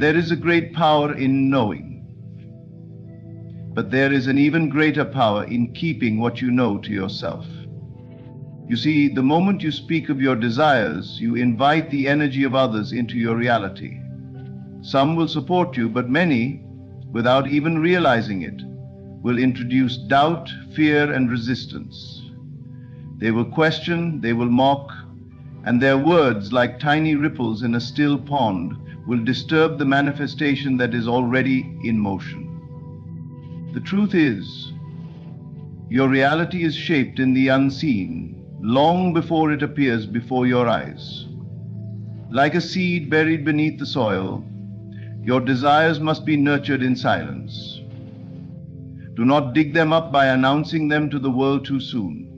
There is a great power in knowing, but there is an even greater power in keeping what you know to yourself. You see, the moment you speak of your desires, you invite the energy of others into your reality. Some will support you, but many, without even realizing it, will introduce doubt, fear, and resistance. They will question, they will mock, and their words, like tiny ripples in a still pond, will disturb the manifestation that is already in motion. The truth is, your reality is shaped in the unseen long before it appears before your eyes. Like a seed buried beneath the soil, your desires must be nurtured in silence. Do not dig them up by announcing them to the world too soon.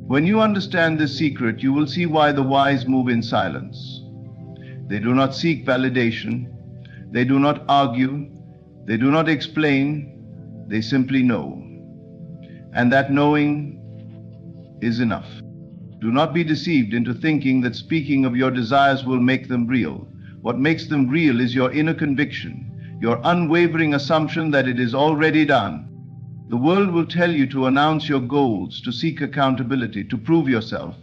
When you understand this secret, you will see why the wise move in silence. They do not seek validation. They do not argue. They do not explain. They simply know. And that knowing is enough. Do not be deceived into thinking that speaking of your desires will make them real. What makes them real is your inner conviction, your unwavering assumption that it is already done. The world will tell you to announce your goals, to seek accountability, to prove yourself.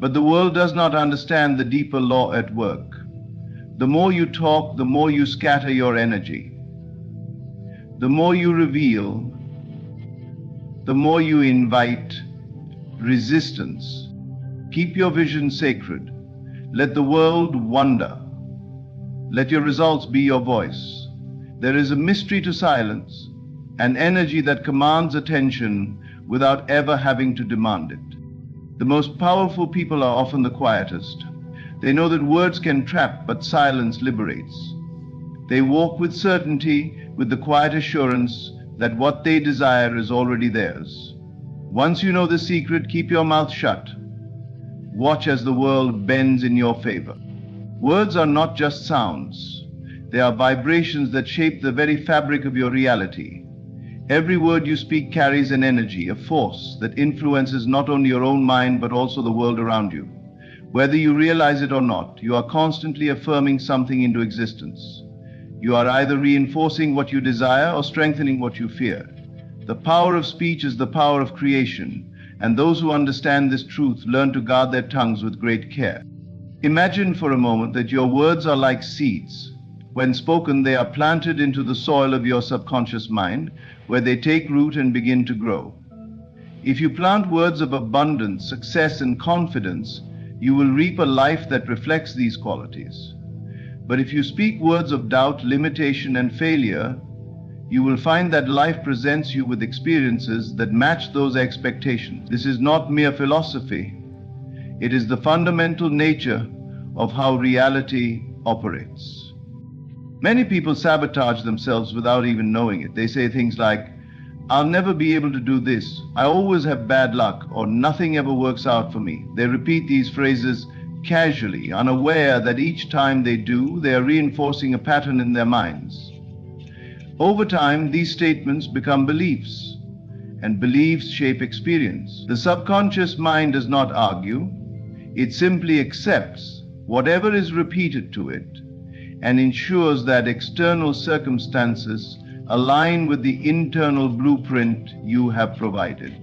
But the world does not understand the deeper law at work. The more you talk, the more you scatter your energy. The more you reveal, the more you invite resistance. Keep your vision sacred. Let the world wonder. Let your results be your voice. There is a mystery to silence, an energy that commands attention without ever having to demand it. The most powerful people are often the quietest. They know that words can trap, but silence liberates. They walk with certainty, with the quiet assurance that what they desire is already theirs. Once you know the secret, keep your mouth shut. Watch as the world bends in your favor. Words are not just sounds. They are vibrations that shape the very fabric of your reality. Every word you speak carries an energy, a force that influences not only your own mind but also the world around you. Whether you realize it or not, you are constantly affirming something into existence. You are either reinforcing what you desire or strengthening what you fear. The power of speech is the power of creation, and those who understand this truth learn to guard their tongues with great care. Imagine for a moment that your words are like seeds. When spoken, they are planted into the soil of your subconscious mind, where they take root and begin to grow. If you plant words of abundance, success, and confidence, you will reap a life that reflects these qualities. But if you speak words of doubt, limitation, and failure, you will find that life presents you with experiences that match those expectations. This is not mere philosophy. It is the fundamental nature of how reality operates. Many people sabotage themselves without even knowing it. They say things like, "I'll never be able to do this. I always have bad luck," or "nothing ever works out for me." They repeat these phrases casually, unaware that each time they do, they are reinforcing a pattern in their minds. Over time, these statements become beliefs, and beliefs shape experience. The subconscious mind does not argue. It simply accepts whatever is repeated to it and ensures that external circumstances align with the internal blueprint you have provided.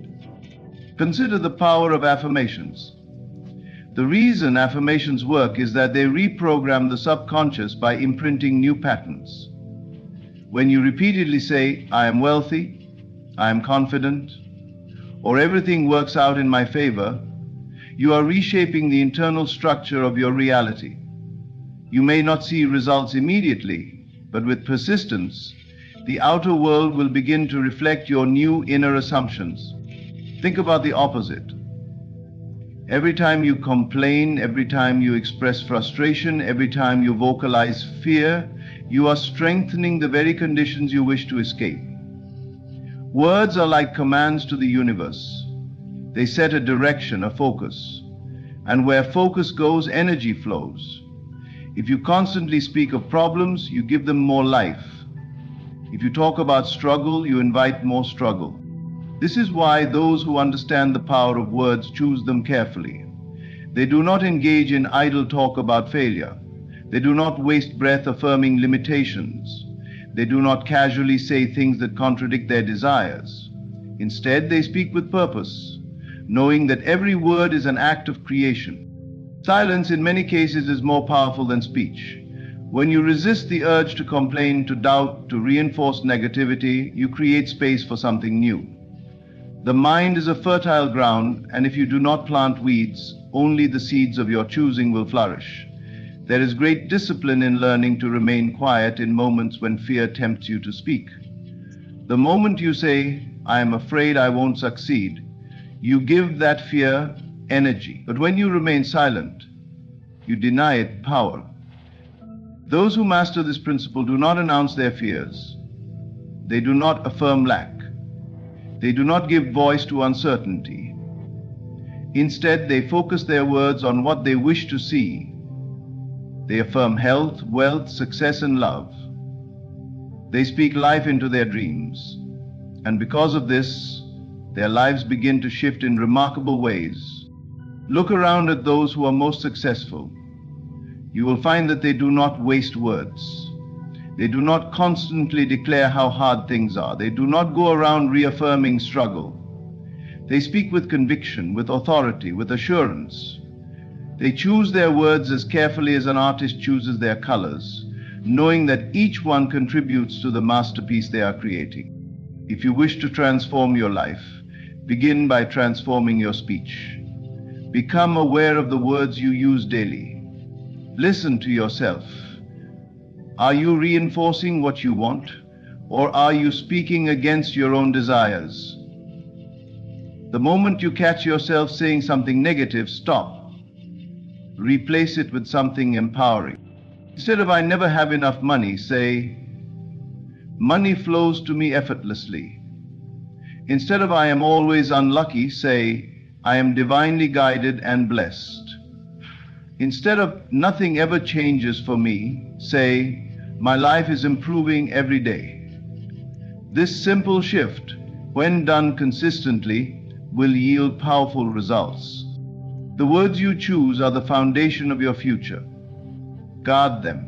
Consider the power of affirmations. The reason affirmations work is that they reprogram the subconscious by imprinting new patterns. When you repeatedly say, "I am wealthy," "I am confident," or "everything works out in my favor," you are reshaping the internal structure of your reality. You may not see results immediately, but with persistence, the outer world will begin to reflect your new inner assumptions. Think about the opposite. Every time you complain, every time you express frustration, every time you vocalize fear, you are strengthening the very conditions you wish to escape. Words are like commands to the universe. They set a direction, a focus. And where focus goes, energy flows. If you constantly speak of problems, you give them more life. If you talk about struggle, you invite more struggle. This is why those who understand the power of words choose them carefully. They do not engage in idle talk about failure. They do not waste breath affirming limitations. They do not casually say things that contradict their desires. Instead, they speak with purpose, knowing that every word is an act of creation. Silence in many cases is more powerful than speech. When you resist the urge to complain, to doubt, to reinforce negativity, you create space for something new. The mind is a fertile ground, and if you do not plant weeds, only the seeds of your choosing will flourish. There is great discipline in learning to remain quiet in moments when fear tempts you to speak. The moment you say, "I am afraid I won't succeed," you give that fear energy. But when you remain silent, you deny it power. Those who master this principle do not announce their fears. They do not affirm lack. They do not give voice to uncertainty. Instead, they focus their words on what they wish to see. They affirm health, wealth, success, and love. They speak life into their dreams. And because of this, their lives begin to shift in remarkable ways. Look around at those who are most successful. You will find that they do not waste words. They do not constantly declare how hard things are. They do not go around reaffirming struggle. They speak with conviction, with authority, with assurance. They choose their words as carefully as an artist chooses their colors, knowing that each one contributes to the masterpiece they are creating. If you wish to transform your life, begin by transforming your speech. Become aware of the words you use daily. Listen to yourself. Are you reinforcing what you want, or are you speaking against your own desires? The moment you catch yourself saying something negative, stop. Replace it with something empowering. Instead of "I never have enough money," say, "Money flows to me effortlessly." Instead of "I am always unlucky," say, "I am divinely guided and blessed." Instead of "Nothing ever changes for me," say, "My life is improving every day." This simple shift, when done consistently, will yield powerful results. The words you choose are the foundation of your future. Guard them.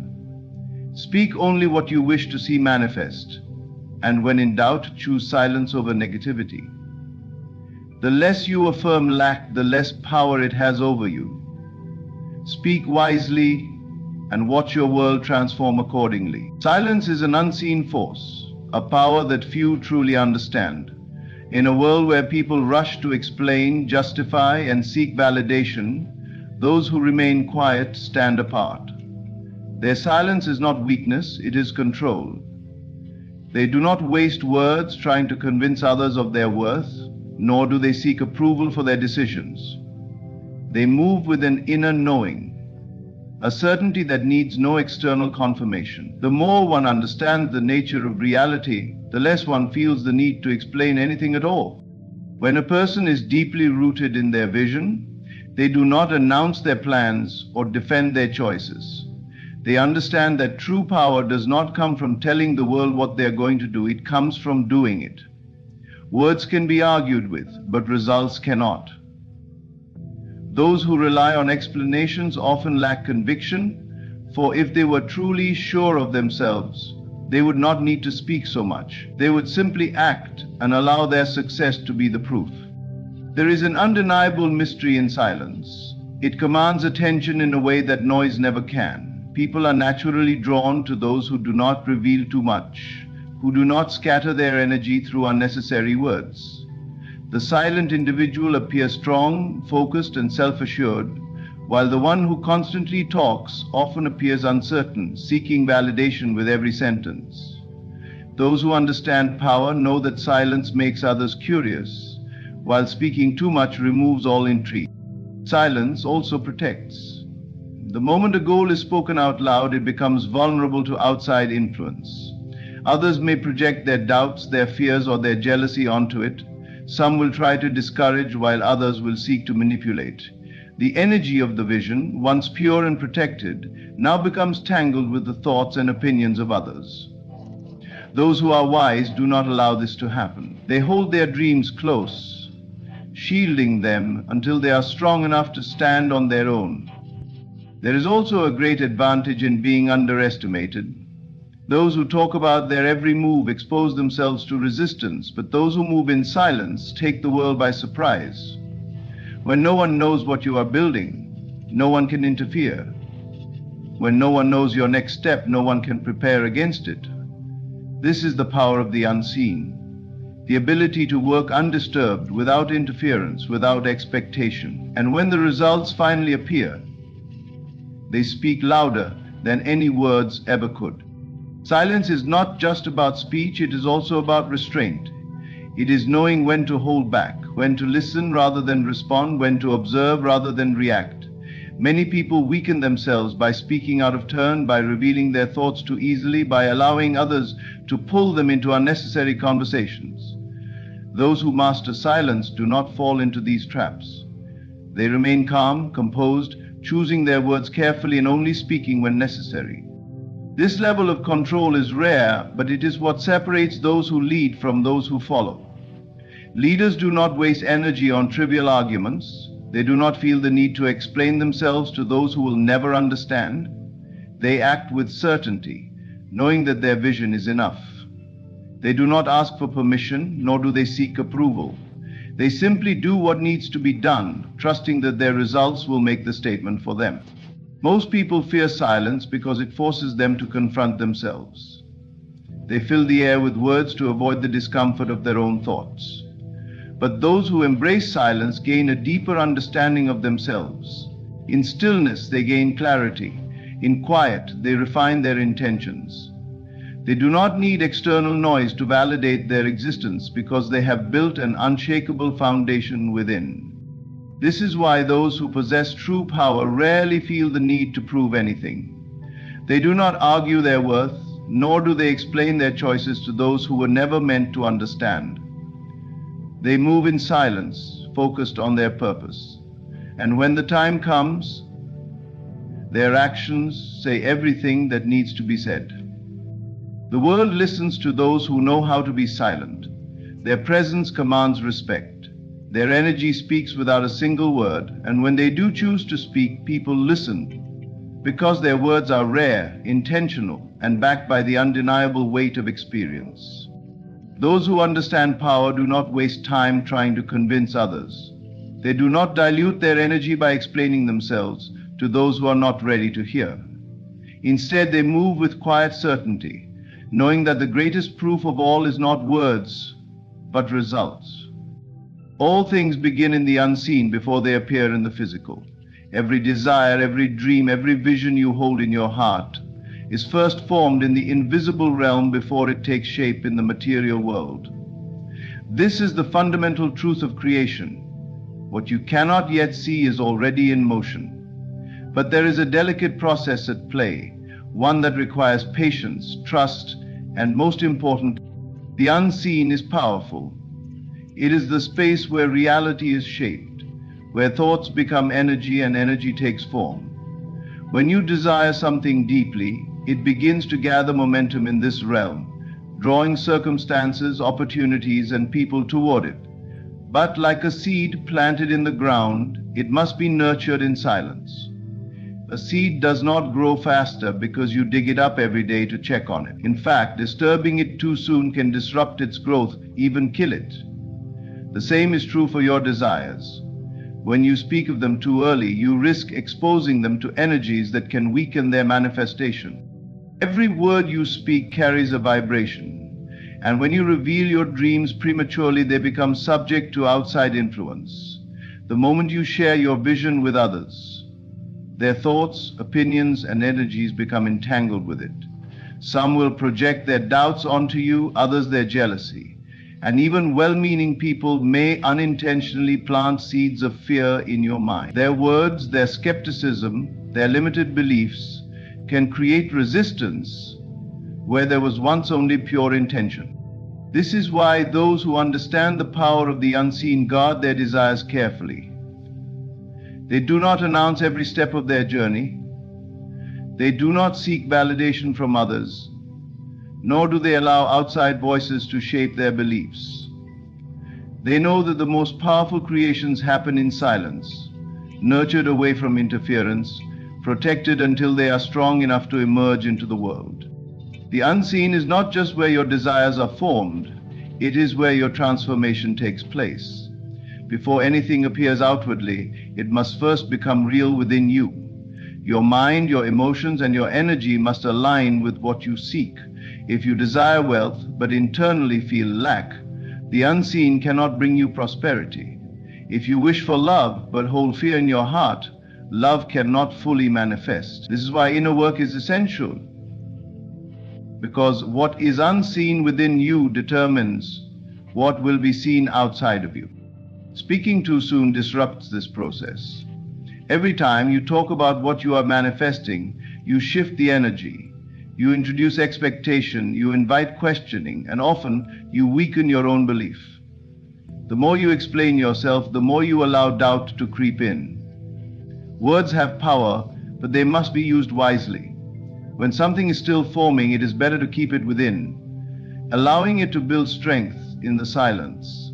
Speak only what you wish to see manifest, and when in doubt, choose silence over negativity. The less you affirm lack, the less power it has over you. Speak wisely and watch your world transform accordingly. Silence is an unseen force, a power that few truly understand. In a world where people rush to explain, justify, and seek validation, those who remain quiet stand apart. Their silence is not weakness, it is control. They do not waste words trying to convince others of their worth, nor do they seek approval for their decisions. They move with an inner knowing, a certainty that needs no external confirmation. The more one understands the nature of reality, the less one feels the need to explain anything at all. When a person is deeply rooted in their vision, they do not announce their plans or defend their choices. They understand that true power does not come from telling the world what they are going to do, it comes from doing it. Words can be argued with, but results cannot. Those who rely on explanations often lack conviction, for if they were truly sure of themselves, they would not need to speak so much. They would simply act and allow their success to be the proof. There is an undeniable mystery in silence. It commands attention in a way that noise never can. People are naturally drawn to those who do not reveal too much, who do not scatter their energy through unnecessary words. The silent individual appears strong, focused, and self-assured, while the one who constantly talks often appears uncertain, seeking validation with every sentence. Those who understand power know that silence makes others curious, while speaking too much removes all intrigue. Silence also protects. The moment a goal is spoken out loud, it becomes vulnerable to outside influence. Others may project their doubts, their fears, or their jealousy onto it. Some will try to discourage, while others will seek to manipulate. The energy of the vision, once pure and protected, now becomes tangled with the thoughts and opinions of others. Those who are wise do not allow this to happen. They hold their dreams close, shielding them until they are strong enough to stand on their own. There is also a great advantage in being underestimated. Those who talk about their every move expose themselves to resistance, but those who move in silence take the world by surprise. When no one knows what you are building, no one can interfere. When no one knows your next step, no one can prepare against it. This is the power of the unseen, the ability to work undisturbed, without interference, without expectation. And when the results finally appear, they speak louder than any words ever could. Silence is not just about speech, it is also about restraint. It is knowing when to hold back, when to listen rather than respond, when to observe rather than react. Many people weaken themselves by speaking out of turn, by revealing their thoughts too easily, by allowing others to pull them into unnecessary conversations. Those who master silence do not fall into these traps. They remain calm, composed, choosing their words carefully and only speaking when necessary. This level of control is rare, but it is what separates those who lead from those who follow. Leaders do not waste energy on trivial arguments. They do not feel the need to explain themselves to those who will never understand. They act with certainty, knowing that their vision is enough. They do not ask for permission, nor do they seek approval. They simply do what needs to be done, trusting that their results will make the statement for them. Most people fear silence because it forces them to confront themselves. They fill the air with words to avoid the discomfort of their own thoughts. But those who embrace silence gain a deeper understanding of themselves. In stillness, they gain clarity. In quiet, they refine their intentions. They do not need external noise to validate their existence because they have built an unshakable foundation within. This is why those who possess true power rarely feel the need to prove anything. They do not argue their worth, nor do they explain their choices to those who were never meant to understand. They move in silence, focused on their purpose. And when the time comes, their actions say everything that needs to be said. The world listens to those who know how to be silent. Their presence commands respect. Their energy speaks without a single word, and when they do choose to speak, people listen because their words are rare, intentional, and backed by the undeniable weight of experience. Those who understand power do not waste time trying to convince others. They do not dilute their energy by explaining themselves to those who are not ready to hear. Instead, they move with quiet certainty, knowing that the greatest proof of all is not words, but results. All things begin in the unseen before they appear in the physical. Every desire, every dream, every vision you hold in your heart is first formed in the invisible realm before it takes shape in the material world. This is the fundamental truth of creation. What you cannot yet see is already in motion. But there is a delicate process at play, one that requires patience, trust, and most important, the unseen is powerful. It is the space where reality is shaped, where thoughts become energy and energy takes form. When you desire something deeply, it begins to gather momentum in this realm, drawing circumstances, opportunities, and people toward it. But like a seed planted in the ground, it must be nurtured in silence. A seed does not grow faster because you dig it up every day to check on it. In fact, disturbing it too soon can disrupt its growth, even kill it. The same is true for your desires. When you speak of them too early, you risk exposing them to energies that can weaken their manifestation. Every word you speak carries a vibration, and when you reveal your dreams prematurely, they become subject to outside influence. The moment you share your vision with others, their thoughts, opinions, and energies become entangled with it. Some will project their doubts onto you, others their jealousy. And even well-meaning people may unintentionally plant seeds of fear in your mind. Their words, their skepticism, their limited beliefs can create resistance where there was once only pure intention. This is why those who understand the power of the unseen guard their desires carefully. They do not announce every step of their journey. They do not seek validation from others, nor do they allow outside voices to shape their beliefs. They know that the most powerful creations happen in silence, nurtured away from interference, protected until they are strong enough to emerge into the world. The unseen is not just where your desires are formed, it is where your transformation takes place. Before anything appears outwardly, it must first become real within you. Your mind, your emotions, and your energy must align with what you seek. If you desire wealth but internally feel lack, the unseen cannot bring you prosperity. If you wish for love but hold fear in your heart, love cannot fully manifest. This is why inner work is essential, because what is unseen within you determines what will be seen outside of you. Speaking too soon disrupts this process. Every time you talk about what you are manifesting, you shift the energy. You introduce expectation, you invite questioning, and often you weaken your own belief. The more you explain yourself, the more you allow doubt to creep in. Words have power, but they must be used wisely. When something is still forming, it is better to keep it within, allowing it to build strength in the silence.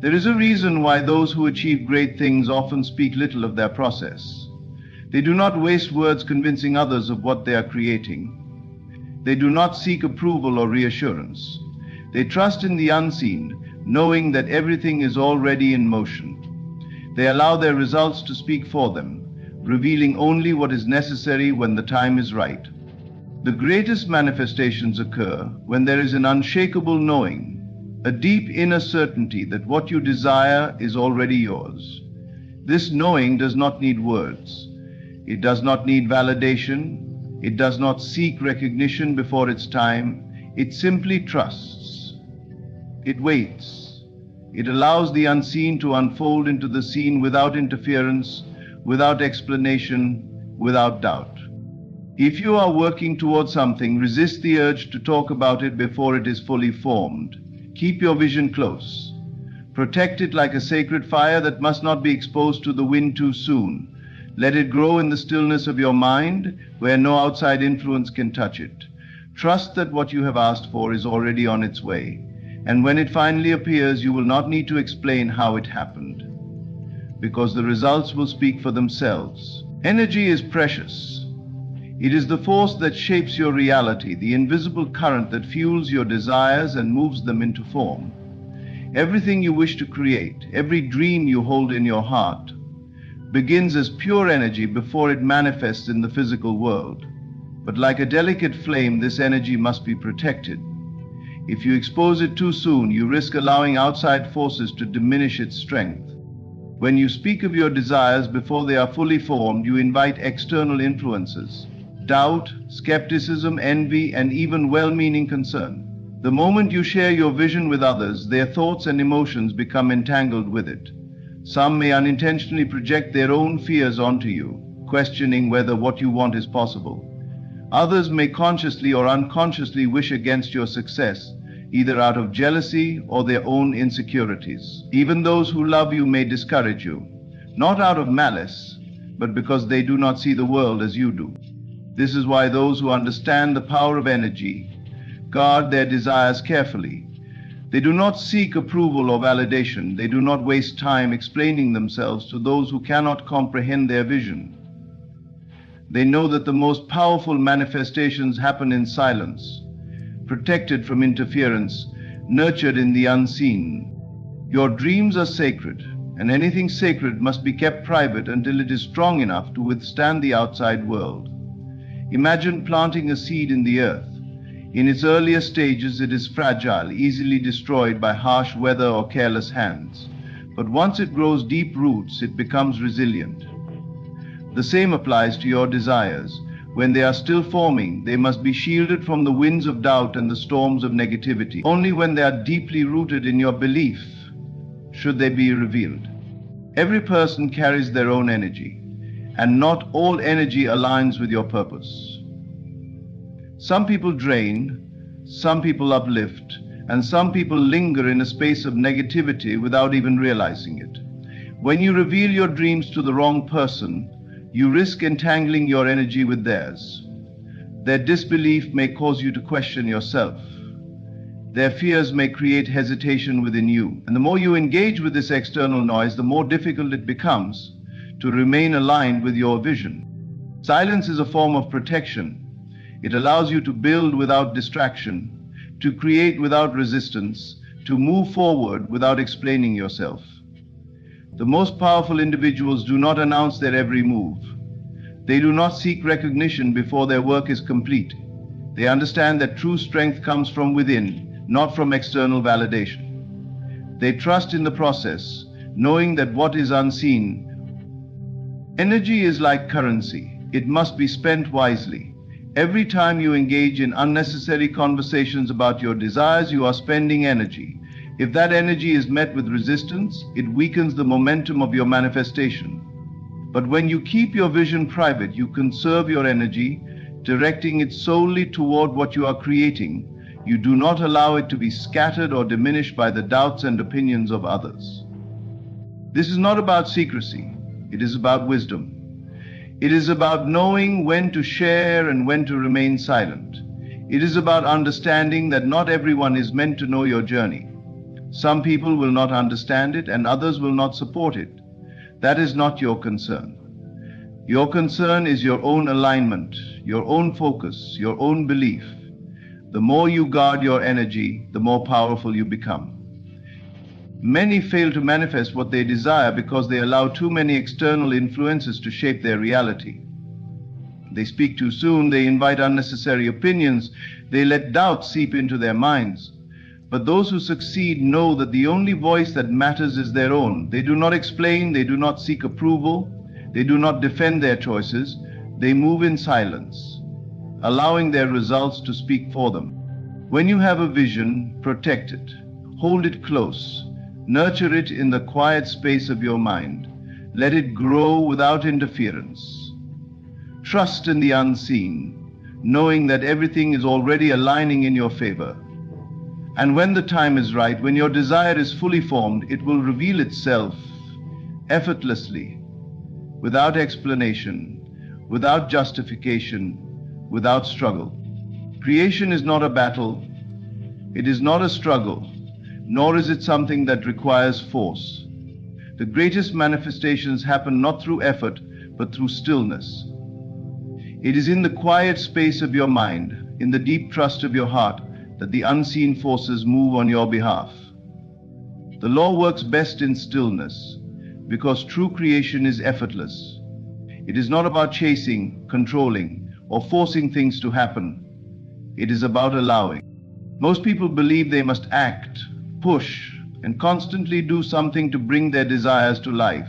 There is a reason why those who achieve great things often speak little of their process. They do not waste words convincing others of what they are creating. They do not seek approval or reassurance. They trust in the unseen, knowing that everything is already in motion. They allow their results to speak for them, revealing only what is necessary when the time is right. The greatest manifestations occur when there is an unshakable knowing, a deep inner certainty that what you desire is already yours. This knowing does not need words. It does not need validation. It does not seek recognition before its time. It simply trusts. It waits. It allows the unseen to unfold into the seen without interference, without explanation, without doubt. If you are working towards something, resist the urge to talk about it before it is fully formed. Keep your vision close. Protect it like a sacred fire that must not be exposed to the wind too soon. Let it grow in the stillness of your mind, where no outside influence can touch it. Trust that what you have asked for is already on its way, and when it finally appears, you will not need to explain how it happened, because the results will speak for themselves. Energy is precious. It is the force that shapes your reality, the invisible current that fuels your desires and moves them into form. Everything you wish to create, every dream you hold in your heart, begins as pure energy before it manifests in the physical world. But like a delicate flame, this energy must be protected. If you expose it too soon, you risk allowing outside forces to diminish its strength. When you speak of your desires before they are fully formed, you invite external influences, doubt, skepticism, envy, and even well-meaning concern. The moment you share your vision with others, their thoughts and emotions become entangled with it. Some may unintentionally project their own fears onto you, questioning whether what you want is possible. Others may consciously or unconsciously wish against your success, either out of jealousy or their own insecurities. Even those who love you may discourage you, not out of malice, but because they do not see the world as you do. This is why those who understand the power of energy guard their desires carefully. They do not seek approval or validation. They do not waste time explaining themselves to those who cannot comprehend their vision. They know that the most powerful manifestations happen in silence, protected from interference, nurtured in the unseen. Your dreams are sacred, and anything sacred must be kept private until it is strong enough to withstand the outside world. Imagine planting a seed in the earth. In its earlier stages, it is fragile, easily destroyed by harsh weather or careless hands. But once it grows deep roots, it becomes resilient. The same applies to your desires. When they are still forming, they must be shielded from the winds of doubt and the storms of negativity. Only when they are deeply rooted in your belief should they be revealed. Every person carries their own energy, and not all energy aligns with your purpose. Some people drain, some people uplift, and some people linger in a space of negativity without even realizing it. When you reveal your dreams to the wrong person, you risk entangling your energy with theirs. Their disbelief may cause you to question yourself. Their fears may create hesitation within you. And the more you engage with this external noise, the more difficult it becomes to remain aligned with your vision. Silence is a form of protection. It allows you to build without distraction, to create without resistance, to move forward without explaining yourself. The most powerful individuals do not announce their every move. They do not seek recognition before their work is complete. They understand that true strength comes from within, not from external validation. They trust in the process, knowing that what is unseen. Energy is like currency. It must be spent wisely. Every time you engage in unnecessary conversations about your desires, you are spending energy. If that energy is met with resistance, it weakens the momentum of your manifestation. But when you keep your vision private, you conserve your energy, directing it solely toward what you are creating. You do not allow it to be scattered or diminished by the doubts and opinions of others. This is not about secrecy. It is about wisdom. It is about knowing when to share and when to remain silent. It is about understanding that not everyone is meant to know your journey. Some people will not understand it and others will not support it. That is not your concern. Your concern is your own alignment, your own focus, your own belief. The more you guard your energy, the more powerful you become. Many fail to manifest what they desire because they allow too many external influences to shape their reality. They speak too soon, they invite unnecessary opinions, they let doubt seep into their minds. But those who succeed know that the only voice that matters is their own. They do not explain, they do not seek approval, they do not defend their choices, they move in silence, allowing their results to speak for them. When you have a vision, protect it, hold it close. Nurture it in the quiet space of your mind. Let it grow without interference. Trust in the unseen, knowing that everything is already aligning in your favor. And when the time is right, when your desire is fully formed, it will reveal itself effortlessly, without explanation, without justification, without struggle. Creation is not a battle. It is not a struggle. Nor is it something that requires force. The greatest manifestations happen not through effort, but through stillness. It is in the quiet space of your mind, in the deep trust of your heart, that the unseen forces move on your behalf. The law works best in stillness, because true creation is effortless. It is not about chasing, controlling, or forcing things to happen. It is about allowing. Most people believe they must act, push, and constantly do something to bring their desires to life.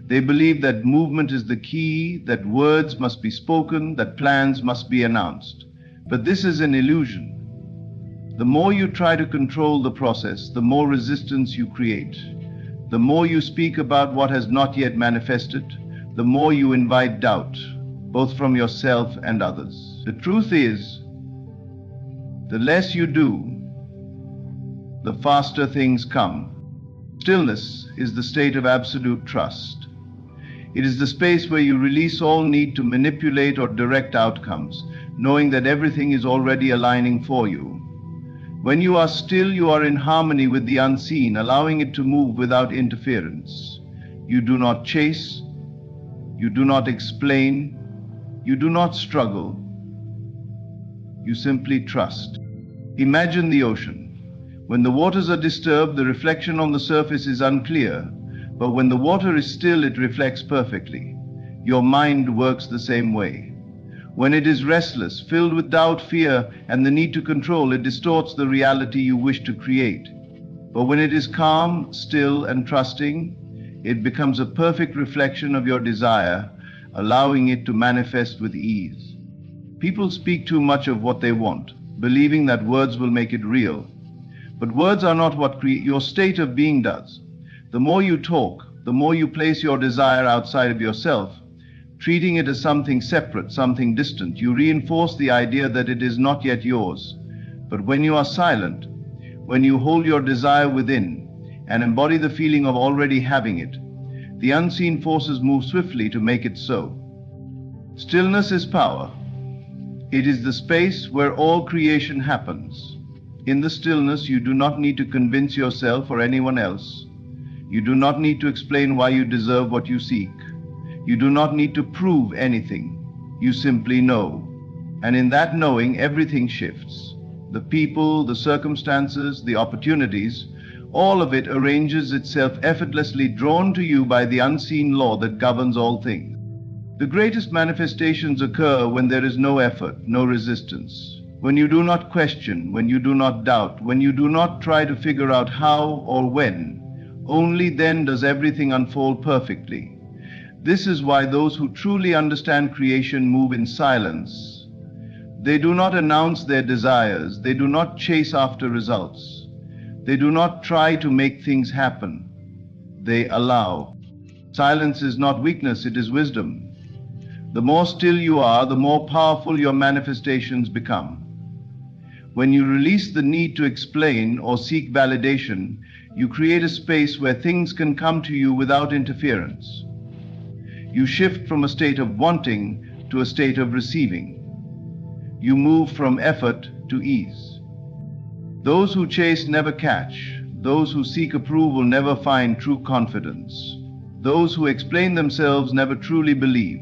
They believe that movement is the key, that words must be spoken, that plans must be announced. But this is an illusion. The more you try to control the process, the more resistance you create. The more you speak about what has not yet manifested, the more you invite doubt, both from yourself and others. The truth is, the less you do, the faster things come. Stillness is the state of absolute trust. It is the space where you release all need to manipulate or direct outcomes, knowing that everything is already aligning for you. When you are still, you are in harmony with the unseen, allowing it to move without interference. You do not chase, you do not explain, you do not struggle. You simply trust. Imagine the ocean. When the waters are disturbed, the reflection on the surface is unclear, but when the water is still, it reflects perfectly. Your mind works the same way. When it is restless, filled with doubt, fear, and the need to control, it distorts the reality you wish to create. But when it is calm, still, and trusting, it becomes a perfect reflection of your desire, allowing it to manifest with ease. People speak too much of what they want, believing that words will make it real. But words are not what your state of being does. The more you talk, the more you place your desire outside of yourself, treating it as something separate, something distant. You reinforce the idea that it is not yet yours. But when you are silent, when you hold your desire within and embody the feeling of already having it, the unseen forces move swiftly to make it so. Stillness is power. It is the space where all creation happens. In the stillness, you do not need to convince yourself or anyone else. You do not need to explain why you deserve what you seek. You do not need to prove anything. You simply know. And in that knowing, everything shifts. The people, the circumstances, the opportunities, all of it arranges itself effortlessly, drawn to you by the unseen law that governs all things. The greatest manifestations occur when there is no effort, no resistance. When you do not question, when you do not doubt, when you do not try to figure out how or when, only then does everything unfold perfectly. This is why those who truly understand creation move in silence. They do not announce their desires. They do not chase after results. They do not try to make things happen. They allow. Silence is not weakness, it is wisdom. The more still you are, the more powerful your manifestations become. When you release the need to explain or seek validation, you create a space where things can come to you without interference. You shift from a state of wanting to a state of receiving. You move from effort to ease. Those who chase never catch. Those who seek approval never find true confidence. Those who explain themselves never truly believe.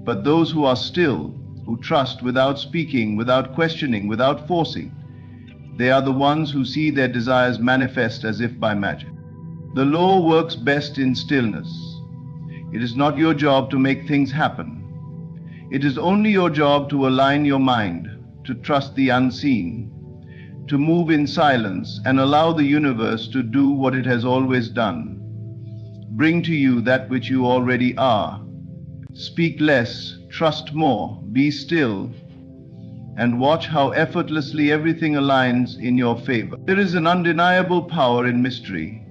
But those who are still, who trust without speaking, without questioning, without forcing, they are the ones who see their desires manifest as if by magic. The law works best in stillness. It is not your job to make things happen. It is only your job to align your mind, to trust the unseen, to move in silence and allow the universe to do what it has always done. Bring to you that which you already are. Speak less, trust more, be still, and watch how effortlessly everything aligns in your favor. There is an undeniable power in mystery.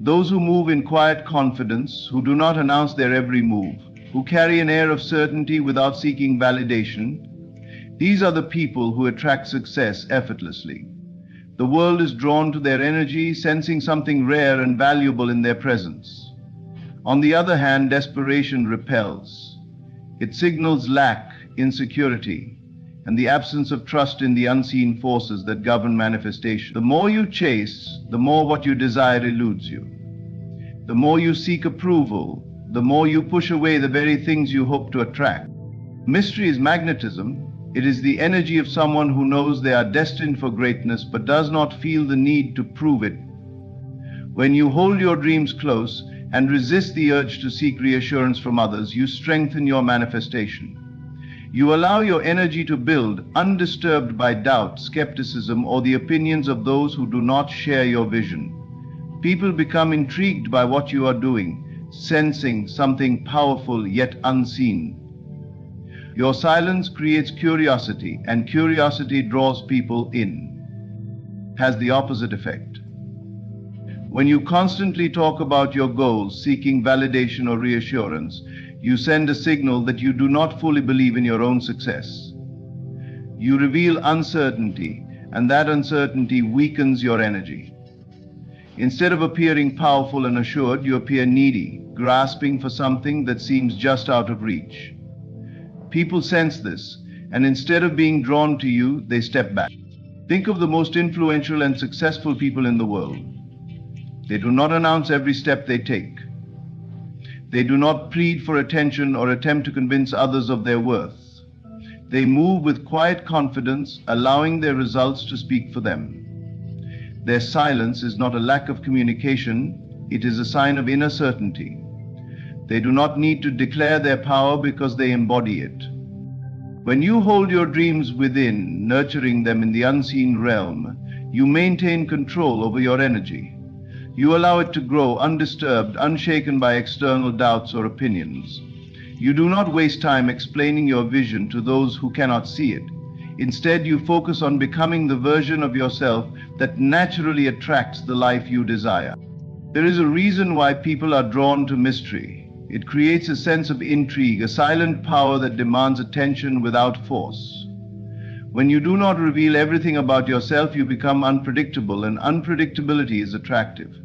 Those who move in quiet confidence, who do not announce their every move, who carry an air of certainty without seeking validation, these are the people who attract success effortlessly. The world is drawn to their energy, sensing something rare and valuable in their presence. On the other hand, desperation repels. It signals lack, insecurity, and the absence of trust in the unseen forces that govern manifestation. The more you chase, the more what you desire eludes you. The more you seek approval, the more you push away the very things you hope to attract. Mystery is magnetism. It is the energy of someone who knows they are destined for greatness but does not feel the need to prove it. When you hold your dreams close and resist the urge to seek reassurance from others, you strengthen your manifestation. You allow your energy to build, undisturbed by doubt, skepticism, or the opinions of those who do not share your vision. People become intrigued by what you are doing, sensing something powerful yet unseen. Your silence creates curiosity, and curiosity draws people in. Has the opposite effect. When you constantly talk about your goals, seeking validation or reassurance, you send a signal that you do not fully believe in your own success. You reveal uncertainty, and that uncertainty weakens your energy. Instead of appearing powerful and assured, you appear needy, grasping for something that seems just out of reach. People sense this, and instead of being drawn to you, they step back. Think of the most influential and successful people in the world. They do not announce every step they take. They do not plead for attention or attempt to convince others of their worth. They move with quiet confidence, allowing their results to speak for them. Their silence is not a lack of communication, it is a sign of inner certainty. They do not need to declare their power because they embody it. When you hold your dreams within, nurturing them in the unseen realm, you maintain control over your energy. You allow it to grow undisturbed, unshaken by external doubts or opinions. You do not waste time explaining your vision to those who cannot see it. Instead, you focus on becoming the version of yourself that naturally attracts the life you desire. There is a reason why people are drawn to mystery. It creates a sense of intrigue, a silent power that demands attention without force. When you do not reveal everything about yourself, you become unpredictable, and unpredictability is attractive.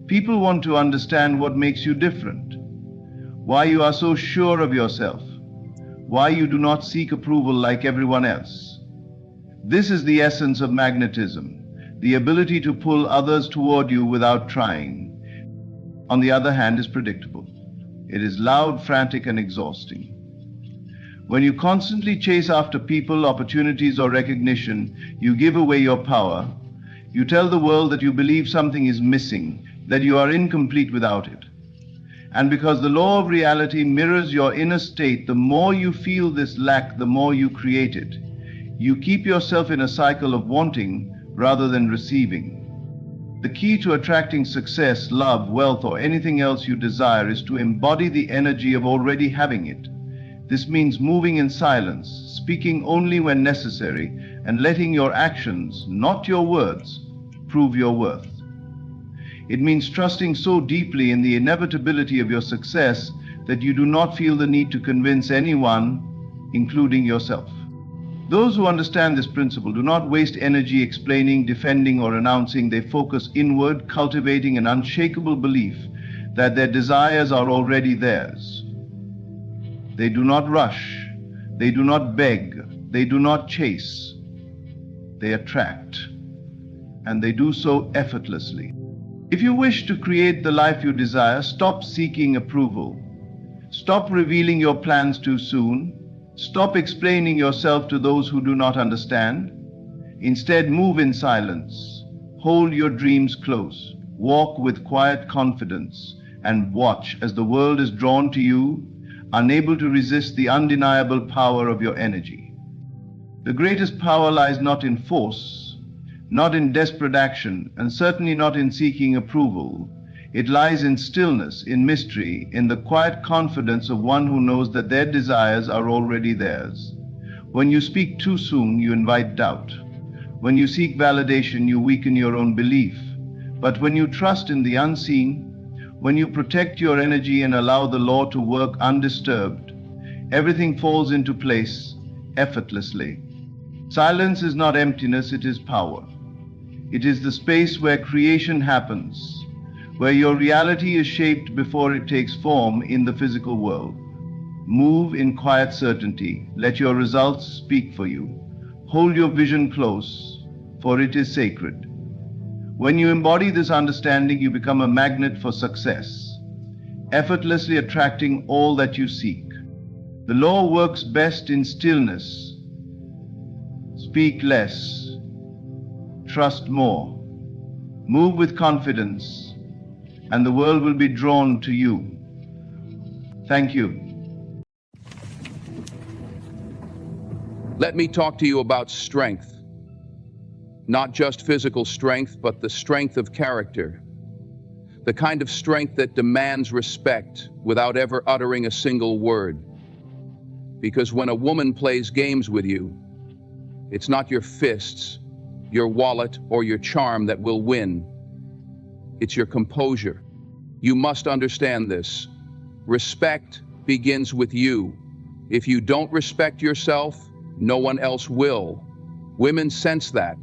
People want to understand what makes you different, why you are so sure of yourself, why you do not seek approval like everyone else. This is the essence of magnetism, the ability to pull others toward you without trying. On the other hand, is predictable. It is loud, frantic, and exhausting. When you constantly chase after people, opportunities, or recognition, you give away your power. You tell the world that you believe something is missing, that you are incomplete without it. And because the law of reality mirrors your inner state, the more you feel this lack, the more you create it. You keep yourself in a cycle of wanting rather than receiving. The key to attracting success, love, wealth, or anything else you desire is to embody the energy of already having it. This means moving in silence, speaking only when necessary, and letting your actions, not your words, prove your worth. It means trusting so deeply in the inevitability of your success that you do not feel the need to convince anyone, including yourself. Those who understand this principle do not waste energy explaining, defending, or announcing. They focus inward, cultivating an unshakable belief that their desires are already theirs. They do not rush, they do not beg, they do not chase. They attract, and they do so effortlessly. If you wish to create the life you desire, stop seeking approval. Stop revealing your plans too soon. Stop explaining yourself to those who do not understand. Instead, move in silence. Hold your dreams close. Walk with quiet confidence and watch as the world is drawn to you, unable to resist the undeniable power of your energy. The greatest power lies not in force, not in desperate action, and certainly not in seeking approval. It lies in stillness, in mystery, in the quiet confidence of one who knows that their desires are already theirs. When you speak too soon, you invite doubt. When you seek validation, you weaken your own belief. But when you trust in the unseen, when you protect your energy and allow the law to work undisturbed, everything falls into place effortlessly. Silence is not emptiness, it is power. It is the space where creation happens, where your reality is shaped before it takes form in the physical world. Move in quiet certainty. Let your results speak for you. Hold your vision close, for it is sacred. When you embody this understanding, you become a magnet for success, effortlessly attracting all that you seek. The law works best in stillness. Speak less. Trust more. Move with confidence, and the world will be drawn to you. Thank you. Let me talk to you about strength. Not just physical strength, but the strength of character. The kind of strength that demands respect without ever uttering a single word. Because when a woman plays games with you, it's not your fists, your wallet, or your charm that will win. It's your composure. You must understand this. Respect begins with you. If you don't respect yourself, no one else will. Women sense that.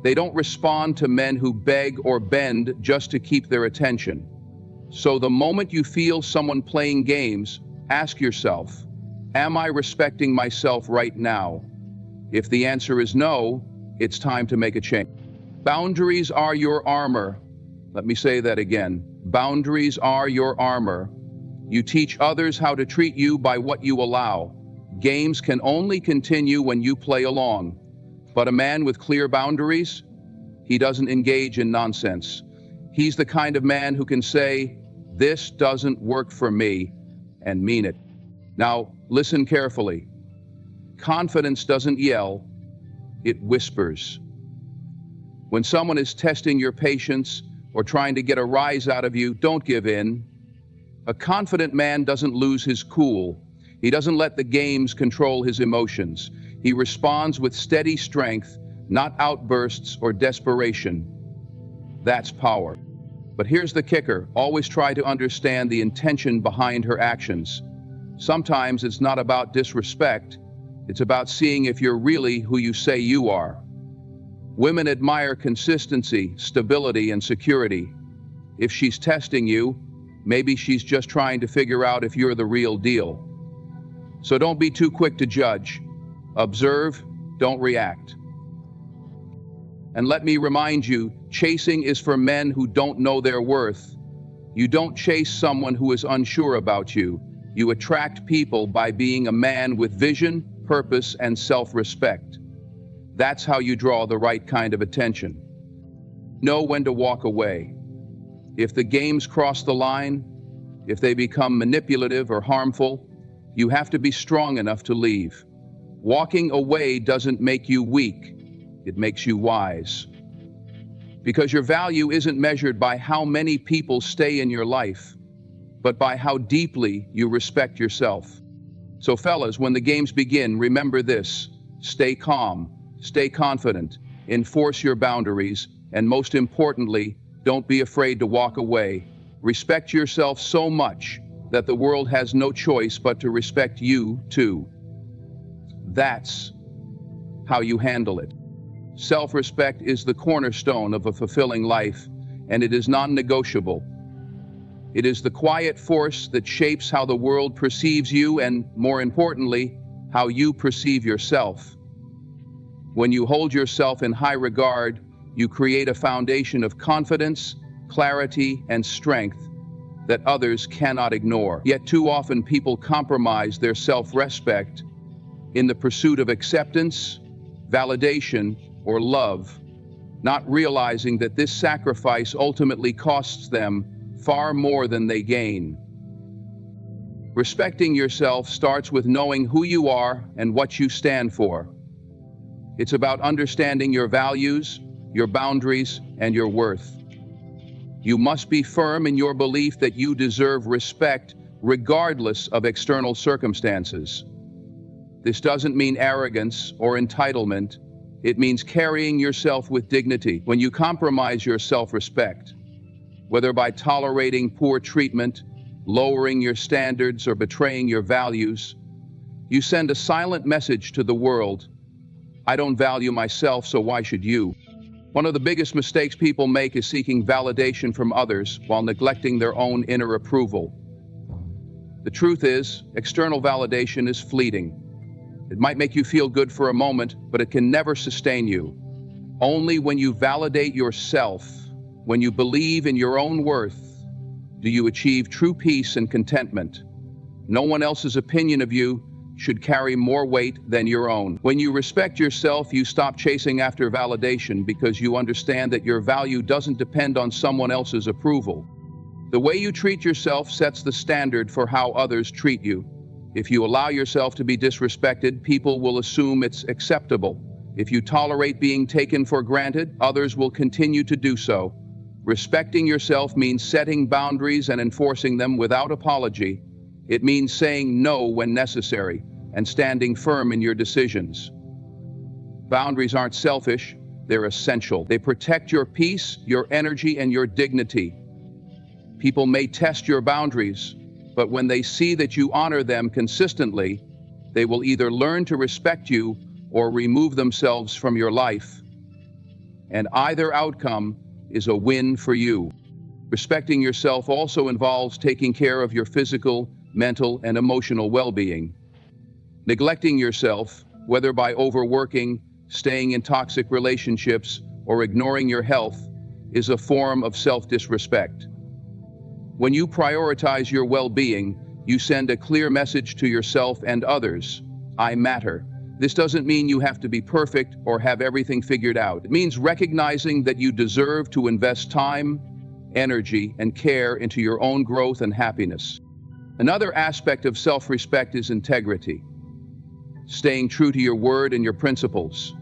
They don't respond to men who beg or bend just to keep their attention. So the moment you feel someone playing games, ask yourself, am I respecting myself right now? If the answer is no, it's time to make a change. Boundaries are your armor. Let me say that again. Boundaries are your armor. You teach others how to treat you by what you allow. Games can only continue when you play along. But a man with clear boundaries, he doesn't engage in nonsense. He's the kind of man who can say, "This doesn't work for me," and mean it. Now, listen carefully. Confidence doesn't yell, it whispers. When someone is testing your patience or trying to get a rise out of you, don't give in. A confident man doesn't lose his cool. He doesn't let the games control his emotions. He responds with steady strength, not outbursts or desperation. That's power. But here's the kicker. Always try to understand the intention behind her actions. Sometimes it's not about disrespect. It's about seeing if you're really who you say you are. Women admire consistency, stability, and security. If she's testing you, maybe she's just trying to figure out if you're the real deal. So don't be too quick to judge. Observe, don't react. And let me remind you, chasing is for men who don't know their worth. You don't chase someone who is unsure about you. You attract people by being a man with vision, purpose, and self-respect. That's how you draw the right kind of attention. Know when to walk away. If the games cross the line, if they become manipulative or harmful, you have to be strong enough to leave. Walking away doesn't make you weak, it makes you wise. Because your value isn't measured by how many people stay in your life, but by how deeply you respect yourself. So fellas, when the games begin, remember this: stay calm, stay confident, enforce your boundaries, and most importantly, don't be afraid to walk away. Respect yourself so much that the world has no choice but to respect you too. That's how you handle it. Self-respect is the cornerstone of a fulfilling life, and it is non-negotiable. It is the quiet force that shapes how the world perceives you and, more importantly, how you perceive yourself. When you hold yourself in high regard, you create a foundation of confidence, clarity, and strength that others cannot ignore. Yet too often people compromise their self-respect in the pursuit of acceptance, validation, or love, not realizing that this sacrifice ultimately costs them far more than they gain. Respecting yourself starts with knowing who you are and what you stand for. It's about understanding your values, your boundaries, and your worth. You must be firm in your belief that you deserve respect regardless of external circumstances. This doesn't mean arrogance or entitlement. It means carrying yourself with dignity. When you compromise your self-respect, whether by tolerating poor treatment, lowering your standards, or betraying your values, you send a silent message to the world: I don't value myself, so why should you? One of the biggest mistakes people make is seeking validation from others while neglecting their own inner approval. The truth is, external validation is fleeting. It might make you feel good for a moment, but it can never sustain you. Only when you validate yourself, when you believe in your own worth, do you achieve true peace and contentment. No one else's opinion of you should carry more weight than your own. When you respect yourself, you stop chasing after validation because you understand that your value doesn't depend on someone else's approval. The way you treat yourself sets the standard for how others treat you. If you allow yourself to be disrespected, people will assume it's acceptable. If you tolerate being taken for granted, others will continue to do so. Respecting yourself means setting boundaries and enforcing them without apology. It means saying no when necessary and standing firm in your decisions. Boundaries aren't selfish, they're essential. They protect your peace, your energy, and your dignity. People may test your boundaries, but when they see that you honor them consistently, they will either learn to respect you or remove themselves from your life. And either outcome is a win for you. Respecting yourself also involves taking care of your physical, mental, and emotional well-being. Neglecting yourself, whether by overworking, staying in toxic relationships, or ignoring your health, is a form of self-disrespect. When you prioritize your well-being, you send a clear message to yourself and others: I matter. This doesn't mean you have to be perfect or have everything figured out. It means recognizing that you deserve to invest time, energy, and care into your own growth and happiness. Another aspect of self-respect is integrity. Staying true to your word and your principles.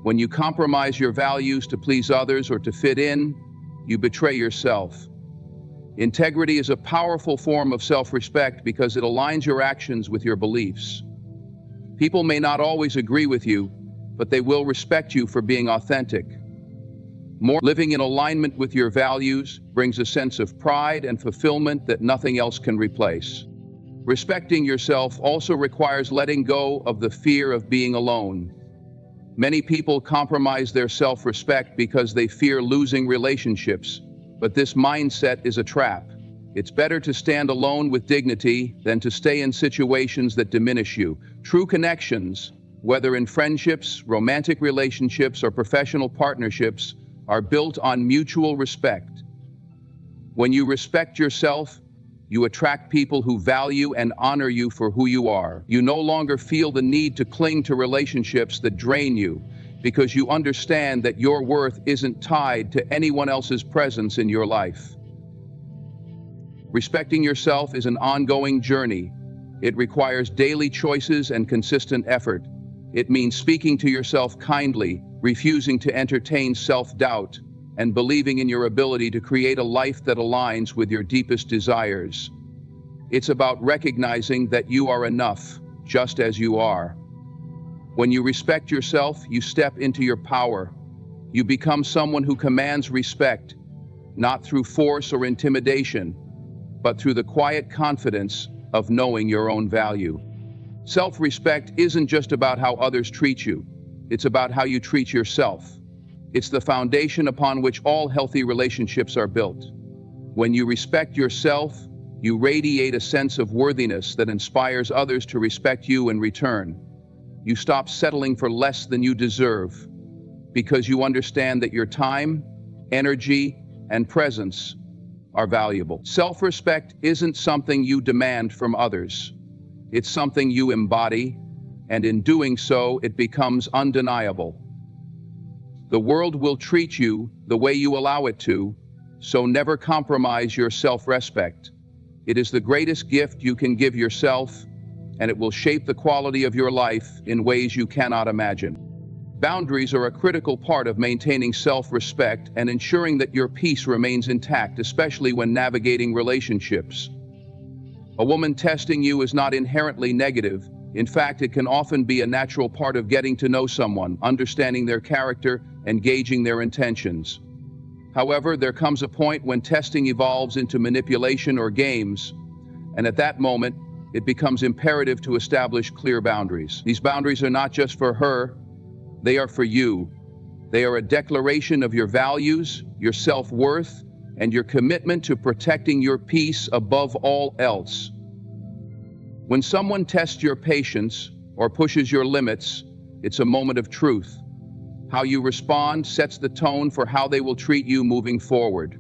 When you compromise your values to please others or to fit in, you betray yourself. Integrity is a powerful form of self-respect because it aligns your actions with your beliefs. People may not always agree with you, but they will respect you for being authentic. Living in alignment with your values brings a sense of pride and fulfillment that nothing else can replace. Respecting yourself also requires letting go of the fear of being alone. Many people compromise their self-respect because they fear losing relationships. But this mindset is a trap. It's better to stand alone with dignity than to stay in situations that diminish you. True connections, whether in friendships, romantic relationships, or professional partnerships, are built on mutual respect. When you respect yourself, you attract people who value and honor you for who you are. You no longer feel the need to cling to relationships that drain you, because you understand that your worth isn't tied to anyone else's presence in your life. Respecting yourself is an ongoing journey. It requires daily choices and consistent effort. It means speaking to yourself kindly, refusing to entertain self-doubt, and believing in your ability to create a life that aligns with your deepest desires. It's about recognizing that you are enough, just as you are. When you respect yourself, you step into your power. You become someone who commands respect, not through force or intimidation, but through the quiet confidence of knowing your own value. Self-respect isn't just about how others treat you. It's about how you treat yourself. It's the foundation upon which all healthy relationships are built. When you respect yourself, you radiate a sense of worthiness that inspires others to respect you in return. You stop settling for less than you deserve, because you understand that your time, energy, and presence are valuable. Self-respect isn't something you demand from others. It's something you embody, and in doing so, it becomes undeniable. The world will treat you the way you allow it to, so never compromise your self-respect. It is the greatest gift you can give yourself, and it will shape the quality of your life in ways you cannot imagine. Boundaries are a critical part of maintaining self-respect and ensuring that your peace remains intact, especially when navigating relationships. A woman testing you is not inherently negative. In fact, it can often be a natural part of getting to know someone, understanding their character, and gauging their intentions. However, there comes a point when testing evolves into manipulation or games, and at that moment, it becomes imperative to establish clear boundaries. These boundaries are not just for her, they are for you. They are a declaration of your values, your self-worth, and your commitment to protecting your peace above all else. When someone tests your patience or pushes your limits, it's a moment of truth. How you respond sets the tone for how they will treat you moving forward.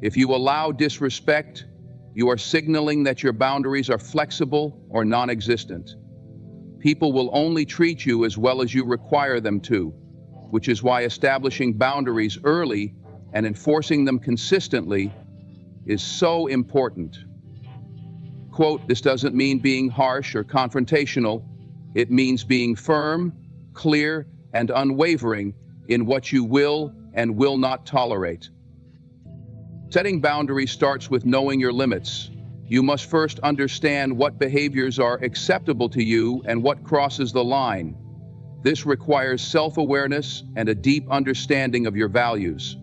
If you allow disrespect, you are signaling that your boundaries are flexible or non-existent. People will only treat you as well as you require them to, which is why establishing boundaries early and enforcing them consistently is so important. Quote, "This doesn't mean being harsh or confrontational. It means being firm, clear, and unwavering in what you will and will not tolerate." Setting boundaries starts with knowing your limits. You must first understand what behaviors are acceptable to you and what crosses the line. This requires self-awareness and a deep understanding of your values.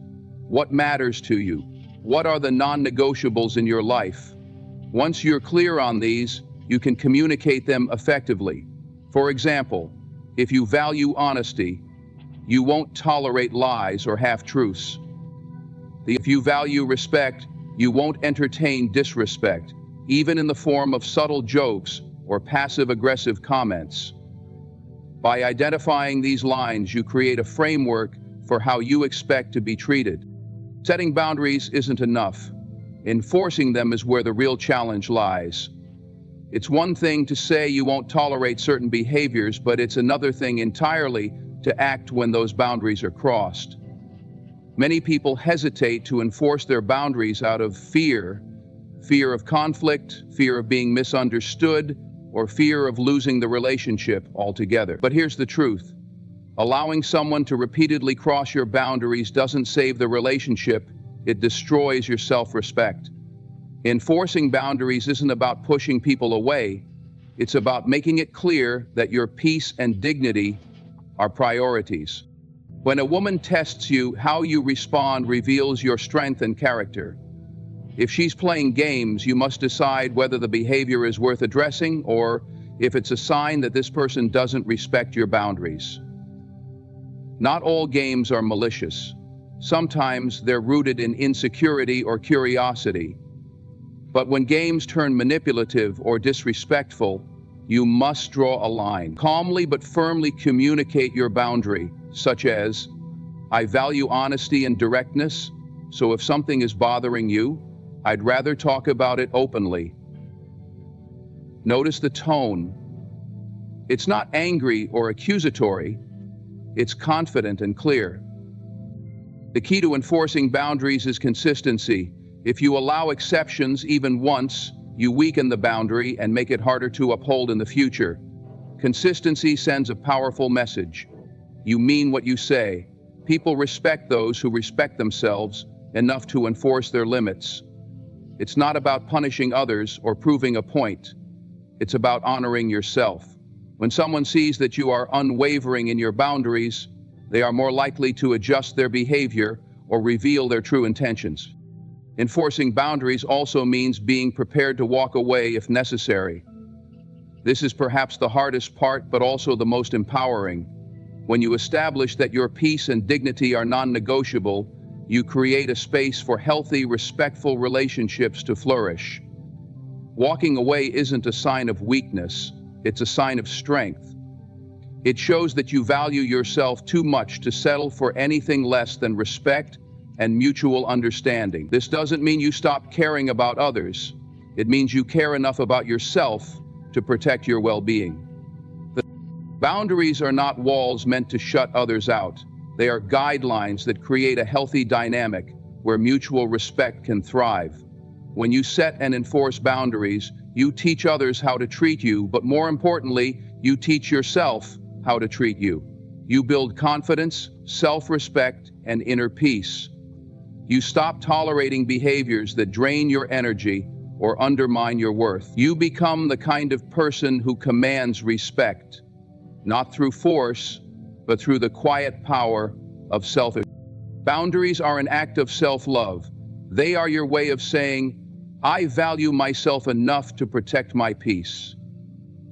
What matters to you? What are the non-negotiables in your life? Once you're clear on these, you can communicate them effectively. For example, if you value honesty, you won't tolerate lies or half-truths. If you value respect, you won't entertain disrespect, even in the form of subtle jokes or passive-aggressive comments. By identifying these lines, you create a framework for how you expect to be treated. Setting boundaries isn't enough. Enforcing them is where the real challenge lies. It's one thing to say you won't tolerate certain behaviors, but it's another thing entirely to act when those boundaries are crossed. Many people hesitate to enforce their boundaries out of fear of conflict, fear of being misunderstood, or fear of losing the relationship altogether. But here's the truth. Allowing someone to repeatedly cross your boundaries doesn't save the relationship, it destroys your self-respect. Enforcing boundaries isn't about pushing people away, it's about making it clear that your peace and dignity are priorities. When a woman tests you, how you respond reveals your strength and character. If she's playing games, you must decide whether the behavior is worth addressing or if it's a sign that this person doesn't respect your boundaries. Not all games are malicious. Sometimes they're rooted in insecurity or curiosity. But when games turn manipulative or disrespectful, you must draw a line. Calmly but firmly communicate your boundary, such as, "I value honesty and directness, so if something is bothering you, I'd rather talk about it openly. Notice the tone. It's not angry or accusatory. It's confident and clear. The key to enforcing boundaries is consistency. If you allow exceptions even once, you weaken the boundary and make it harder to uphold in the future. Consistency sends a powerful message. You mean what you say. People respect those who respect themselves enough to enforce their limits. It's not about punishing others or proving a point. It's about honoring yourself. When someone sees that you are unwavering in your boundaries, they are more likely to adjust their behavior or reveal their true intentions. Enforcing boundaries also means being prepared to walk away if necessary. This is perhaps the hardest part, but also the most empowering. When you establish that your peace and dignity are non-negotiable, you create a space for healthy, respectful relationships to flourish. Walking away isn't a sign of weakness, it's a sign of strength. It shows that you value yourself too much to settle for anything less than respect and mutual understanding. This doesn't mean you stop caring about others. It means you care enough about yourself to protect your well-being. The boundaries are not walls meant to shut others out. They are guidelines that create a healthy dynamic where mutual respect can thrive. When you set and enforce boundaries, you teach others how to treat you, but more importantly, you teach yourself how to treat you. You build confidence, self-respect, and inner peace. You stop tolerating behaviors that drain your energy or undermine your worth. You become the kind of person who commands respect, not through force, but through the quiet power of self. Boundaries are an act of self-love. They are your way of saying, I value myself enough to protect my peace.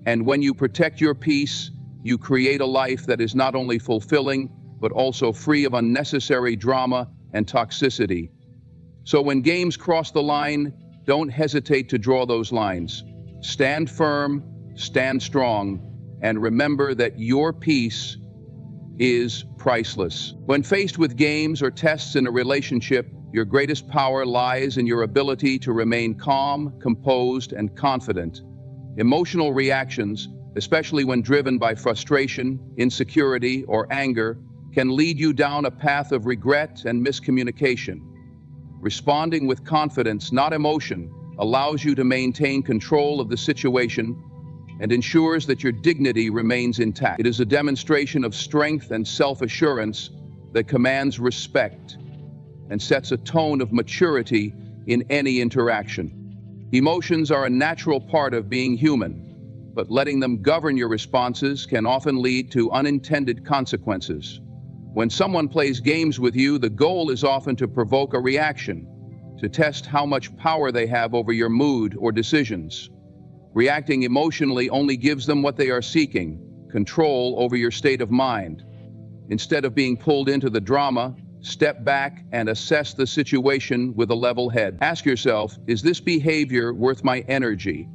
And when you protect your peace, you create a life that is not only fulfilling, but also free of unnecessary drama and toxicity. So when games cross the line, don't hesitate to draw those lines. Stand firm, stand strong, and remember that your peace is priceless. When faced with games or tests in a relationship, your greatest power lies in your ability to remain calm, composed, and confident. Emotional reactions, especially when driven by frustration, insecurity, or anger, can lead you down a path of regret and miscommunication. Responding with confidence, not emotion, allows you to maintain control of the situation and ensures that your dignity remains intact. It is a demonstration of strength and self-assurance that commands respect and sets a tone of maturity in any interaction. Emotions are a natural part of being human, but letting them govern your responses can often lead to unintended consequences. When someone plays games with you, the goal is often to provoke a reaction, to test how much power they have over your mood or decisions. Reacting emotionally only gives them what they are seeking, control over your state of mind. Instead of being pulled into the drama, step back and assess the situation with a level head. Ask yourself, is this behavior worth my energy?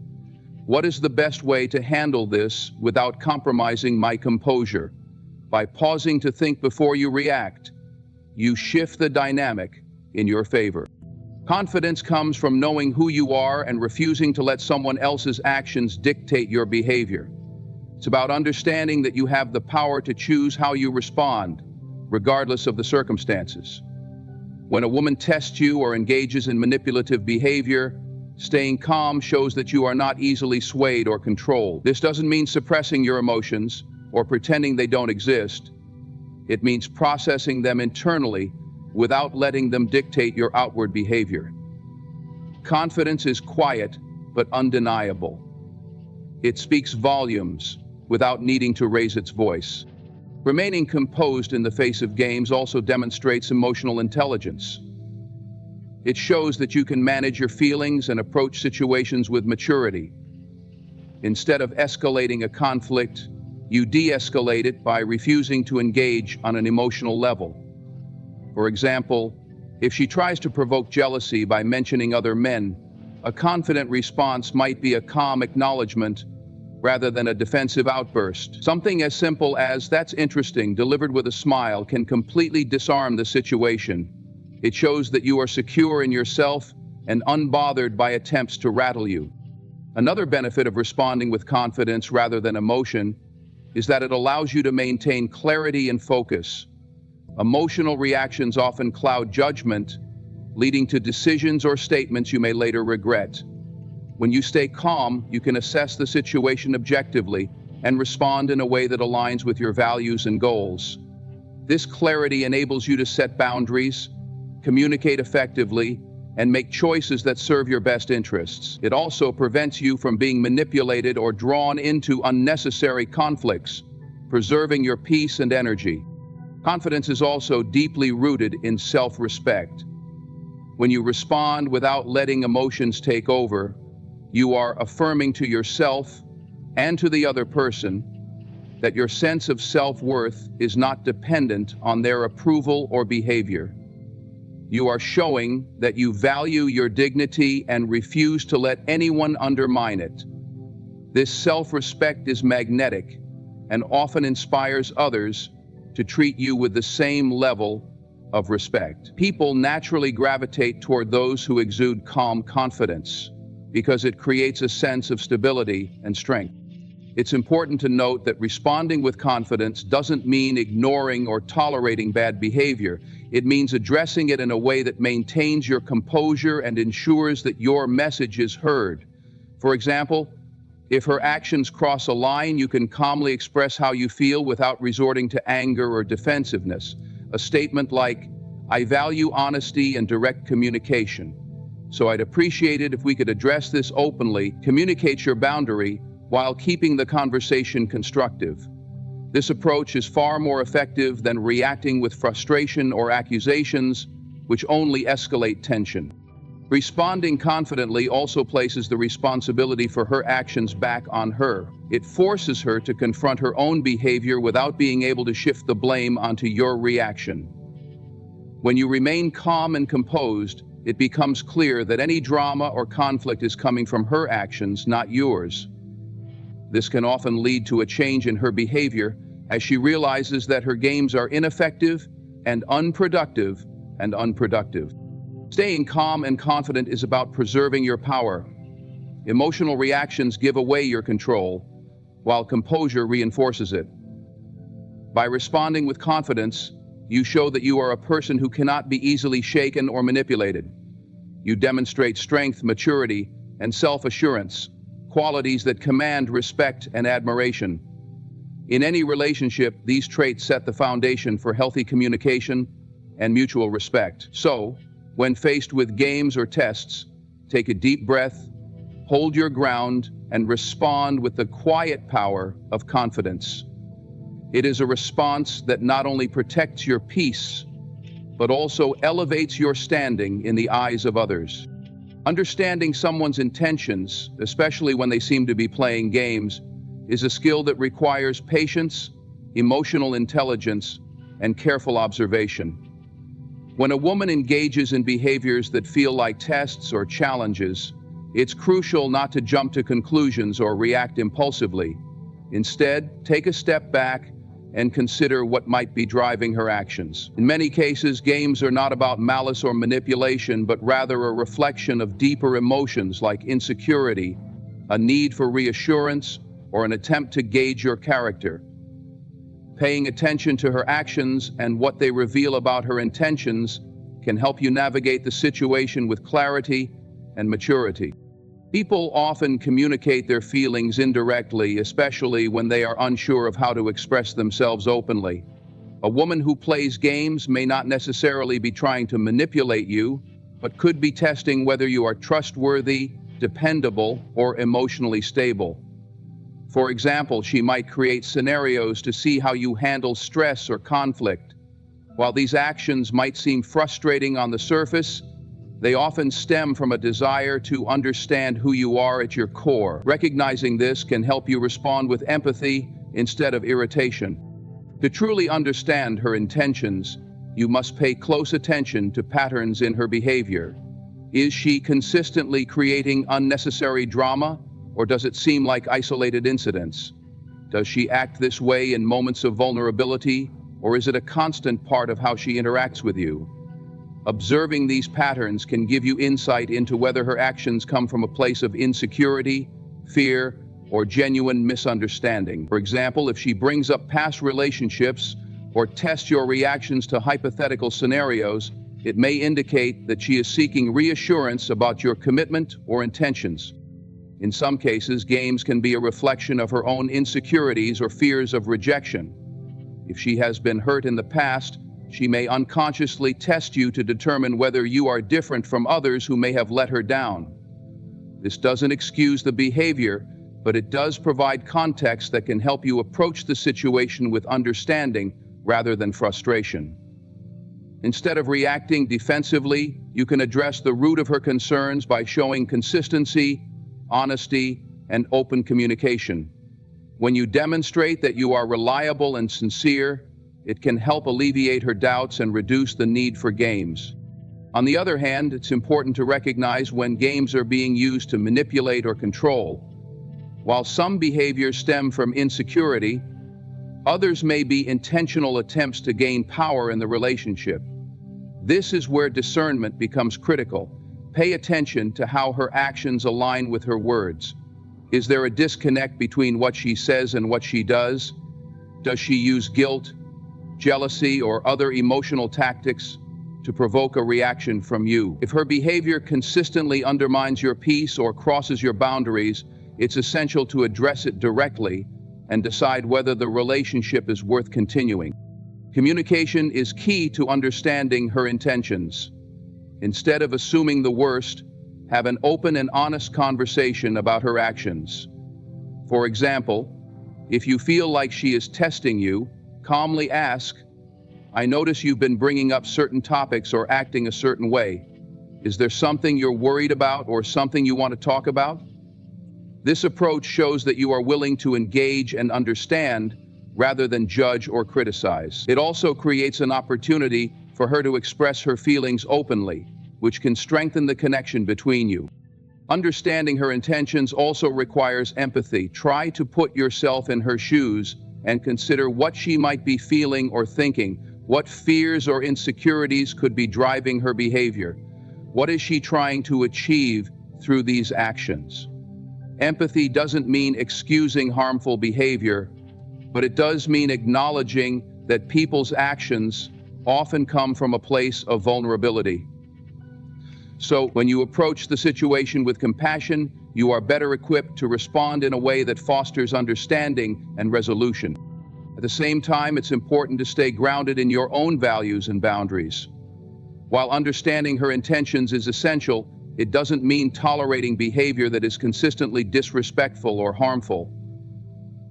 What is the best way to handle this without compromising my composure? By pausing to think before you react, you shift the dynamic in your favor. Confidence comes from knowing who you are and refusing to let someone else's actions dictate your behavior. It's about understanding that you have the power to choose how you respond, regardless of the circumstances. When a woman tests you or engages in manipulative behavior, staying calm shows that you are not easily swayed or controlled. This doesn't mean suppressing your emotions or pretending they don't exist. It means processing them internally without letting them dictate your outward behavior. Confidence is quiet but undeniable. It speaks volumes without needing to raise its voice. Remaining composed in the face of games also demonstrates emotional intelligence. It shows that you can manage your feelings and approach situations with maturity. Instead of escalating a conflict, you de-escalate it by refusing to engage on an emotional level. For example, if she tries to provoke jealousy by mentioning other men, a confident response might be a calm acknowledgement rather than a defensive outburst. Something as simple as, "That's interesting," delivered with a smile, can completely disarm the situation. It shows that you are secure in yourself and unbothered by attempts to rattle you. Another benefit of responding with confidence rather than emotion is that it allows you to maintain clarity and focus. Emotional reactions often cloud judgment, leading to decisions or statements you may later regret. When you stay calm, you can assess the situation objectively and respond in a way that aligns with your values and goals. This clarity enables you to set boundaries, communicate effectively, and make choices that serve your best interests. It also prevents you from being manipulated or drawn into unnecessary conflicts, preserving your peace and energy. Confidence is also deeply rooted in self-respect. When you respond without letting emotions take over, you are affirming to yourself and to the other person that your sense of self-worth is not dependent on their approval or behavior. You are showing that you value your dignity and refuse to let anyone undermine it. This self-respect is magnetic and often inspires others to treat you with the same level of respect. People naturally gravitate toward those who exude calm confidence because it creates a sense of stability and strength. It's important to note that responding with confidence doesn't mean ignoring or tolerating bad behavior. It means addressing it in a way that maintains your composure and ensures that your message is heard. For example, if her actions cross a line, you can calmly express how you feel without resorting to anger or defensiveness. A statement like, "I value honesty and direct communication, so I'd appreciate it if we could address this openly," communicates your boundary while keeping the conversation constructive. This approach is far more effective than reacting with frustration or accusations, which only escalate tension. Responding confidently also places the responsibility for her actions back on her. It forces her to confront her own behavior without being able to shift the blame onto your reaction. When you remain calm and composed, it becomes clear that any drama or conflict is coming from her actions, not yours. This can often lead to a change in her behavior as she realizes that her games are ineffective and unproductive. Staying calm and confident is about preserving your power. Emotional reactions give away your control, while composure reinforces it. By responding with confidence, you show that you are a person who cannot be easily shaken or manipulated. You demonstrate strength, maturity, and self-assurance, qualities that command respect and admiration. In any relationship, these traits set the foundation for healthy communication and mutual respect. So, when faced with games or tests, take a deep breath, hold your ground, and respond with the quiet power of confidence. It is a response that not only protects your peace, but also elevates your standing in the eyes of others. Understanding someone's intentions, especially when they seem to be playing games, is a skill that requires patience, emotional intelligence, and careful observation. When a woman engages in behaviors that feel like tests or challenges, it's crucial not to jump to conclusions or react impulsively. Instead, take a step back and consider what might be driving her actions. In many cases, games are not about malice or manipulation, but rather a reflection of deeper emotions like insecurity, a need for reassurance, or an attempt to gauge your character. Paying attention to her actions and what they reveal about her intentions can help you navigate the situation with clarity and maturity. People often communicate their feelings indirectly, especially when they are unsure of how to express themselves openly. A woman who plays games may not necessarily be trying to manipulate you, but could be testing whether you are trustworthy, dependable, or emotionally stable. For example, she might create scenarios to see how you handle stress or conflict. While these actions might seem frustrating on the surface, they often stem from a desire to understand who you are at your core. Recognizing this can help you respond with empathy instead of irritation. To truly understand her intentions, you must pay close attention to patterns in her behavior. Is she consistently creating unnecessary drama, or does it seem like isolated incidents? Does she act this way in moments of vulnerability, or is it a constant part of how she interacts with you? Observing these patterns can give you insight into whether her actions come from a place of insecurity, fear, or genuine misunderstanding. For example, if she brings up past relationships or tests your reactions to hypothetical scenarios, it may indicate that she is seeking reassurance about your commitment or intentions. In some cases, games can be a reflection of her own insecurities or fears of rejection. If she has been hurt in the past, she may unconsciously test you to determine whether you are different from others who may have let her down. This doesn't excuse the behavior, but it does provide context that can help you approach the situation with understanding rather than frustration. Instead of reacting defensively, you can address the root of her concerns by showing consistency, honesty, and open communication. When you demonstrate that you are reliable and sincere, it can help alleviate her doubts and reduce the need for games. On the other hand, it's important to recognize when games are being used to manipulate or control. While some behaviors stem from insecurity, others may be intentional attempts to gain power in the relationship. This is where discernment becomes critical. Pay attention to how her actions align with her words. Is there a disconnect between what she says and what she does? Does she use guilt, jealousy, or other emotional tactics to provoke a reaction from you? If her behavior consistently undermines your peace or crosses your boundaries, it's essential to address it directly and decide whether the relationship is worth continuing. Communication is key to understanding her intentions. Instead of assuming the worst, have an open and honest conversation about her actions. For example, if you feel like she is testing you, calmly ask, "I notice you've been bringing up certain topics or acting a certain way. Is there something you're worried about or something you want to talk about?" This approach shows that you are willing to engage and understand rather than judge or criticize. It also creates an opportunity for her to express her feelings openly, which can strengthen the connection between you. Understanding her intentions also requires empathy. Try to put yourself in her shoes and consider what she might be feeling or thinking. What fears or insecurities could be driving her behavior? What is she trying to achieve through these actions? Empathy doesn't mean excusing harmful behavior, but it does mean acknowledging that people's actions often come from a place of vulnerability. So, when you approach the situation with compassion, you are better equipped to respond in a way that fosters understanding and resolution. At the same time, it's important to stay grounded in your own values and boundaries. While understanding her intentions is essential, it doesn't mean tolerating behavior that is consistently disrespectful or harmful.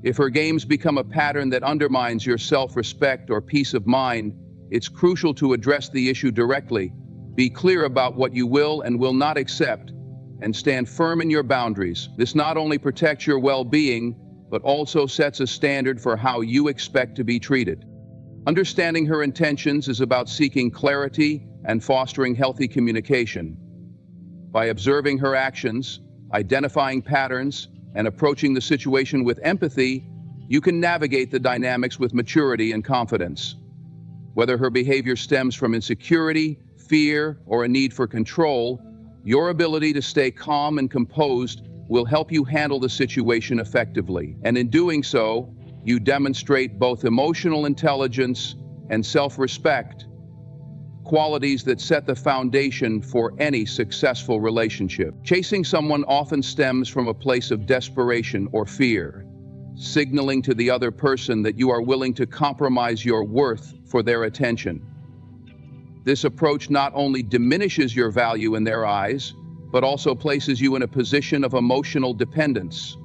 If her games become a pattern that undermines your self-respect or peace of mind, it's crucial to address the issue directly. Be clear about what you will and will not accept, and stand firm in your boundaries. This not only protects your well-being, but also sets a standard for how you expect to be treated. Understanding her intentions is about seeking clarity and fostering healthy communication. By observing her actions, identifying patterns, and approaching the situation with empathy, you can navigate the dynamics with maturity and confidence. Whether her behavior stems from insecurity, fear, or a need for control, your ability to stay calm and composed will help you handle the situation effectively. And in doing so, you demonstrate both emotional intelligence and self-respect, qualities that set the foundation for any successful relationship. Chasing someone often stems from a place of desperation or fear, signaling to the other person that you are willing to compromise your worth for their attention. This approach not only diminishes your value in their eyes, but also places you in a position of emotional dependence.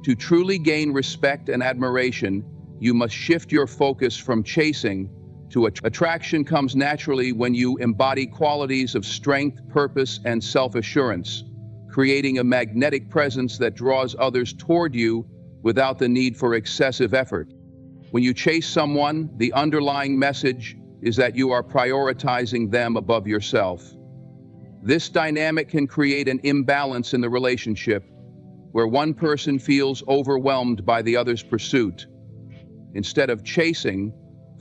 To truly gain respect and admiration, you must shift your focus from chasing to attraction. Comes naturally when you embody qualities of strength, purpose, and self-assurance, creating a magnetic presence that draws others toward you without the need for excessive effort. When you chase someone, the underlying message is that you are prioritizing them above yourself. This dynamic can create an imbalance in the relationship, where one person feels overwhelmed by the other's pursuit. Instead of chasing,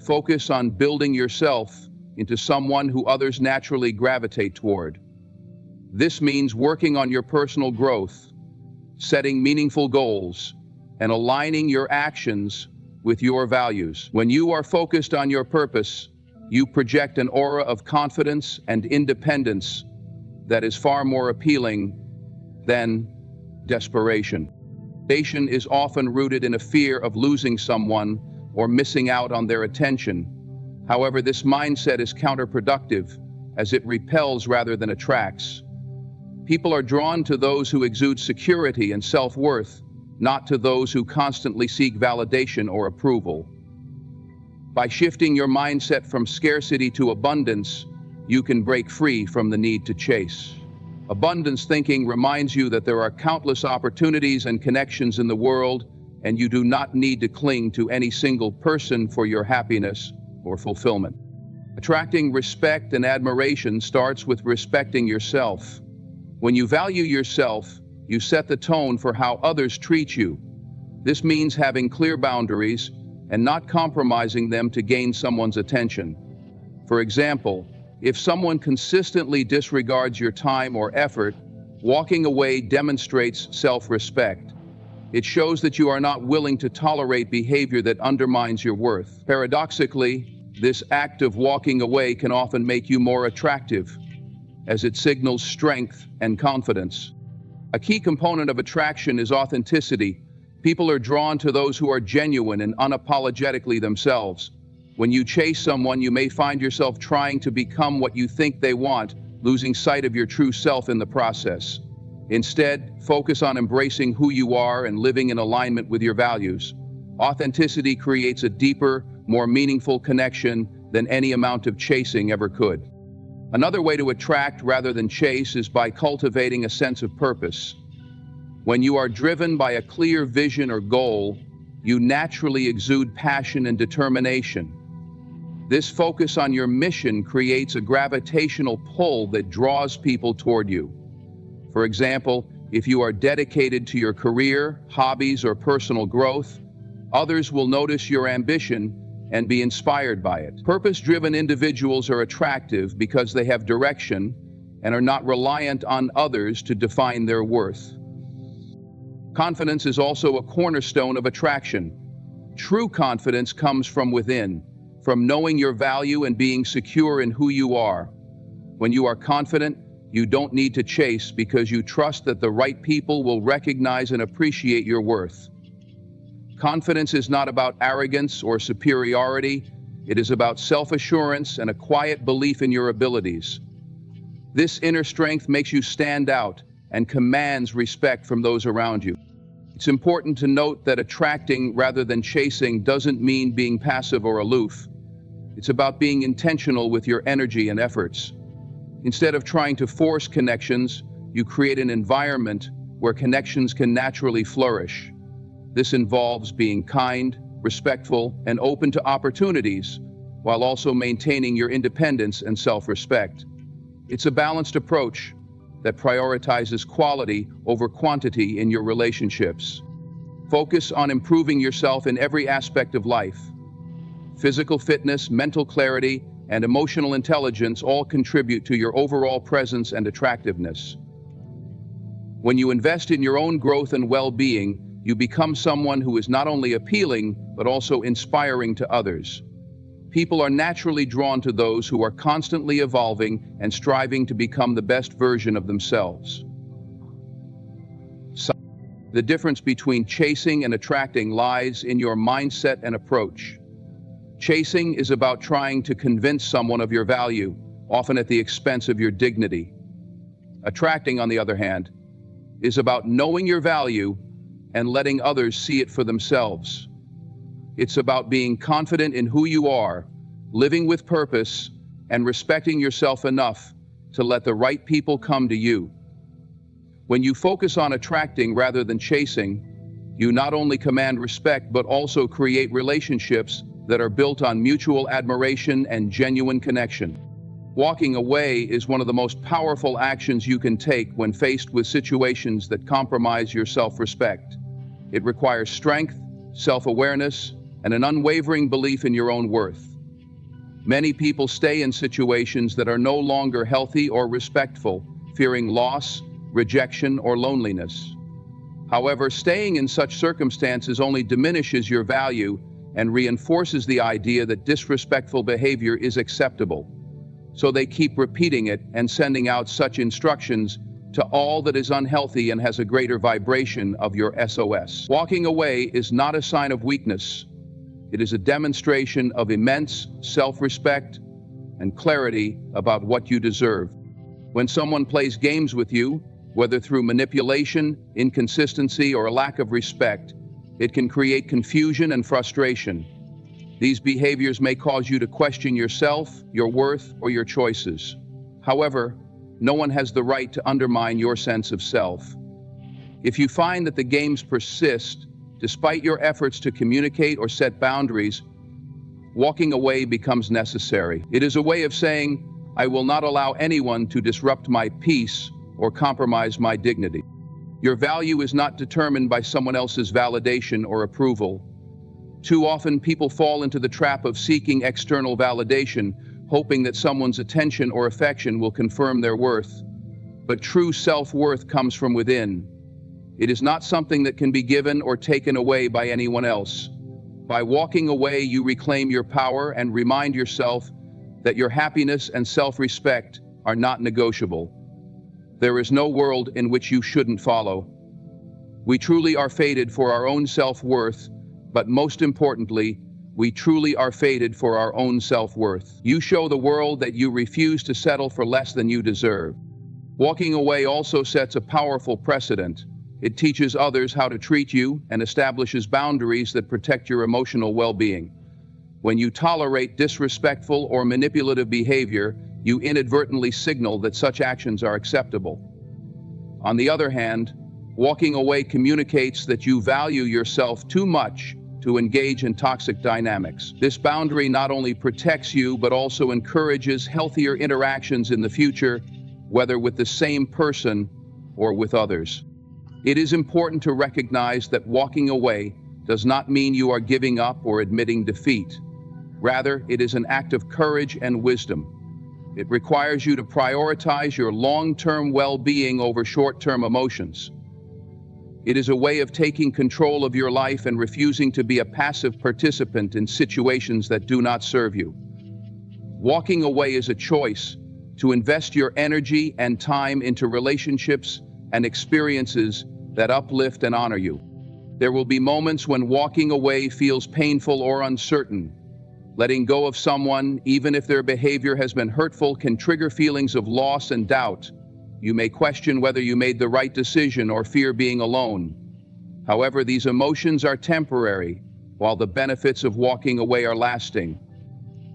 focus on building yourself into someone who others naturally gravitate toward. This means working on your personal growth, setting meaningful goals, and aligning your actions with your values. When you are focused on your purpose, you project an aura of confidence and independence that is far more appealing than desperation. Desperation is often rooted in a fear of losing someone or missing out on their attention. However, this mindset is counterproductive, as it repels rather than attracts. People are drawn to those who exude security and self-worth, not to those who constantly seek validation or approval. By shifting your mindset from scarcity to abundance, you can break free from the need to chase. Abundance thinking reminds you that there are countless opportunities and connections in the world, and you do not need to cling to any single person for your happiness or fulfillment. Attracting respect and admiration starts with respecting yourself. When you value yourself, you set the tone for how others treat you. This means having clear boundaries and not compromising them to gain someone's attention. For example, if someone consistently disregards your time or effort, walking away demonstrates self-respect. It shows that you are not willing to tolerate behavior that undermines your worth. Paradoxically, this act of walking away can often make you more attractive, as it signals strength and confidence. A key component of attraction is authenticity. People are drawn to those who are genuine and unapologetically themselves. When you chase someone, you may find yourself trying to become what you think they want, losing sight of your true self in the process. Instead, focus on embracing who you are and living in alignment with your values. Authenticity creates a deeper, more meaningful connection than any amount of chasing ever could. Another way to attract rather than chase is by cultivating a sense of purpose. When you are driven by a clear vision or goal, you naturally exude passion and determination. This focus on your mission creates a gravitational pull that draws people toward you. For example, if you are dedicated to your career, hobbies, or personal growth, others will notice your ambition and be inspired by it. Purpose-driven individuals are attractive because they have direction and are not reliant on others to define their worth. Confidence is also a cornerstone of attraction. True confidence comes from within, from knowing your value and being secure in who you are. When you are confident, you don't need to chase because you trust that the right people will recognize and appreciate your worth. Confidence is not about arrogance or superiority. It is about self-assurance and a quiet belief in your abilities. This inner strength makes you stand out and commands respect from those around you. It's important to note that attracting rather than chasing doesn't mean being passive or aloof. It's about being intentional with your energy and efforts. Instead of trying to force connections, you create an environment where connections can naturally flourish. This involves being kind, respectful, and open to opportunities, while also maintaining your independence and self-respect. It's a balanced approach that prioritizes quality over quantity in your relationships. Focus on improving yourself in every aspect of life. Physical fitness, mental clarity, and emotional intelligence all contribute to your overall presence and attractiveness. When you invest in your own growth and well-being, you become someone who is not only appealing, but also inspiring to others. People are naturally drawn to those who are constantly evolving and striving to become the best version of themselves. The difference between chasing and attracting lies in your mindset and approach. Chasing is about trying to convince someone of your value, often at the expense of your dignity. Attracting, on the other hand, is about knowing your value and letting others see it for themselves. It's about being confident in who you are, living with purpose, and respecting yourself enough to let the right people come to you. When you focus on attracting rather than chasing, you not only command respect but also create relationships that are built on mutual admiration and genuine connection. Walking away is one of the most powerful actions you can take when faced with situations that compromise your self-respect. It requires strength, self-awareness, and an unwavering belief in your own worth. Many people stay in situations that are no longer healthy or respectful, fearing loss, rejection, or loneliness. However, staying in such circumstances only diminishes your value and reinforces the idea that disrespectful behavior is acceptable. So they keep repeating it and sending out such instructions to all that is unhealthy and has a greater vibration of your SOS. Walking away is not a sign of weakness. It is a demonstration of immense self-respect and clarity about what you deserve. When someone plays games with you, whether through manipulation, inconsistency, or a lack of respect, it can create confusion and frustration. These behaviors may cause you to question yourself, your worth, or your choices. However, no one has the right to undermine your sense of self. If you find that the games persist, despite your efforts to communicate or set boundaries, walking away becomes necessary. It is a way of saying, I will not allow anyone to disrupt my peace or compromise my dignity. Your value is not determined by someone else's validation or approval. Too often, people fall into the trap of seeking external validation, hoping that someone's attention or affection will confirm their worth. But true self-worth comes from within. It is not something that can be given or taken away by anyone else. By walking away, you reclaim your power and remind yourself that your happiness and self-respect are not negotiable. There is no world in which you shouldn't follow. We truly are fated for our own self-worth, but most importantly, we truly are fated for our own self-worth. You show the world that you refuse to settle for less than you deserve. Walking away also sets a powerful precedent. It teaches others how to treat you and establishes boundaries that protect your emotional well-being. When you tolerate disrespectful or manipulative behavior, you inadvertently signal that such actions are acceptable. On the other hand, walking away communicates that you value yourself too much to engage in toxic dynamics. This boundary not only protects you, but also encourages healthier interactions in the future, whether with the same person or with others. It is important to recognize that walking away does not mean you are giving up or admitting defeat. Rather, it is an act of courage and wisdom. It requires you to prioritize your long-term well-being over short-term emotions. It is a way of taking control of your life and refusing to be a passive participant in situations that do not serve you. Walking away is a choice to invest your energy and time into relationships and experiences that uplift and honor you. There will be moments when walking away feels painful or uncertain. Letting go of someone, even if their behavior has been hurtful, can trigger feelings of loss and doubt. You may question whether you made the right decision or fear being alone. However, these emotions are temporary, while the benefits of walking away are lasting.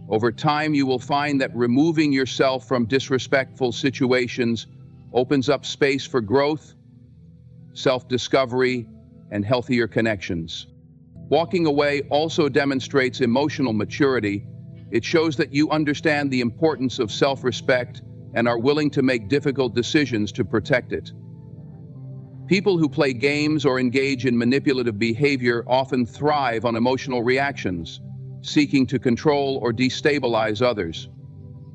Over time, you will find that removing yourself from disrespectful situations opens up space for growth, self-discovery, and healthier connections. Walking away also demonstrates emotional maturity. It shows that you understand the importance of self-respect and are willing to make difficult decisions to protect it. People who play games or engage in manipulative behavior often thrive on emotional reactions, seeking to control or destabilize others.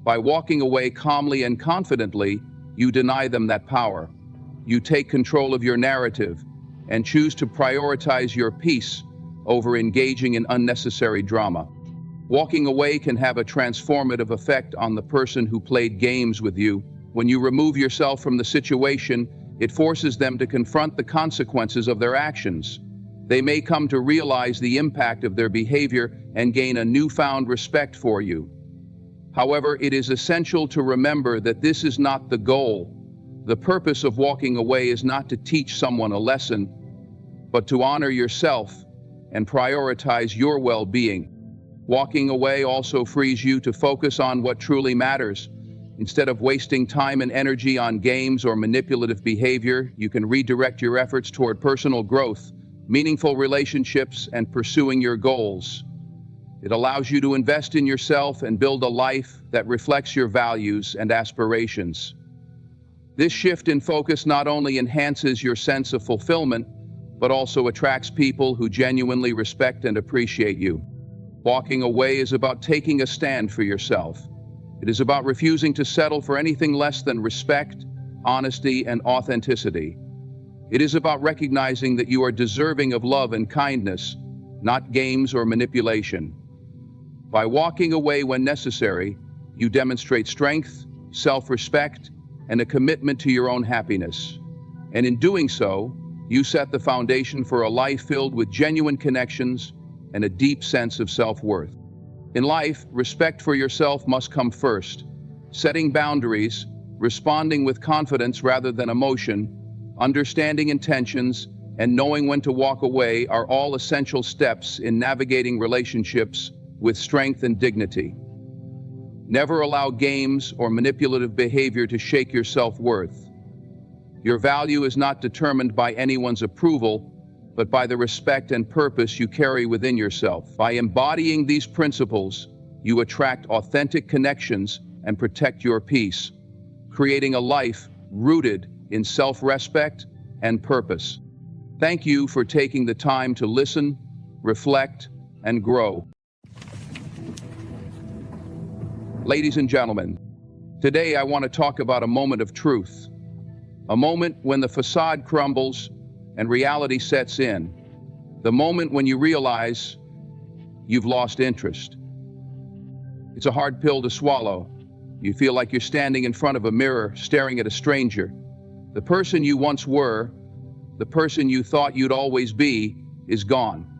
By walking away calmly and confidently, you deny them that power. You take control of your narrative and choose to prioritize your peace over engaging in unnecessary drama. Walking away can have a transformative effect on the person who played games with you. When you remove yourself from the situation, it forces them to confront the consequences of their actions. They may come to realize the impact of their behavior and gain a newfound respect for you. However, it is essential to remember that this is not the goal. The purpose of walking away is not to teach someone a lesson, but to honor yourself and prioritize your well-being. Walking away also frees you to focus on what truly matters. Instead of wasting time and energy on games or manipulative behavior, you can redirect your efforts toward personal growth, meaningful relationships, and pursuing your goals. It allows you to invest in yourself and build a life that reflects your values and aspirations. This shift in focus not only enhances your sense of fulfillment, but also attracts people who genuinely respect and appreciate you. Walking away is about taking a stand for yourself. It is about refusing to settle for anything less than respect, honesty, and authenticity. It is about recognizing that you are deserving of love and kindness, not games or manipulation. By walking away when necessary, you demonstrate strength, self-respect, and a commitment to your own happiness. And in doing so, you set the foundation for a life filled with genuine connections and a deep sense of self-worth. In life, respect for yourself must come first. Setting boundaries, responding with confidence rather than emotion, understanding intentions, and knowing when to walk away are all essential steps in navigating relationships with strength and dignity. Never allow games or manipulative behavior to shake your self-worth. Your value is not determined by anyone's approval, but by the respect and purpose you carry within yourself. By embodying these principles, you attract authentic connections and protect your peace, creating a life rooted in self-respect and purpose. Thank you for taking the time to listen, reflect, and grow. Ladies and gentlemen, today I want to talk about a moment of truth, a moment when the facade crumbles and reality sets in, the moment when you realize you've lost interest. It's a hard pill to swallow. You feel like you're standing in front of a mirror, staring at a stranger. The person you once were, the person you thought you'd always be, is gone.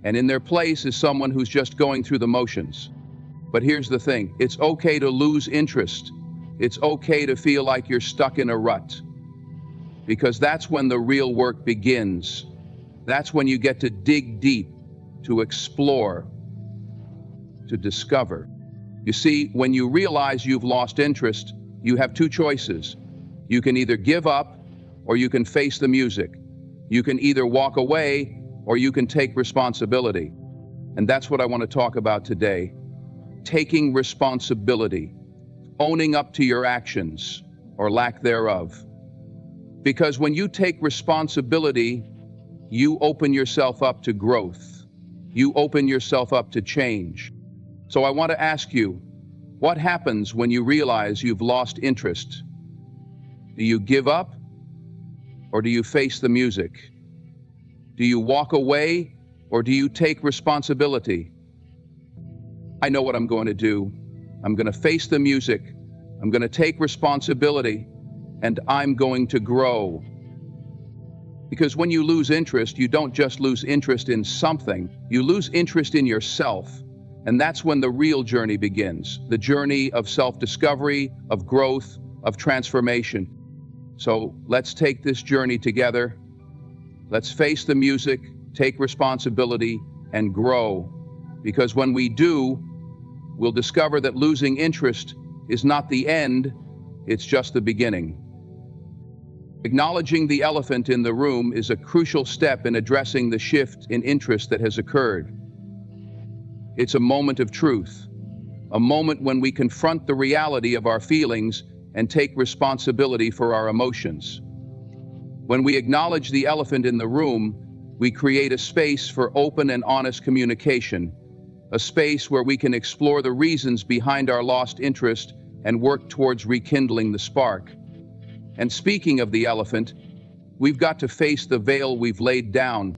And in their place is someone who's just going through the motions. But here's the thing, it's okay to lose interest. It's okay to feel like you're stuck in a rut. Because that's when the real work begins. That's when you get to dig deep, to explore, to discover. You see, when you realize you've lost interest, you have two choices. You can either give up, or you can face the music. You can either walk away, or you can take responsibility. And that's what I want to talk about today. Taking responsibility, owning up to your actions, or lack thereof. Because when you take responsibility, you open yourself up to growth. You open yourself up to change. So I want to ask you, what happens when you realize you've lost interest? Do you give up, or do you face the music? Do you walk away, or do you take responsibility? I know what I'm going to do. I'm going to face the music. I'm going to take responsibility, and I'm going to grow. Because when you lose interest, you don't just lose interest in something, you lose interest in yourself. And that's when the real journey begins, the journey of self-discovery, of growth, of transformation. So let's take this journey together. Let's face the music, take responsibility, and grow. Because when we do, we'll discover that losing interest is not the end, it's just the beginning. Acknowledging the elephant in the room is a crucial step in addressing the shift in interest that has occurred. It's a moment of truth, a moment when we confront the reality of our feelings and take responsibility for our emotions. When we acknowledge the elephant in the room, we create a space for open and honest communication, a space where we can explore the reasons behind our lost interest and work towards rekindling the spark. And speaking of the elephant, we've got to face the veil we've laid down.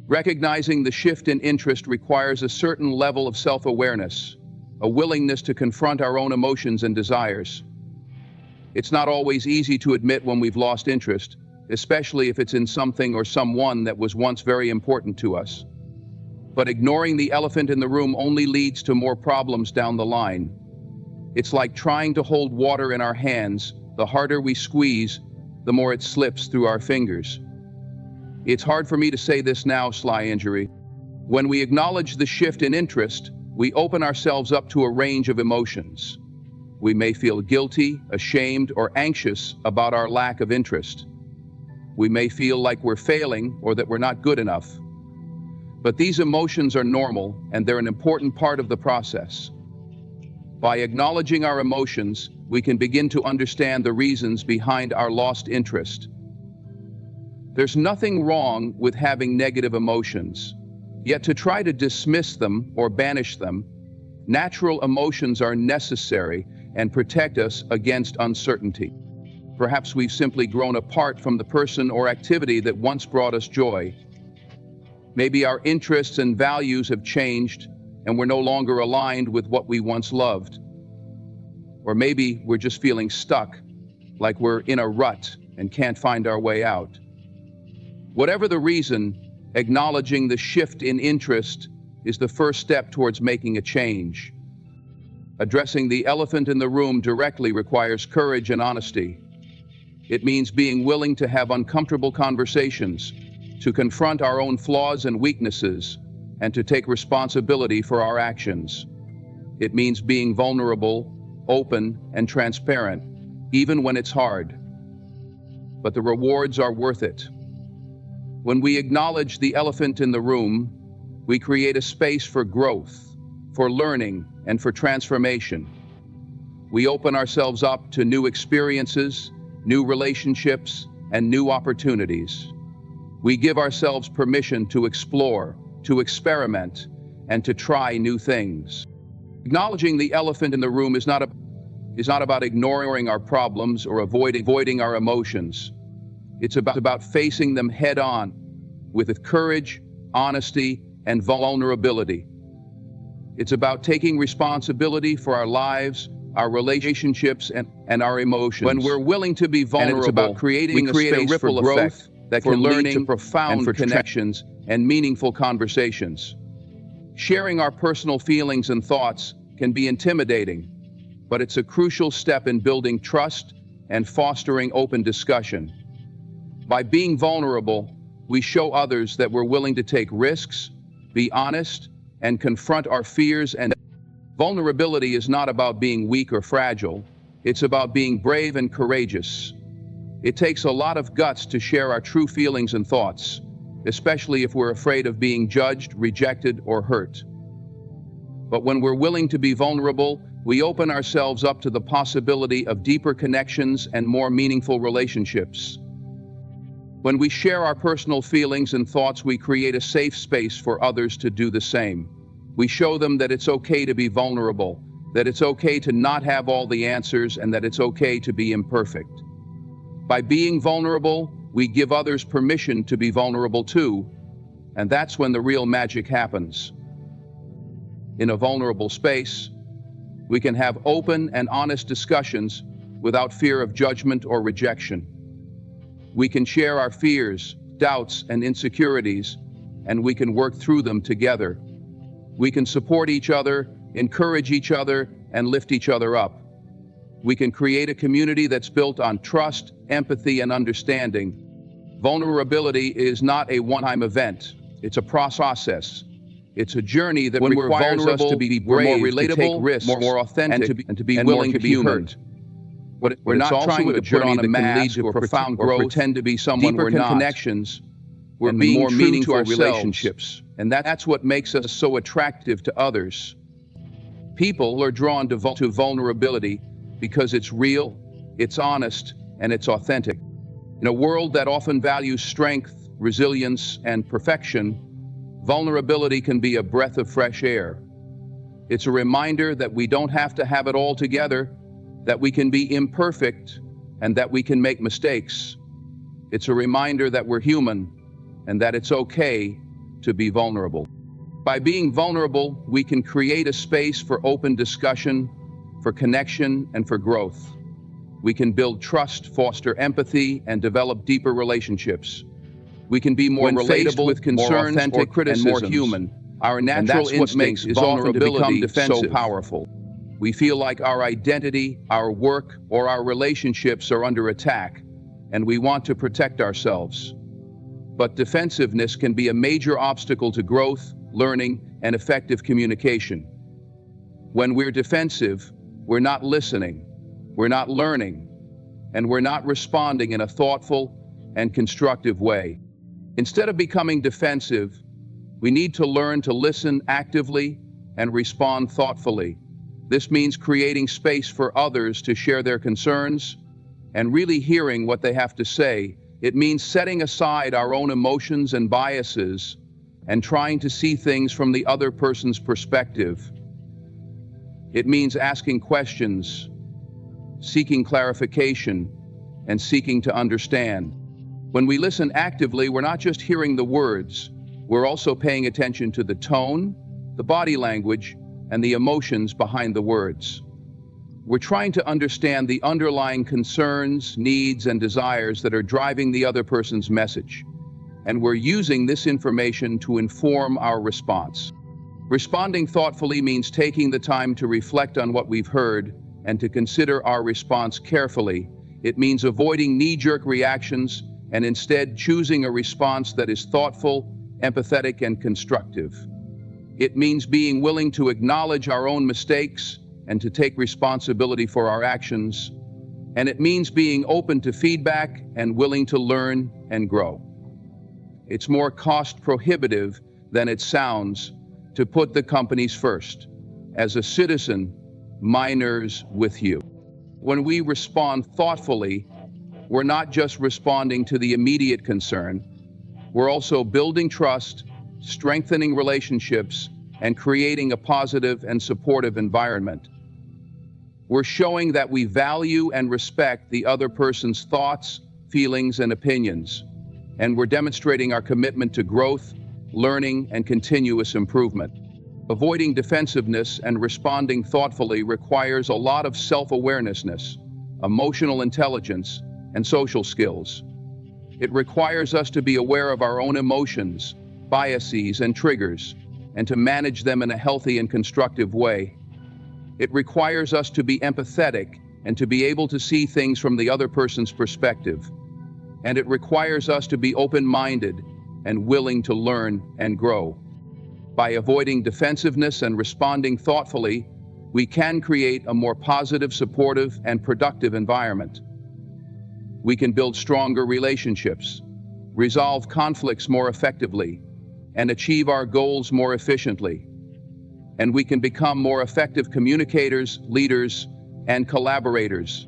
Recognizing the shift in interest requires a certain level of self-awareness, a willingness to confront our own emotions and desires. It's not always easy to admit when we've lost interest, especially if it's in something or someone that was once very important to us. But ignoring the elephant in the room only leads to more problems down the line. It's like trying to hold water in our hands. The harder we squeeze, the more it slips through our fingers. It's hard for me to say this now, Sly Injury. When we acknowledge the shift in interest, we open ourselves up to a range of emotions. We may feel guilty, ashamed, or anxious about our lack of interest. We may feel like we're failing or that we're not good enough. But these emotions are normal, and they're an important part of the process. By acknowledging our emotions, we can begin to understand the reasons behind our lost interest. There's nothing wrong with having negative emotions. Yet to try to dismiss them or banish them, natural emotions are necessary and protect us against uncertainty. Perhaps we've simply grown apart from the person or activity that once brought us joy. Maybe our interests and values have changed and we're no longer aligned with what we once loved. Or maybe we're just feeling stuck, like we're in a rut and can't find our way out. Whatever the reason, acknowledging the shift in interest is the first step towards making a change. Addressing the elephant in the room directly requires courage and honesty. It means being willing to have uncomfortable conversations, to confront our own flaws and weaknesses, and to take responsibility for our actions. It means being vulnerable, open, and transparent, even when it's hard. But the rewards are worth it. When we acknowledge the elephant in the room, we create a space for growth, for learning, and for transformation. We open ourselves up to new experiences, new relationships, and new opportunities. We give ourselves permission to explore, to experiment, and to try new things. Acknowledging the elephant in the room is not about ignoring our problems or avoiding our emotions. It's about facing them head on with courage, honesty, and vulnerability. It's about taking responsibility for our lives, our relationships, and our emotions. When we're willing to be vulnerable, it's about creating a space for growth that can lead to profound connections and meaningful conversations. Sharing our personal feelings and thoughts can be intimidating, but it's a crucial step in building trust and fostering open discussion. By being vulnerable, we show others that we're willing to take risks, be honest, and confront our fears. And vulnerability is not about being weak or fragile. It's about being brave and courageous. It takes a lot of guts to share our true feelings and thoughts, especially if we're afraid of being judged, rejected, or hurt. But when we're willing to be vulnerable, we open ourselves up to the possibility of deeper connections and more meaningful relationships. When we share our personal feelings and thoughts, we create a safe space for others to do the same. We show them that it's okay to be vulnerable, that it's okay to not have all the answers, and that it's okay to be imperfect. By being vulnerable, we give others permission to be vulnerable too, and that's when the real magic happens. In a vulnerable space, we can have open and honest discussions without fear of judgment or rejection. We can share our fears, doubts, and insecurities, and we can work through them together. We can support each other, encourage each other, and lift each other up. We can create a community that's built on trust, empathy, and understanding. Vulnerability is not a one-time event. It's a process. It's a journey that requires us to be brave, more relatable, to take risks, more authentic, and to be willing to be hurt. We're not trying to put on a mask or profound growth, pretend to be someone we're not. Connections, we're being more meaningful relationships, and that's what makes us so attractive to others. People are drawn to vulnerability because it's real, it's honest, and it's authentic. In a world that often values strength, resilience, and perfection, vulnerability can be a breath of fresh air. It's a reminder that we don't have to have it all together, that we can be imperfect, and that we can make mistakes. It's a reminder that we're human, and that it's okay to be vulnerable. By being vulnerable, we can create a space for open discussion, for connection, and for growth. We can build trust, foster empathy, and develop deeper relationships. We can be more relatable with concerns, more authentic, and more human. Our natural instinct is often to become defensive. So powerful. We feel like our identity, our work, or our relationships are under attack, and we want to protect ourselves. But defensiveness can be a major obstacle to growth, learning, and effective communication. When we're defensive, we're not listening, we're not learning, and we're not responding in a thoughtful and constructive way. Instead of becoming defensive, we need to learn to listen actively and respond thoughtfully. This means creating space for others to share their concerns and really hearing what they have to say. It means setting aside our own emotions and biases and trying to see things from the other person's perspective. It means asking questions, seeking clarification, and seeking to understand. When we listen actively, we're not just hearing the words, we're also paying attention to the tone, the body language, and the emotions behind the words. We're trying to understand the underlying concerns, needs, and desires that are driving the other person's message, and we're using this information to inform our response. Responding thoughtfully means taking the time to reflect on what we've heard and to consider our response carefully. It means avoiding knee-jerk reactions and instead choosing a response that is thoughtful, empathetic, and constructive. It means being willing to acknowledge our own mistakes and to take responsibility for our actions. And it means being open to feedback and willing to learn and grow. It's more cost prohibitive than it sounds to put the companies first. As a citizen, miners with you. When we respond thoughtfully, we're not just responding to the immediate concern, we're also building trust, strengthening relationships, and creating a positive and supportive environment. We're showing that we value and respect the other person's thoughts, feelings, and opinions, and we're demonstrating our commitment to growth, learning, and continuous improvement. Avoiding defensiveness and responding thoughtfully requires a lot of self-awareness, emotional intelligence, and social skills. It requires us to be aware of our own emotions, biases, and triggers, and to manage them in a healthy and constructive way. It requires us to be empathetic and to be able to see things from the other person's perspective. And it requires us to be open-minded and willing to learn and grow. By avoiding defensiveness and responding thoughtfully, we can create a more positive, supportive, and productive environment. We can build stronger relationships, resolve conflicts more effectively, and achieve our goals more efficiently. And we can become more effective communicators, leaders, and collaborators.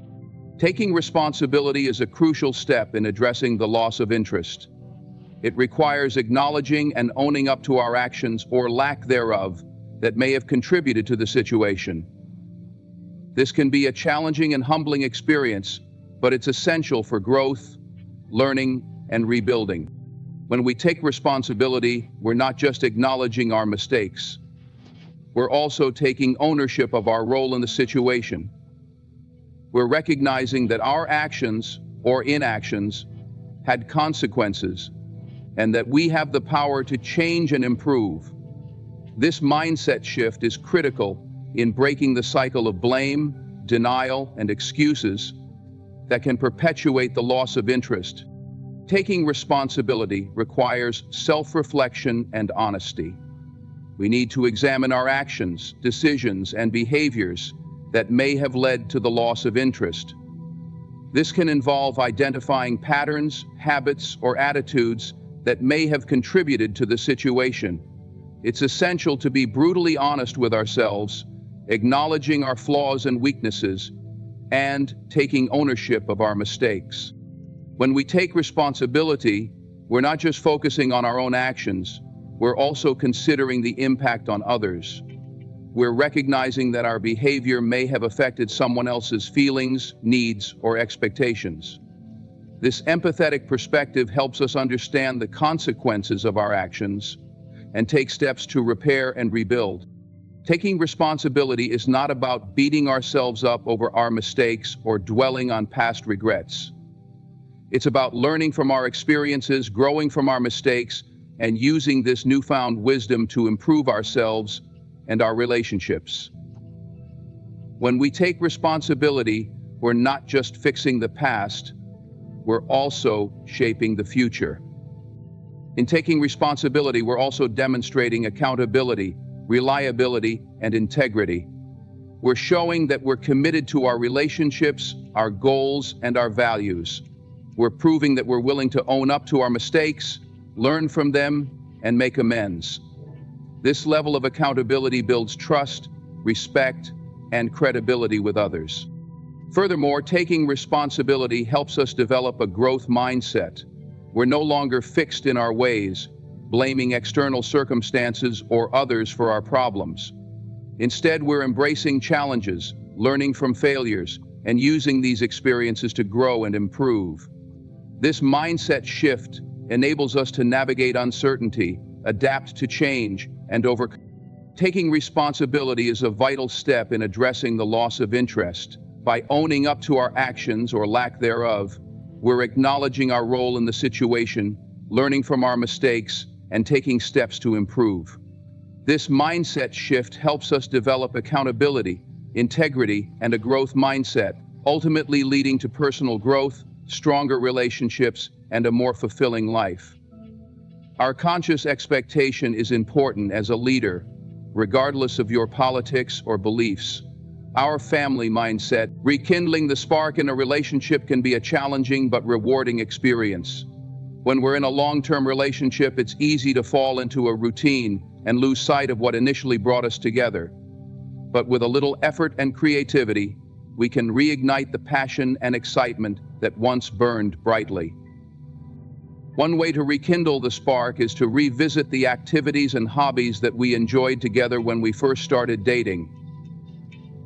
Taking responsibility is a crucial step in addressing the loss of interest. It requires acknowledging and owning up to our actions or lack thereof that may have contributed to the situation. This can be a challenging and humbling experience, but it's essential for growth, learning, and rebuilding. When we take responsibility, we're not just acknowledging our mistakes. We're also taking ownership of our role in the situation. We're recognizing that our actions or inactions had consequences, and that we have the power to change and improve. This mindset shift is critical in breaking the cycle of blame, denial, and excuses that can perpetuate the loss of interest. Taking responsibility requires self-reflection and honesty. We need to examine our actions, decisions, and behaviors that may have led to the loss of interest. This can involve identifying patterns, habits, or attitudes that may have contributed to the situation. It's essential to be brutally honest with ourselves, acknowledging our flaws and weaknesses, and taking ownership of our mistakes. When we take responsibility, we're not just focusing on our own actions, we're also considering the impact on others. We're recognizing that our behavior may have affected someone else's feelings, needs, or expectations. This empathetic perspective helps us understand the consequences of our actions and take steps to repair and rebuild. Taking responsibility is not about beating ourselves up over our mistakes or dwelling on past regrets. It's about learning from our experiences, growing from our mistakes, and using this newfound wisdom to improve ourselves and our relationships. When we take responsibility, we're not just fixing the past, we're also shaping the future. In taking responsibility, we're also demonstrating accountability, reliability, and integrity. We're showing that we're committed to our relationships, our goals, and our values. We're proving that we're willing to own up to our mistakes, learn from them, and make amends. This level of accountability builds trust, respect, and credibility with others. Furthermore, taking responsibility helps us develop a growth mindset. We're no longer fixed in our ways. blaming external circumstances or others for our problems. Instead, we're embracing challenges, learning from failures, and using these experiences to grow and improve. This mindset shift enables us to navigate uncertainty, adapt to change, and overcome. Taking responsibility is a vital step in addressing the loss of interest. By owning up to our actions or lack thereof, we're acknowledging our role in the situation, learning from our mistakes, and taking steps to improve. This mindset shift helps us develop accountability, integrity, and a growth mindset, ultimately leading to personal growth, stronger relationships, and a more fulfilling life. Our conscious expectation is important as a leader, regardless of your politics or beliefs. Our family mindset, rekindling the spark in a relationship, can be a challenging but rewarding experience. When we're in a long-term relationship, it's easy to fall into a routine and lose sight of what initially brought us together. But with a little effort and creativity, we can reignite the passion and excitement that once burned brightly. One way to rekindle the spark is to revisit the activities and hobbies that we enjoyed together when we first started dating.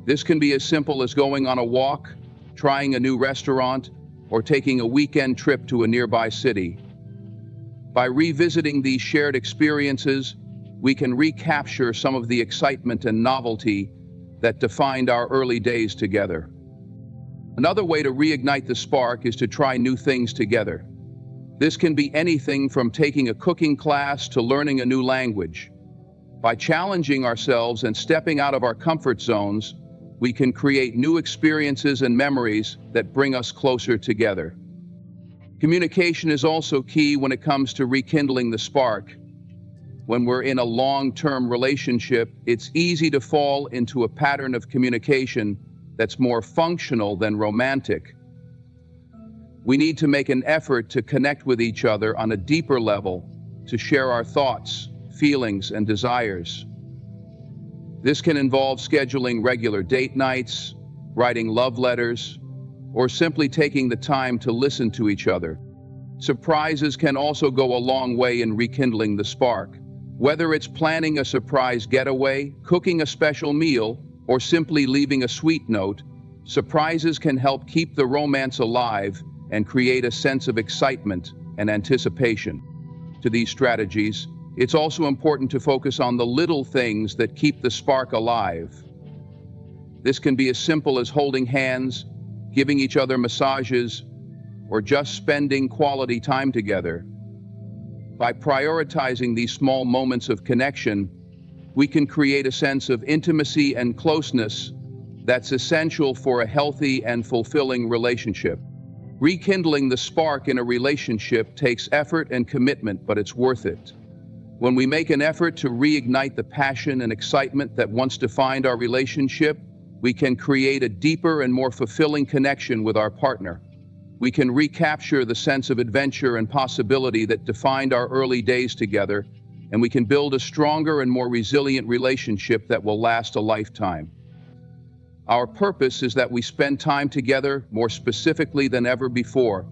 This can be as simple as going on a walk, trying a new restaurant, or taking a weekend trip to a nearby city. By revisiting these shared experiences, we can recapture some of the excitement and novelty that defined our early days together. Another way to reignite the spark is to try new things together. This can be anything from taking a cooking class to learning a new language. By challenging ourselves and stepping out of our comfort zones, we can create new experiences and memories that bring us closer together. Communication is also key when it comes to rekindling the spark. When we're in a long-term relationship, it's easy to fall into a pattern of communication that's more functional than romantic. We need to make an effort to connect with each other on a deeper level, to share our thoughts, feelings, and desires. This can involve scheduling regular date nights, writing love letters, or simply taking the time to listen to each other. Surprises can also go a long way in rekindling the spark. Whether it's planning a surprise getaway, cooking a special meal, or simply leaving a sweet note, surprises can help keep the romance alive and create a sense of excitement and anticipation. To these strategies, it's also important to focus on the little things that keep the spark alive. This can be as simple as holding hands, giving each other massages, or just spending quality time together. By prioritizing these small moments of connection, we can create a sense of intimacy and closeness that's essential for a healthy and fulfilling relationship. Rekindling the spark in a relationship takes effort and commitment, but it's worth it. When we make an effort to reignite the passion and excitement that once defined our relationship, we can create a deeper and more fulfilling connection with our partner. We can recapture the sense of adventure and possibility that defined our early days together, and we can build a stronger and more resilient relationship that will last a lifetime. Our purpose is that we spend time together more specifically than ever before,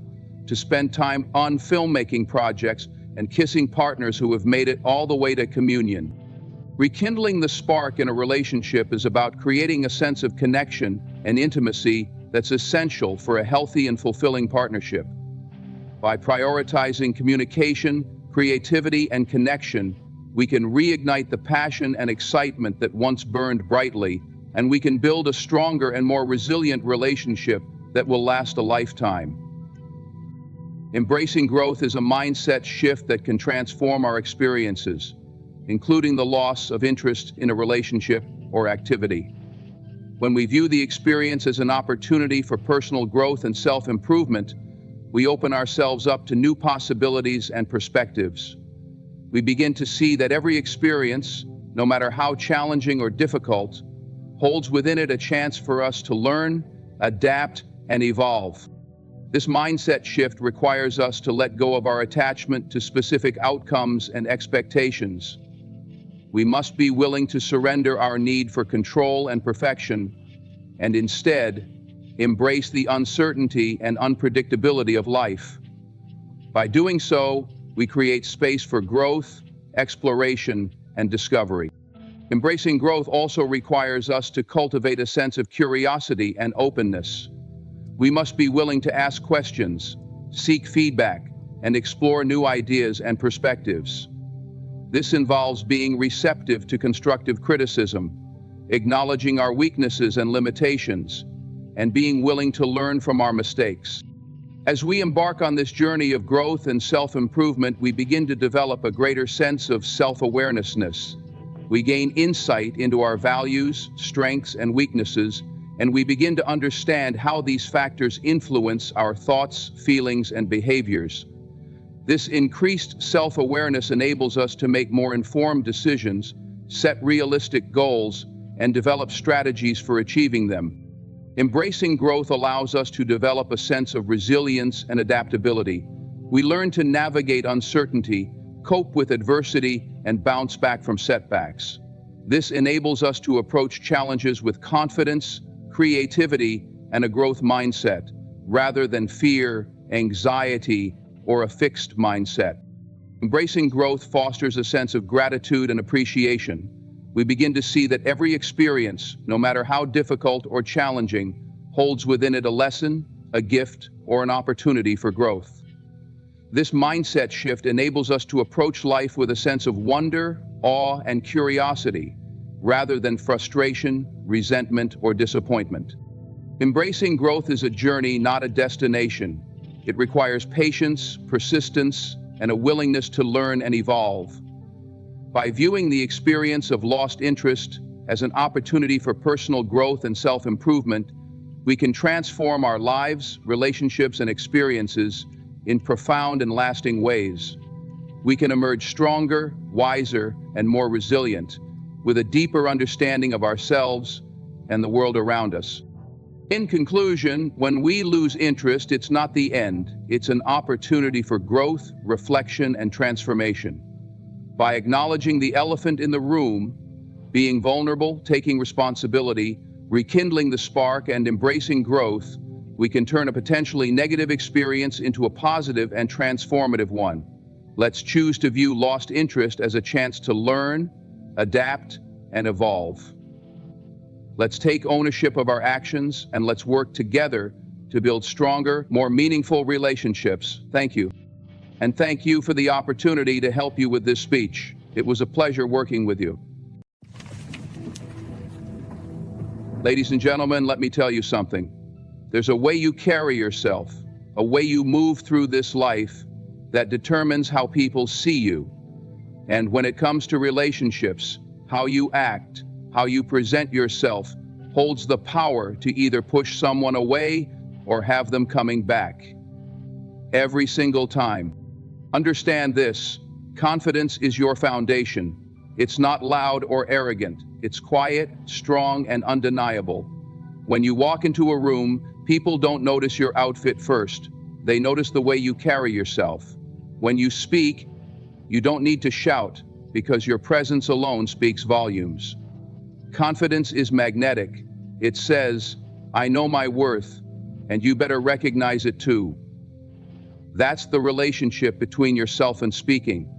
to spend time on filmmaking projects and kissing partners who have made it all the way to communion. Rekindling the spark in a relationship is about creating a sense of connection and intimacy that's essential for a healthy and fulfilling partnership. By prioritizing communication, creativity, and connection, we can reignite the passion and excitement that once burned brightly, and we can build a stronger and more resilient relationship that will last a lifetime. Embracing growth is a mindset shift that can transform our experiences, including the loss of interest in a relationship or activity. When we view the experience as an opportunity for personal growth and self-improvement, we open ourselves up to new possibilities and perspectives. We begin to see that every experience, no matter how challenging or difficult, holds within it a chance for us to learn, adapt, and evolve. This mindset shift requires us to let go of our attachment to specific outcomes and expectations. We must be willing to surrender our need for control and perfection, and instead embrace the uncertainty and unpredictability of life. By doing so, We create space for growth, exploration, and discovery. Embracing growth also requires us to cultivate a sense of curiosity and openness. We must be willing to ask questions, seek feedback, and explore new ideas and perspectives. This involves being receptive to constructive criticism, acknowledging our weaknesses and limitations, and being willing to learn from our mistakes. As we embark on this journey of growth and self-improvement, we begin to develop a greater sense of self-awareness. We gain insight into our values, strengths, and weaknesses, and we begin to understand how these factors influence our thoughts, feelings, and behaviors. This increased self-awareness enables us to make more informed decisions, set realistic goals, and develop strategies for achieving them. Embracing growth allows us to develop a sense of resilience and adaptability. We learn to navigate uncertainty, cope with adversity, and bounce back from setbacks. This enables us to approach challenges with confidence, creativity, and a growth mindset, rather than fear, anxiety, or a fixed mindset. Embracing growth fosters a sense of gratitude and appreciation. We begin to see that every experience, no matter how difficult or challenging, holds within it a lesson, a gift, or an opportunity for growth. This mindset shift enables us to approach life with a sense of wonder, awe, and curiosity, rather than frustration, resentment, or disappointment. Embracing growth is a journey, not a destination. It requires patience, persistence, and a willingness to learn and evolve. By viewing the experience of lost interest as an opportunity for personal growth and self-improvement, we can transform our lives, relationships, and experiences in profound and lasting ways. We can emerge stronger, wiser, and more resilient, with a deeper understanding of ourselves and the world around us. In conclusion, when we lose interest, it's not the end. It's an opportunity for growth, reflection, and transformation. By acknowledging the elephant in the room, being vulnerable, taking responsibility, rekindling the spark, and embracing growth, we can turn a potentially negative experience into a positive and transformative one. Let's choose to view lost interest as a chance to learn, adapt, and evolve. Let's take ownership of our actions, and let's work together to build stronger, more meaningful relationships. Thank you. And thank you for the opportunity to help you with this speech. It was a pleasure working with you. Ladies and gentlemen, let me tell you something. There's a way you carry yourself, a way you move through this life that determines how people see you. And when it comes to relationships, how you act, how you present yourself holds the power to either push someone away or have them coming back. Every single time. Understand this, confidence is your foundation. It's not loud or arrogant. It's quiet, strong, and undeniable. When you walk into a room, people don't notice your outfit first. They notice the way you carry yourself. When you speak, you don't need to shout because your presence alone speaks volumes. Confidence is magnetic. It says, I know my worth, and you better recognize it too. That's the relationship between yourself and speaking.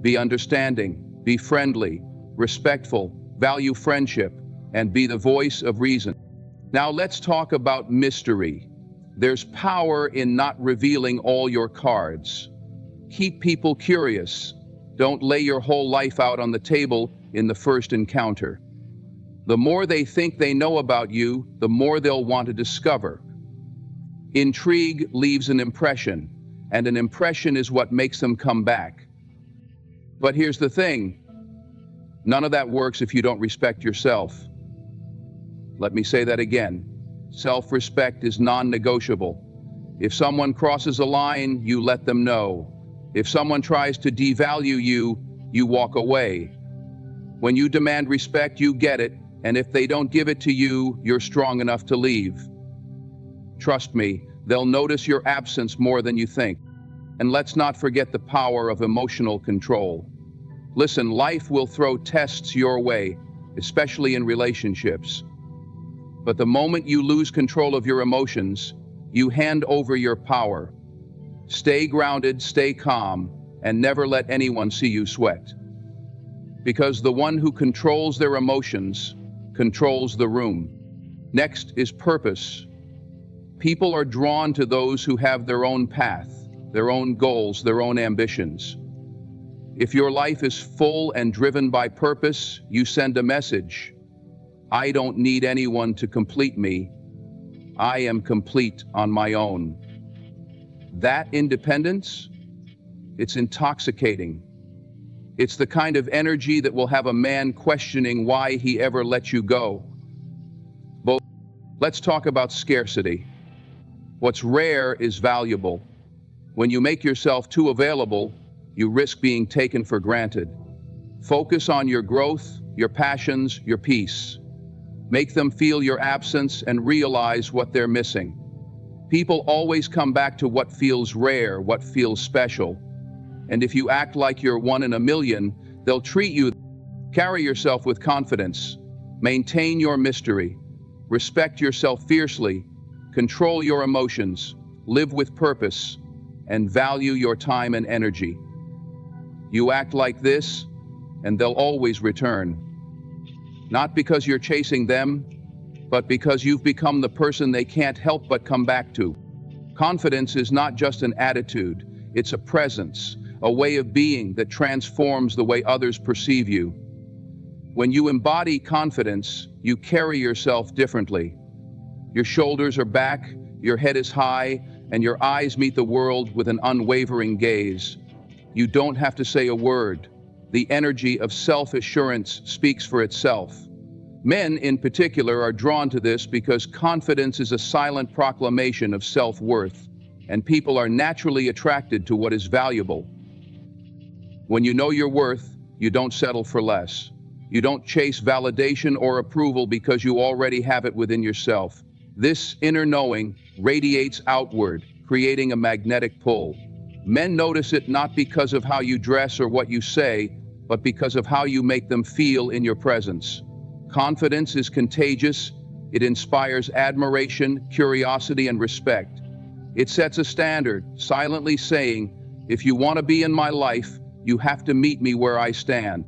Be understanding, be friendly, respectful, value friendship, and be the voice of reason. Now let's talk about mystery. There's power in not revealing all your cards. Keep people curious. Don't lay your whole life out on the table in the first encounter. The more they think they know about you, the more they'll want to discover. Intrigue leaves an impression, and an impression is what makes them come back. But here's the thing. None of that works if you don't respect yourself. Let me say that again. Self-respect is non-negotiable. If someone crosses a line, you let them know. If someone tries to devalue you, you walk away. When you demand respect, you get it, and if they don't give it to you, you're strong enough to leave. Trust me, they'll notice your absence more than you think. And let's not forget the power of emotional control. Listen, life will throw tests your way, especially in relationships. But the moment you lose control of your emotions, you hand over your power. Stay grounded, stay calm, and never let anyone see you sweat. Because the one who controls their emotions controls the room. Next is purpose. People are drawn to those who have their own path, their own goals, their own ambitions. If your life is full and driven by purpose, you send a message. I don't need anyone to complete me. I am complete on my own. That independence, it's intoxicating. It's the kind of energy that will have a man questioning why he ever let you go. But let's talk about scarcity. What's rare is valuable. When you make yourself too available, you risk being taken for granted. Focus on your growth, your passions, your peace. Make them feel your absence and realize what they're missing. People always come back to what feels rare, what feels special. And if you act like you're one in a million, they'll treat you. Carry yourself with confidence. Maintain your mystery. Respect yourself fiercely. Control your emotions. Live with purpose. And value your time and energy. You act like this, and they'll always return. Not because you're chasing them, but because you've become the person they can't help but come back to. Confidence is not just an attitude, it's a presence, a way of being that transforms the way others perceive you. When you embody confidence, you carry yourself differently. Your shoulders are back, your head is high, and your eyes meet the world with an unwavering gaze. You don't have to say a word. The energy of self-assurance speaks for itself. Men, in particular, are drawn to this because confidence is a silent proclamation of self-worth, and people are naturally attracted to what is valuable. When you know your worth, you don't settle for less. You don't chase validation or approval because you already have it within yourself. This inner knowing radiates outward, creating a magnetic pull. Men notice it not because of how you dress or what you say, but because of how you make them feel in your presence. Confidence is contagious. It inspires admiration, curiosity, and respect. It sets a standard, silently saying, if you want to be in my life, you have to meet me where I stand.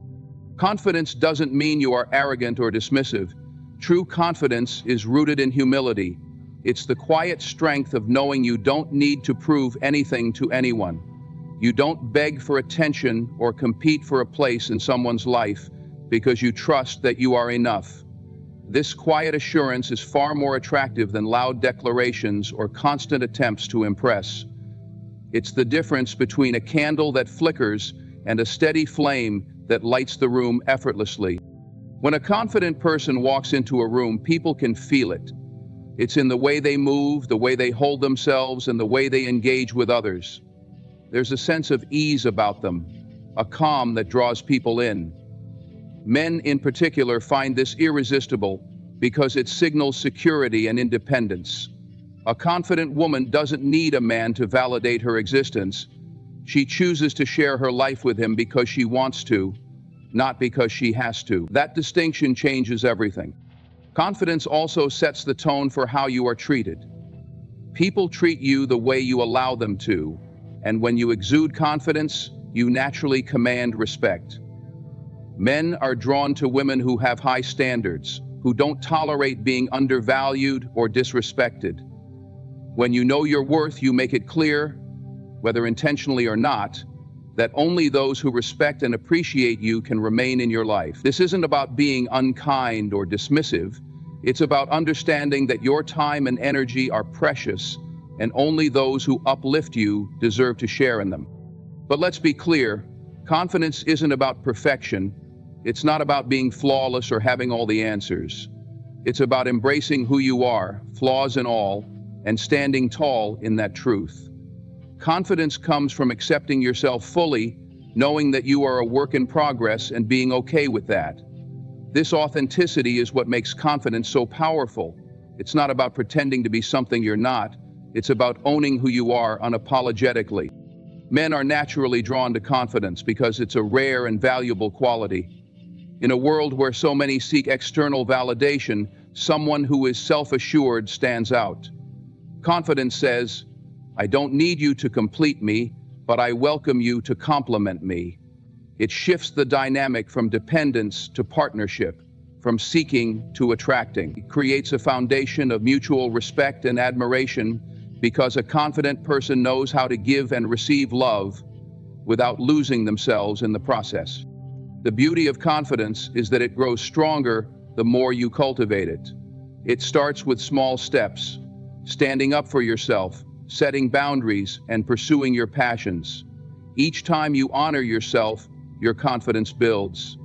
Confidence doesn't mean you are arrogant or dismissive. True confidence is rooted in humility. It's the quiet strength of knowing you don't need to prove anything to anyone. You don't beg for attention or compete for a place in someone's life because you trust that you are enough. This quiet assurance is far more attractive than loud declarations or constant attempts to impress. It's the difference between a candle that flickers and a steady flame that lights the room effortlessly. When a confident person walks into a room, people can feel it. It's in the way they move, the way they hold themselves, and the way they engage with others. There's a sense of ease about them, a calm that draws people in. Men in particular find this irresistible because it signals security and independence. A confident woman doesn't need a man to validate her existence. She chooses to share her life with him because she wants to, not because she has to. That distinction changes everything. Confidence also sets the tone for how you are treated. People treat you the way you allow them to, and when you exude confidence, you naturally command respect. Men are drawn to women who have high standards, who don't tolerate being undervalued or disrespected. When you know your worth, you make it clear, whether intentionally or not, that only those who respect and appreciate you can remain in your life. This isn't about being unkind or dismissive. It's about understanding that your time and energy are precious, and only those who uplift you deserve to share in them. But let's be clear, confidence isn't about perfection. It's not about being flawless or having all the answers. It's about embracing who you are, flaws and all, and standing tall in that truth. Confidence comes from accepting yourself fully, knowing that you are a work in progress and being okay with that. This authenticity is what makes confidence so powerful. It's not about pretending to be something you're not. It's about owning who you are unapologetically. Men are naturally drawn to confidence because it's a rare and valuable quality. In a world where so many seek external validation, someone who is self-assured stands out. Confidence says, I don't need you to complete me. but I welcome you to complement me. It shifts the dynamic from dependence to partnership, from seeking to attracting. It creates a foundation of mutual respect and admiration because a confident person knows how to give and receive love without losing themselves in the process. The beauty of confidence is that it grows stronger the more you cultivate it. It starts with small steps, standing up for yourself, setting boundaries, and pursuing your passions. Each time you honor yourself, your confidence builds.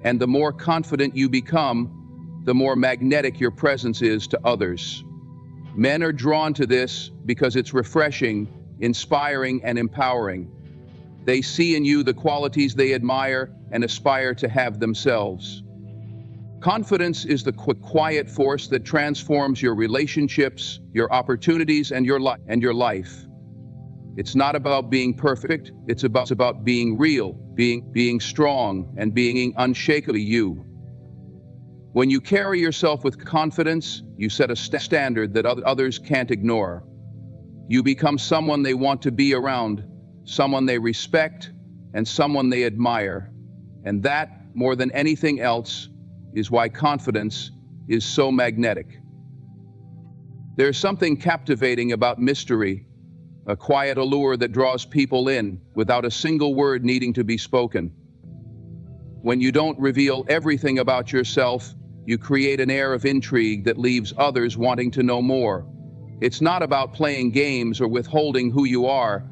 And the more confident you become, the more magnetic your presence is to others. Men are drawn to this because it's refreshing, inspiring, and empowering. They see in you the qualities they admire and aspire to have themselves. Confidence is the quiet force that transforms your relationships, your opportunities, and your life. It's not about being perfect, it's about being real, being strong, and being unshakably you. When you carry yourself with confidence, you set a standard that others can't ignore. You become someone they want to be around, someone they respect, and someone they admire. And that, more than anything else, is why confidence is so magnetic. There's something captivating about mystery, a quiet allure that draws people in without a single word needing to be spoken. When you don't reveal everything about yourself, you create an air of intrigue that leaves others wanting to know more. It's not about playing games or withholding who you are.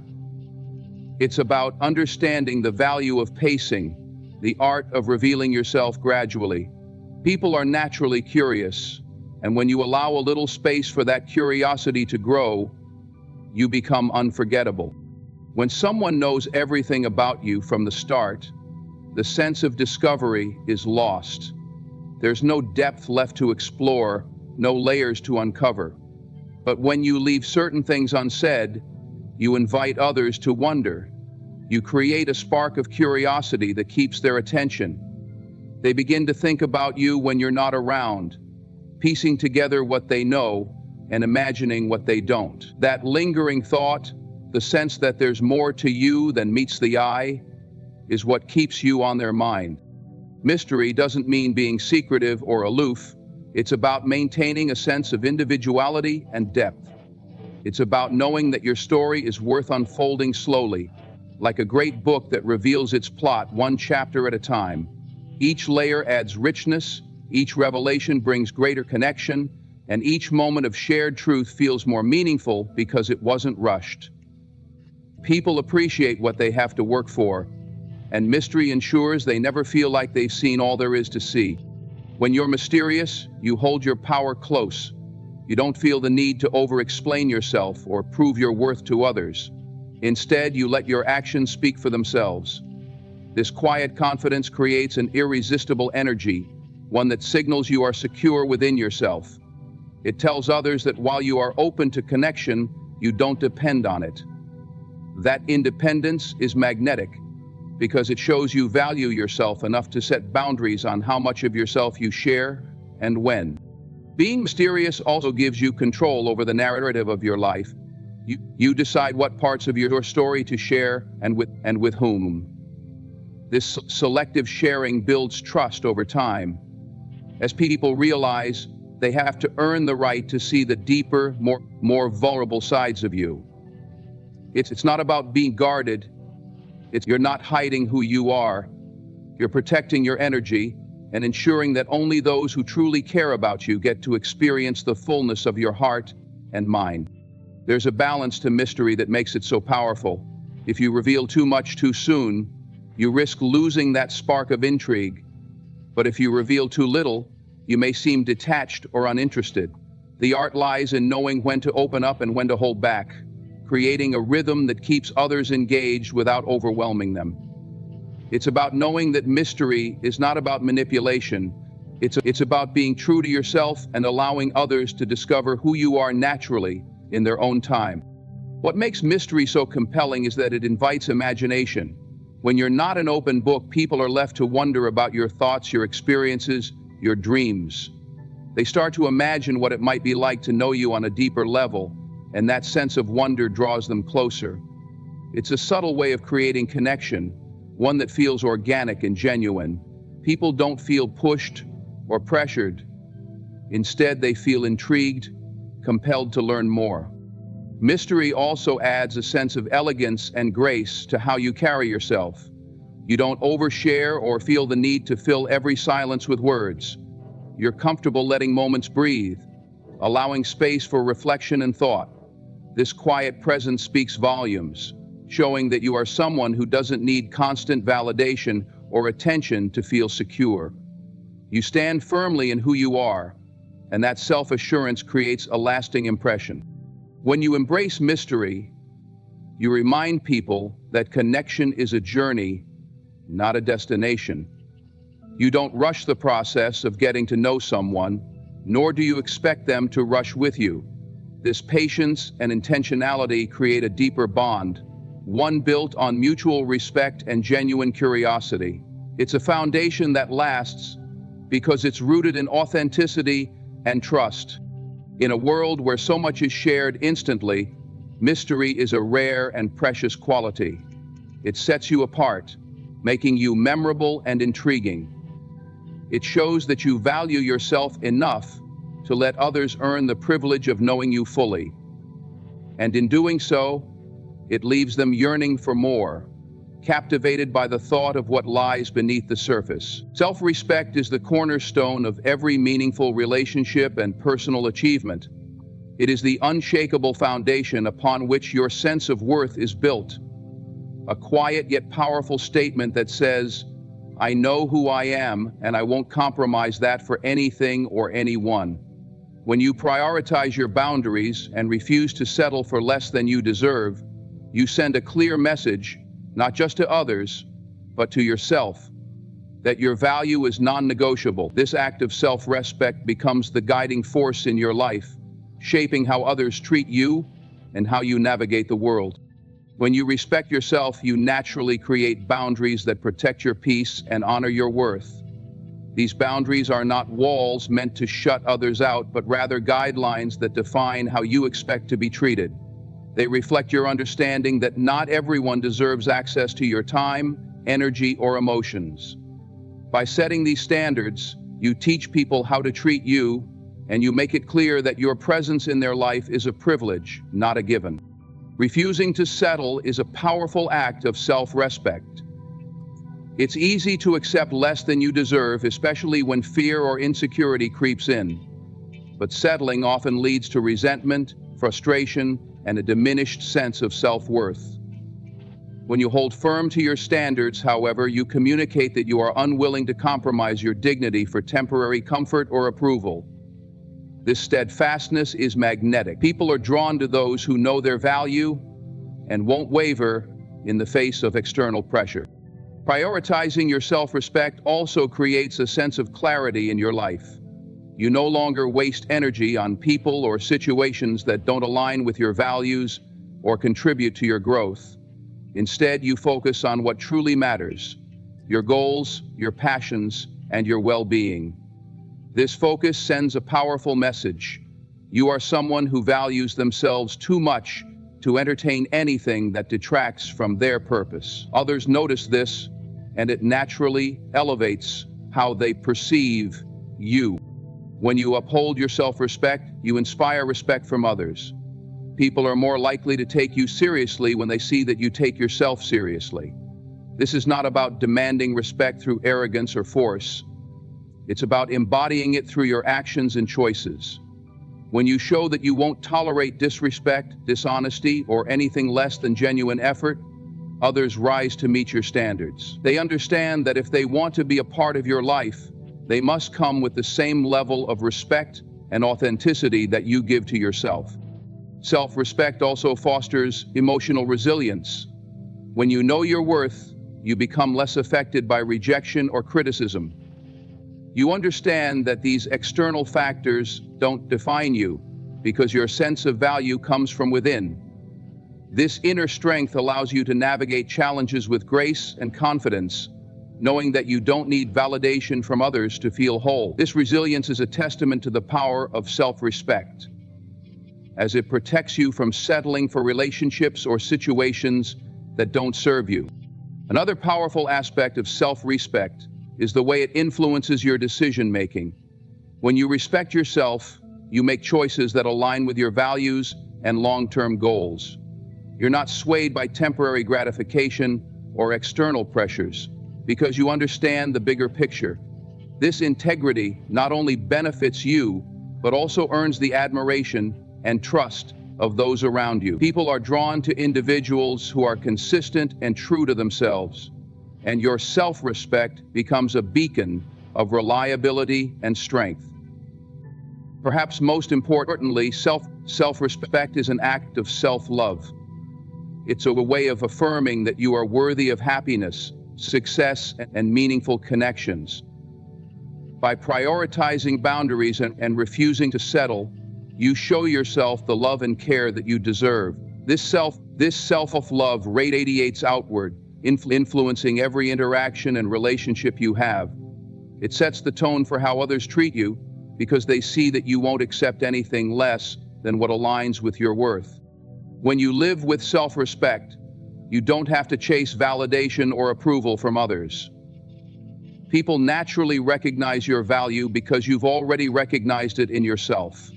It's about understanding the value of pacing, the art of revealing yourself gradually. People are naturally curious, and when you allow a little space for that curiosity to grow, you become unforgettable. When someone knows everything about you from the start, the sense of discovery is lost. There's no depth left to explore, no layers to uncover. But when you leave certain things unsaid, you invite others to wonder. You create a spark of curiosity that keeps their attention. They begin to think about you when you're not around, piecing together what they know and imagining what they don't. That lingering thought, the sense that there's more to you than meets the eye, is what keeps you on their mind. Mystery doesn't mean being secretive or aloof. It's about maintaining a sense of individuality and depth. It's about knowing that your story is worth unfolding slowly, like a great book that reveals its plot one chapter at a time. Each layer adds richness, each revelation brings greater connection, and each moment of shared truth feels more meaningful because it wasn't rushed. People appreciate what they have to work for, and mystery ensures they never feel like they've seen all there is to see. When you're mysterious, you hold your power close. You don't feel the need to over-explain yourself or prove your worth to others. Instead, you let your actions speak for themselves. This quiet confidence creates an irresistible energy, one that signals you are secure within yourself. It tells others that while you are open to connection, you don't depend on it. That independence is magnetic because it shows you value yourself enough to set boundaries on how much of yourself you share and when. Being mysterious also gives you control over the narrative of your life. You decide what parts of your story to share and with whom. This selective sharing builds trust over time. As people realize they have to earn the right to see the deeper, more vulnerable sides of you. It's not about being guarded. You're not hiding who you are. You're protecting your energy and ensuring that only those who truly care about you get to experience the fullness of your heart and mind. There's a balance to mystery that makes it so powerful. If you reveal too much too soon, you risk losing that spark of intrigue. But if you reveal too little, you may seem detached or uninterested. The art lies in knowing when to open up and when to hold back, creating a rhythm that keeps others engaged without overwhelming them. It's about knowing that mystery is not about manipulation. It's about being true to yourself and allowing others to discover who you are naturally in their own time. What makes mystery so compelling is that it invites imagination. When you're not an open book, people are left to wonder about your thoughts, your experiences, your dreams. They start to imagine what it might be like to know you on a deeper level, and that sense of wonder draws them closer. It's a subtle way of creating connection, one that feels organic and genuine. People don't feel pushed or pressured. Instead, they feel intrigued, compelled to learn more. Mystery also adds a sense of elegance and grace to how you carry yourself. You don't overshare or feel the need to fill every silence with words. You're comfortable letting moments breathe, allowing space for reflection and thought. This quiet presence speaks volumes, showing that you are someone who doesn't need constant validation or attention to feel secure. You stand firmly in who you are, and that self-assurance creates a lasting impression. When you embrace mystery, you remind people that connection is a journey, not a destination. You don't rush the process of getting to know someone, nor do you expect them to rush with you. This patience and intentionality create a deeper bond, one built on mutual respect and genuine curiosity. It's a foundation that lasts because it's rooted in authenticity and trust. In a world where so much is shared instantly, mystery is a rare and precious quality. It sets you apart, making you memorable and intriguing. It shows that you value yourself enough to let others earn the privilege of knowing you fully. And in doing so, it leaves them yearning for more, captivated by the thought of what lies beneath the surface. Self-respect is the cornerstone of every meaningful relationship and personal achievement. It is the unshakable foundation upon which your sense of worth is built. A quiet yet powerful statement that says, "I know who I am, and I won't compromise that for anything or anyone." When you prioritize your boundaries and refuse to settle for less than you deserve, you send a clear message, not just to others, but to yourself, that your value is non-negotiable. This act of self-respect becomes the guiding force in your life, shaping how others treat you and how you navigate the world. When you respect yourself, you naturally create boundaries that protect your peace and honor your worth. These boundaries are not walls meant to shut others out, but rather guidelines that define how you expect to be treated. They reflect your understanding that not everyone deserves access to your time, energy, or emotions. By setting these standards, you teach people how to treat you, and you make it clear that your presence in their life is a privilege, not a given. Refusing to settle is a powerful act of self-respect. It's easy to accept less than you deserve, especially when fear or insecurity creeps in. But settling often leads to resentment, frustration, and a diminished sense of self-worth. When you hold firm to your standards, however, you communicate that you are unwilling to compromise your dignity for temporary comfort or approval. This steadfastness is magnetic. People are drawn to those who know their value and won't waver in the face of external pressure. Prioritizing your self-respect also creates a sense of clarity in your life. You no longer waste energy on people or situations that don't align with your values or contribute to your growth. Instead, you focus on what truly matters: your goals, your passions, and your well-being. This focus sends a powerful message. You are someone who values themselves too much to entertain anything that detracts from their purpose. Others notice this, and it naturally elevates how they perceive you. When you uphold your self-respect, you inspire respect from others. People are more likely to take you seriously when they see that you take yourself seriously. This is not about demanding respect through arrogance or force. It's about embodying it through your actions and choices. When you show that you won't tolerate disrespect, dishonesty, or anything less than genuine effort, others rise to meet your standards. They understand that if they want to be a part of your life, they must come with the same level of respect and authenticity that you give to yourself. Self-respect also fosters emotional resilience. When you know your worth, you become less affected by rejection or criticism. You understand that these external factors don't define you, because your sense of value comes from within. This inner strength allows you to navigate challenges with grace and confidence, knowing that you don't need validation from others to feel whole. This resilience is a testament to the power of self-respect, as it protects you from settling for relationships or situations that don't serve you. Another powerful aspect of self-respect is the way it influences your decision-making. When you respect yourself, you make choices that align with your values and long-term goals. You're not swayed by temporary gratification or external pressures because you understand the bigger picture. This integrity not only benefits you, but also earns the admiration and trust of those around you. People are drawn to individuals who are consistent and true to themselves, and your self-respect becomes a beacon of reliability and strength. Perhaps most importantly, self-respect is an act of self-love. It's a way of affirming that you are worthy of happiness, success, and meaningful connections. By prioritizing boundaries and refusing to settle, you show yourself the love and care that you deserve. This self-love radiates outward, influencing every interaction and relationship you have. It sets the tone for how others treat you because they see that you won't accept anything less than what aligns with your worth. When you live with self-respect, you don't have to chase validation or approval from others. People naturally recognize your value because you've already recognized it in yourself.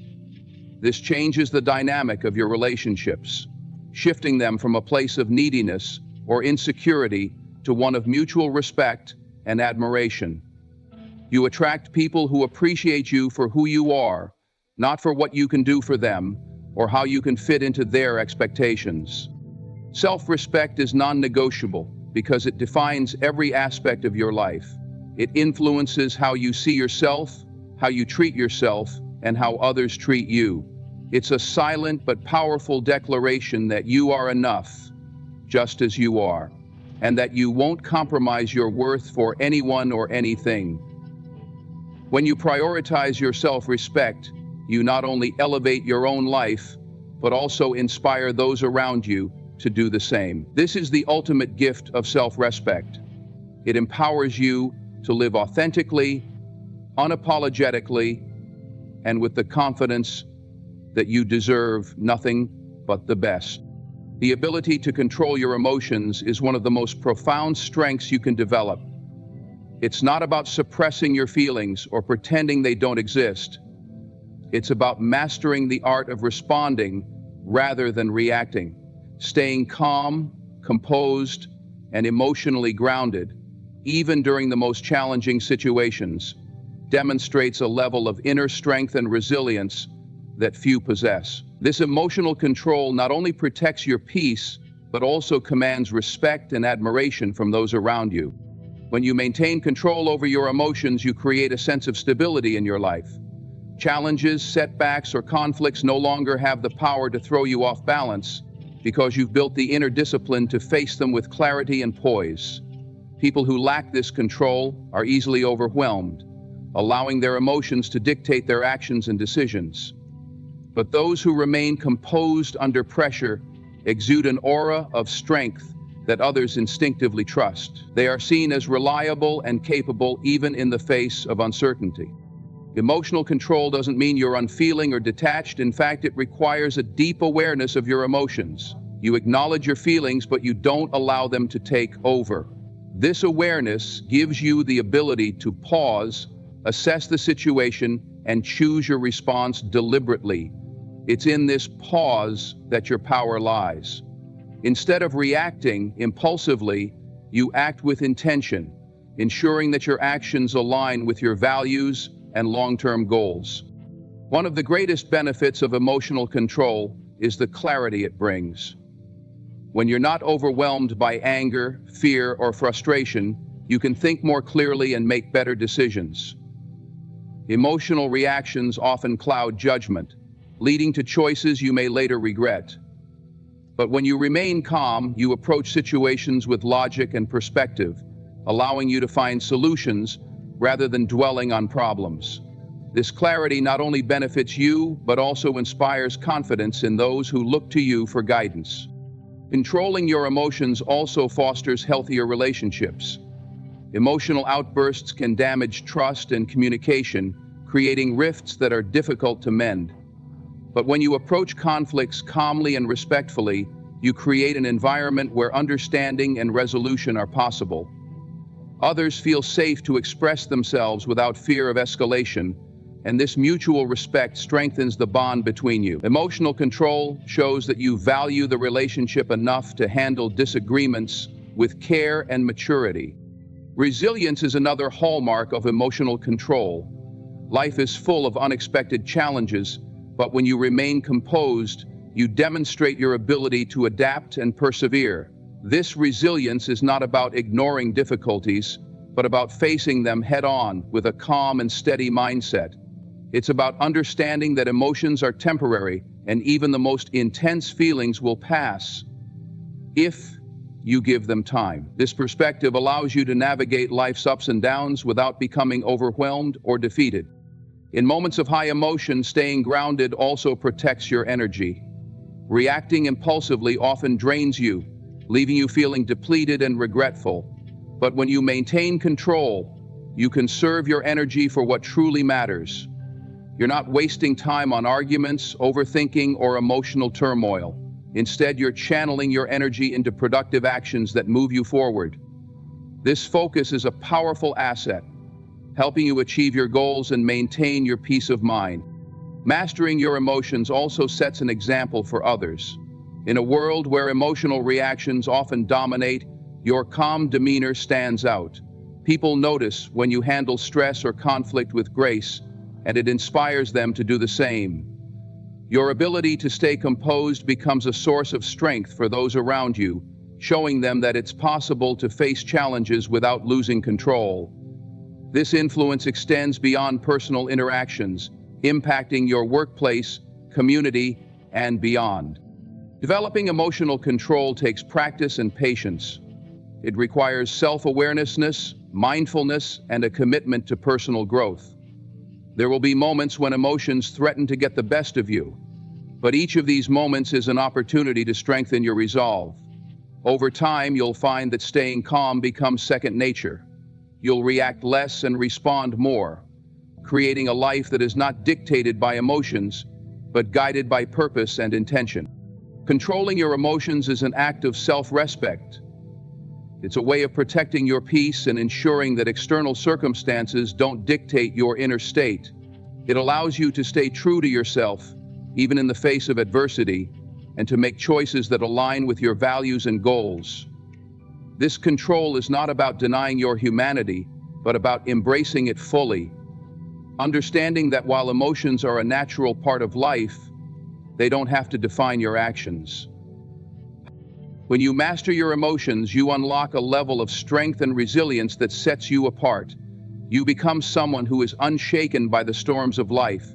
This changes the dynamic of your relationships, shifting them from a place of neediness or insecurity to one of mutual respect and admiration. You attract people who appreciate you for who you are, not for what you can do for them or how you can fit into their expectations. Self-respect is non-negotiable because it defines every aspect of your life. It influences how you see yourself, how you treat yourself, and how others treat you. It's a silent but powerful declaration that you are enough, just as you are, and that you won't compromise your worth for anyone or anything. When you prioritize your self-respect, you not only elevate your own life, but also inspire those around you to do the same. This is the ultimate gift of self-respect. It empowers you to live authentically, unapologetically, and with the confidence that you deserve nothing but the best. The ability to control your emotions is one of the most profound strengths you can develop. It's not about suppressing your feelings or pretending they don't exist. It's about mastering the art of responding rather than reacting. Staying calm, composed, and emotionally grounded, even during the most challenging situations, demonstrates a level of inner strength and resilience that few possess. This emotional control not only protects your peace, but also commands respect and admiration from those around you. When you maintain control over your emotions, you create a sense of stability in your life. Challenges, setbacks, or conflicts no longer have the power to throw you off balance because you've built the inner discipline to face them with clarity and poise. People who lack this control are easily overwhelmed, allowing their emotions to dictate their actions and decisions. But those who remain composed under pressure exude an aura of strength that others instinctively trust. They are seen as reliable and capable even in the face of uncertainty. Emotional control doesn't mean you're unfeeling or detached. In fact, it requires a deep awareness of your emotions. You acknowledge your feelings, but you don't allow them to take over. This awareness gives you the ability to pause, assess the situation, and choose your response deliberately. It's in this pause that your power lies. Instead of reacting impulsively, you act with intention, ensuring that your actions align with your values and long-term goals. One of the greatest benefits of emotional control is the clarity it brings. When you're not overwhelmed by anger, fear, or frustration, you can think more clearly and make better decisions. Emotional reactions often cloud judgment, leading to choices you may later regret. But when you remain calm, you approach situations with logic and perspective, allowing you to find solutions rather than dwelling on problems. This clarity not only benefits you, but also inspires confidence in those who look to you for guidance. Controlling your emotions also fosters healthier relationships. Emotional outbursts can damage trust and communication, creating rifts that are difficult to mend. But when you approach conflicts calmly and respectfully, You create an environment where understanding and resolution are possible. Others feel safe to express themselves without fear of escalation, and this mutual respect strengthens the bond between you. Emotional control shows that you value the relationship enough to handle disagreements with care and maturity. Resilience is another hallmark of emotional control. Life is full of unexpected challenges, but when you remain composed, you demonstrate your ability to adapt and persevere. This resilience is not about ignoring difficulties, but about facing them head-on with a calm and steady mindset. It's about understanding that emotions are temporary and even the most intense feelings will pass if you give them time. This perspective allows you to navigate life's ups and downs without becoming overwhelmed or defeated. In moments of high emotion, staying grounded also protects your energy. Reacting impulsively often drains you, leaving you feeling depleted and regretful. But when you maintain control, you conserve your energy for what truly matters. You're not wasting time on arguments, overthinking, or emotional turmoil. Instead, you're channeling your energy into productive actions that move you forward. This focus is a powerful asset, helping you achieve your goals and maintain your peace of mind. Mastering your emotions also sets an example for others. In a world where emotional reactions often dominate, your calm demeanor stands out. People notice when you handle stress or conflict with grace, and it inspires them to do the same. Your ability to stay composed becomes a source of strength for those around you, showing them that it's possible to face challenges without losing control. This influence extends beyond personal interactions, impacting your workplace, community, and beyond. Developing emotional control takes practice and patience. It requires self-awareness, mindfulness, and a commitment to personal growth. There will be moments when emotions threaten to get the best of you, but each of these moments is an opportunity to strengthen your resolve. Over time, you'll find that staying calm becomes second nature. You'll react less and respond more, creating a life that is not dictated by emotions, but guided by purpose and intention. Controlling your emotions is an act of self-respect. It's a way of protecting your peace and ensuring that external circumstances don't dictate your inner state. It allows you to stay true to yourself, even in the face of adversity, and to make choices that align with your values and goals. This control is not about denying your humanity, but about embracing it fully. Understanding that while emotions are a natural part of life, they don't have to define your actions. When you master your emotions, you unlock a level of strength and resilience that sets you apart. You become someone who is unshaken by the storms of life,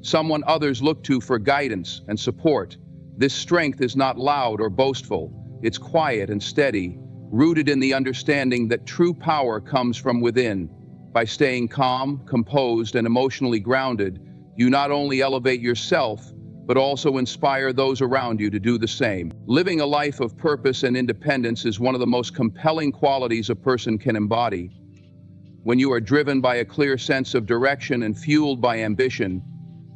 someone others look to for guidance and support. This strength is not loud or boastful. It's quiet and steady, rooted in the understanding that true power comes from within. By staying calm, composed, and emotionally grounded, you not only elevate yourself, but also inspire those around you to do the same. Living a life of purpose and independence is one of the most compelling qualities a person can embody. When you are driven by a clear sense of direction and fueled by ambition,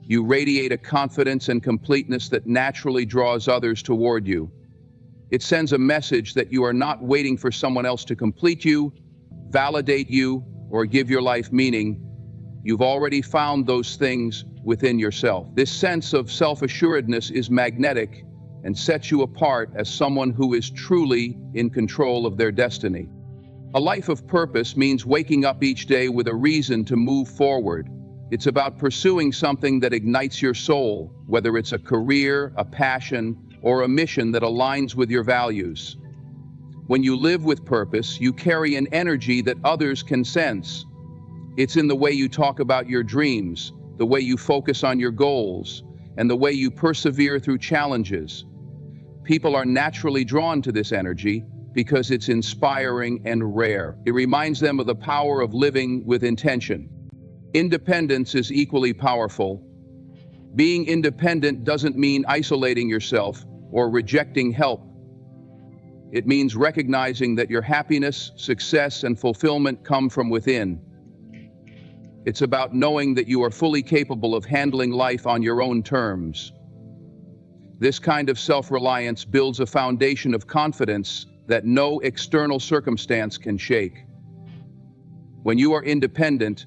you radiate a confidence and completeness that naturally draws others toward you. It sends a message that you are not waiting for someone else to complete you, validate you, or give your life meaning. You've already found those things within yourself. This sense of self-assuredness is magnetic and sets you apart as someone who is truly in control of their destiny. A life of purpose means waking up each day with a reason to move forward. It's about pursuing something that ignites your soul, whether it's a career, a passion, or a mission that aligns with your values. When you live with purpose, you carry an energy that others can sense. It's in the way you talk about your dreams, the way you focus on your goals, and the way you persevere through challenges. People are naturally drawn to this energy because it's inspiring and rare. It reminds them of the power of living with intention. Independence is equally powerful. Being independent doesn't mean isolating yourself or rejecting help. It means recognizing that your happiness, success, and fulfillment come from within. It's about knowing that you are fully capable of handling life on your own terms. This kind of self-reliance builds a foundation of confidence that no external circumstance can shake. When you are independent,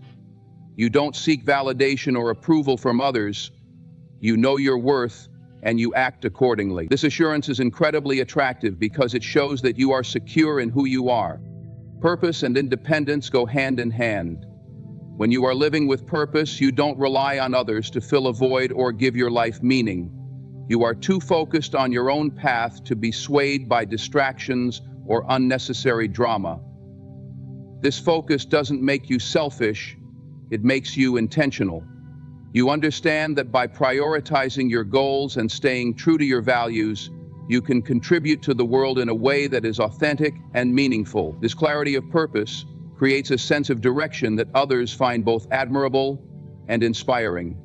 you don't seek validation or approval from others. You know your worth, and you act accordingly. This assurance is incredibly attractive because it shows that you are secure in who you are. Purpose and independence go hand in hand. When you are living with purpose, you don't rely on others to fill a void or give your life meaning. You are too focused on your own path to be swayed by distractions or unnecessary drama. This focus doesn't make you selfish, it makes you intentional. You understand that by prioritizing your goals and staying true to your values, you can contribute to the world in a way that is authentic and meaningful. This clarity of purpose creates a sense of direction that others find both admirable and inspiring.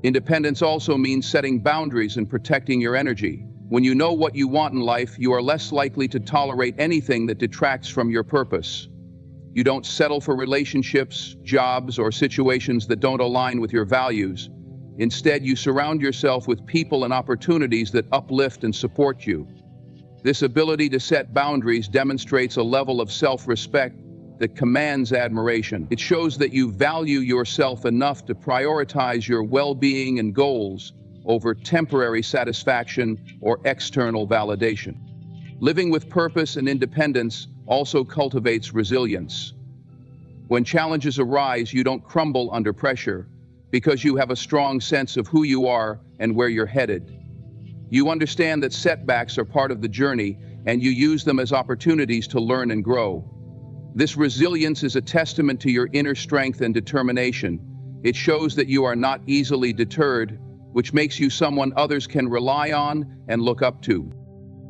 Independence also means setting boundaries and protecting your energy. When you know what you want in life, you are less likely to tolerate anything that detracts from your purpose. You don't settle for relationships, jobs, or situations that don't align with your values. Instead, you surround yourself with people and opportunities that uplift and support you. This ability to set boundaries demonstrates a level of self-respect that commands admiration. It shows that you value yourself enough to prioritize your well-being and goals over temporary satisfaction or external validation. Living with purpose and independence also cultivates resilience. When challenges arise, you don't crumble under pressure because you have a strong sense of who you are and where you're headed. You understand that setbacks are part of the journey, and you use them as opportunities to learn and grow. This resilience is a testament to your inner strength and determination. It shows that you are not easily deterred, which makes you someone others can rely on and look up to.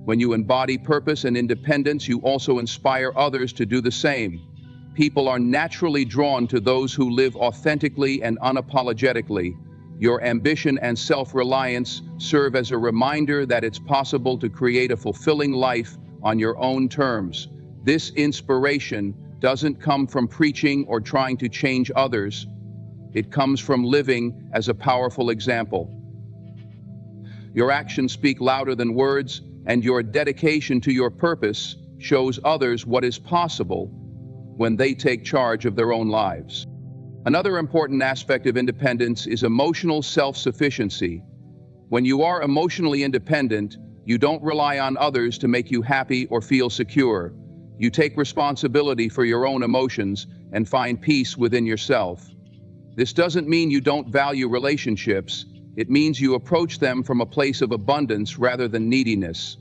When you embody purpose and independence, you also inspire others to do the same. People are naturally drawn to those who live authentically and unapologetically. Your ambition and self-reliance serve as a reminder that it's possible to create a fulfilling life on your own terms. This inspiration doesn't come from preaching or trying to change others. It comes from living as a powerful example. Your actions speak louder than words, and your dedication to your purpose shows others what is possible when they take charge of their own lives. Another important aspect of independence is emotional self-sufficiency. When you are emotionally independent, you don't rely on others to make you happy or feel secure. You take responsibility for your own emotions and find peace within yourself. This doesn't mean you don't value relationships. It means you approach them from a place of abundance rather than neediness.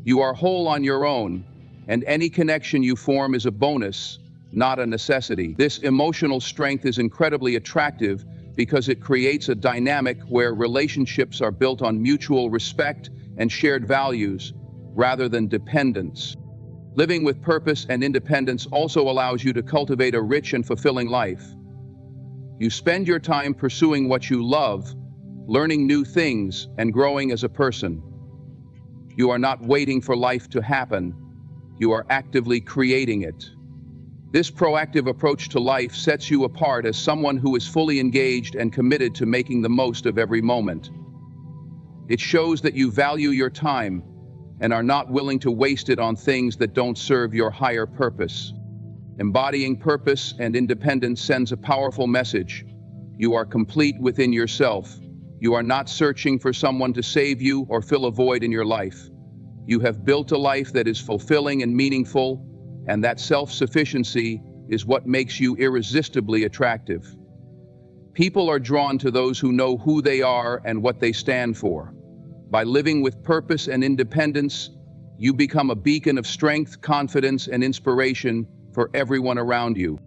You are whole on your own, and any connection you form is a bonus, not a necessity. This emotional strength is incredibly attractive because it creates a dynamic where relationships are built on mutual respect and shared values rather than dependence. Living with purpose and independence also allows you to cultivate a rich and fulfilling life. You spend your time pursuing what you love, learning new things, and growing as a person. You are not waiting for life to happen. You are actively creating it. This proactive approach to life sets you apart as someone who is fully engaged and committed to making the most of every moment. It shows that you value your time and are not willing to waste it on things that don't serve your higher purpose. Embodying purpose and independence sends a powerful message. You are complete within yourself. You are not searching for someone to save you or fill a void in your life. You have built a life that is fulfilling and meaningful, and that self-sufficiency is what makes you irresistibly attractive. People are drawn to those who know who they are and what they stand for. By living with purpose and independence, you become a beacon of strength, confidence, and inspiration for everyone around you.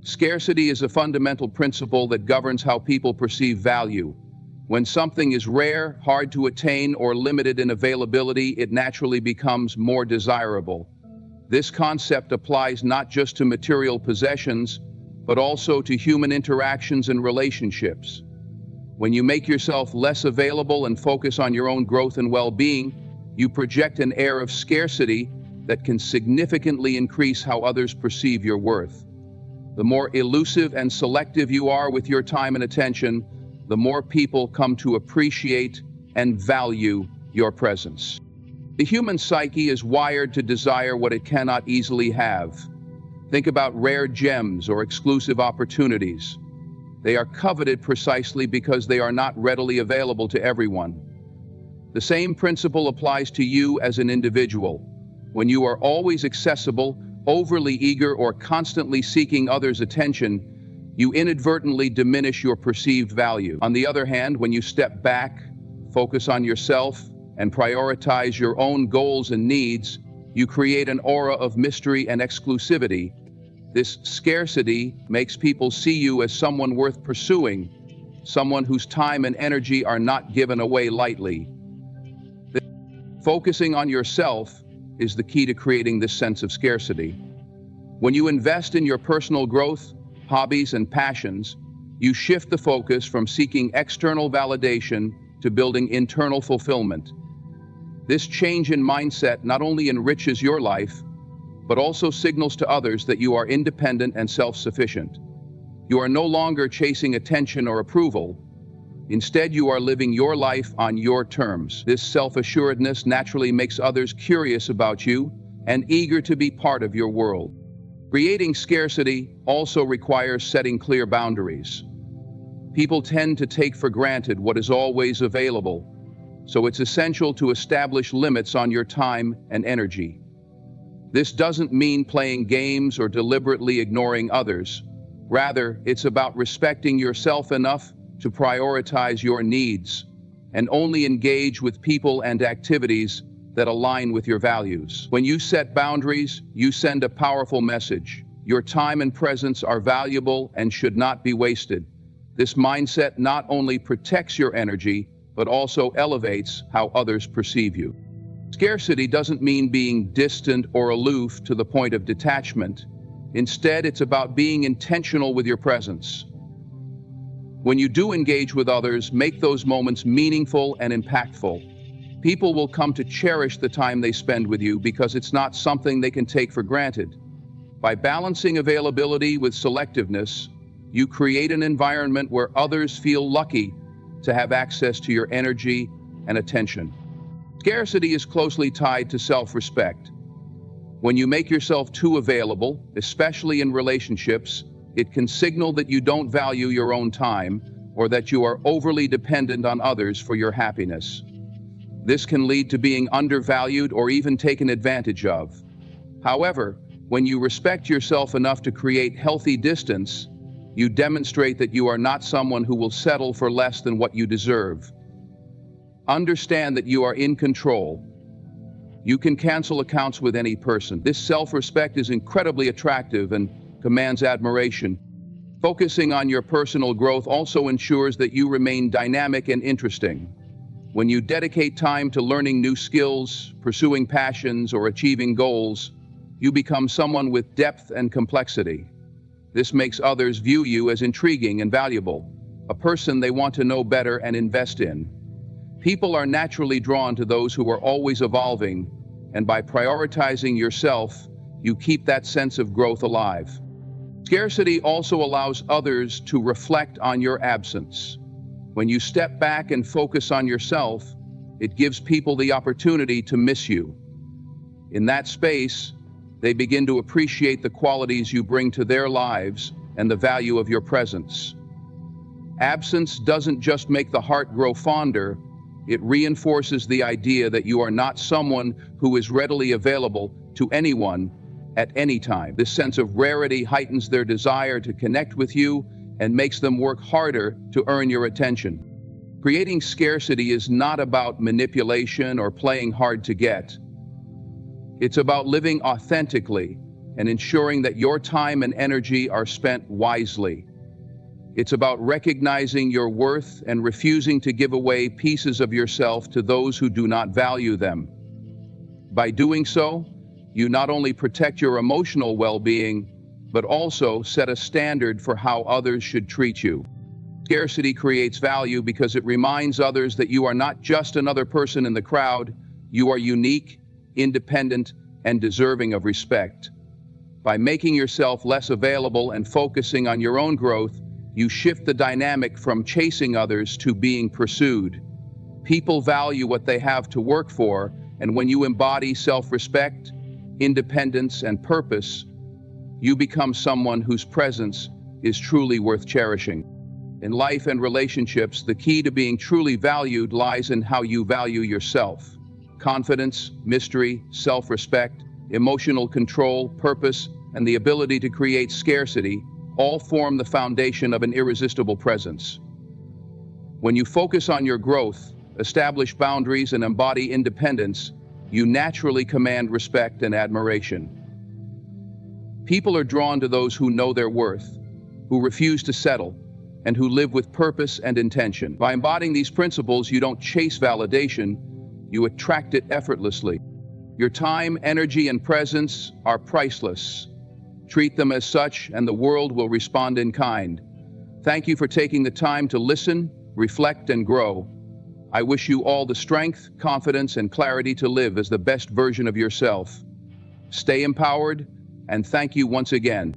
Scarcity is a fundamental principle that governs how people perceive value. When something is rare, hard to attain, or limited in availability, it naturally becomes more desirable. This concept applies not just to material possessions, but also to human interactions and relationships. When you make yourself less available and focus on your own growth and well-being, you project an air of scarcity that can significantly increase how others perceive your worth. The more elusive and selective you are with your time and attention, the more people come to appreciate and value your presence. The human psyche is wired to desire what it cannot easily have. Think about rare gems or exclusive opportunities. They are coveted precisely because they are not readily available to everyone. The same principle applies to you as an individual. When you are always accessible, overly eager, or constantly seeking others' attention, you inadvertently diminish your perceived value. On the other hand, when you step back, focus on yourself, and prioritize your own goals and needs, you create an aura of mystery and exclusivity. This scarcity makes people see you as someone worth pursuing, someone whose time and energy are not given away lightly. Focusing on yourself is the key to creating this sense of scarcity. When you invest in your personal growth, hobbies, and passions, you shift the focus from seeking external validation to building internal fulfillment. This change in mindset not only enriches your life, but also signals to others that you are independent and self-sufficient. You are no longer chasing attention or approval. Instead, you are living your life on your terms. This self-assuredness naturally makes others curious about you and eager to be part of your world. Creating scarcity also requires setting clear boundaries. People tend to take for granted what is always available, so it's essential to establish limits on your time and energy. This doesn't mean playing games or deliberately ignoring others. Rather, it's about respecting yourself enough to prioritize your needs and only engage with people and activities that align with your values. When you set boundaries, you send a powerful message. Your time and presence are valuable and should not be wasted. This mindset not only protects your energy, but also elevates how others perceive you. Scarcity doesn't mean being distant or aloof to the point of detachment. Instead, it's about being intentional with your presence. When you do engage with others, make those moments meaningful and impactful. People will come to cherish the time they spend with you because it's not something they can take for granted. By balancing availability with selectiveness, you create an environment where others feel lucky to have access to your energy and attention. Scarcity is closely tied to self-respect. When you make yourself too available, especially in relationships, it can signal that you don't value your own time or that you are overly dependent on others for your happiness. This can lead to being undervalued or even taken advantage of. However, when you respect yourself enough to create healthy distance, you demonstrate that you are not someone who will settle for less than what you deserve. Understand that you are in control. You can cancel accounts with any person. This self-respect is incredibly attractive and commands admiration. Focusing on your personal growth also ensures that you remain dynamic and interesting. When you dedicate time to learning new skills, pursuing passions, or achieving goals, you become someone with depth and complexity. This makes others view you as intriguing and valuable, a person they want to know better and invest in. People are naturally drawn to those who are always evolving, and by prioritizing yourself, you keep that sense of growth alive. Scarcity also allows others to reflect on your absence. When you step back and focus on yourself, it gives people the opportunity to miss you. In that space, they begin to appreciate the qualities you bring to their lives and the value of your presence. Absence doesn't just make the heart grow fonder, it reinforces the idea that you are not someone who is readily available to anyone at any time. This sense of rarity heightens their desire to connect with you and makes them work harder to earn your attention. Creating scarcity is not about manipulation or playing hard to get. It's about living authentically and ensuring that your time and energy are spent wisely. It's about recognizing your worth and refusing to give away pieces of yourself to those who do not value them. By doing so, you not only protect your emotional well-being, but also set a standard for how others should treat you. Scarcity creates value because it reminds others that you are not just another person in the crowd, you are unique, independent, and deserving of respect. By making yourself less available and focusing on your own growth, you shift the dynamic from chasing others to being pursued. People value what they have to work for, and when you embody self-respect, independence, and purpose, you become someone whose presence is truly worth cherishing. In life and relationships, the key to being truly valued lies in how you value yourself. Confidence, mystery, self-respect, emotional control, purpose, and the ability to create scarcity all form the foundation of an irresistible presence. When you focus on your growth, establish boundaries, and embody independence, you naturally command respect and admiration. People are drawn to those who know their worth, who refuse to settle, and who live with purpose and intention. By embodying these principles, you don't chase validation, you attract it effortlessly. Your time, energy, and presence are priceless. Treat them as such, and the world will respond in kind. Thank you for taking the time to listen, reflect, and grow. I wish you all the strength, confidence, and clarity to live as the best version of yourself. Stay empowered, and thank you once again.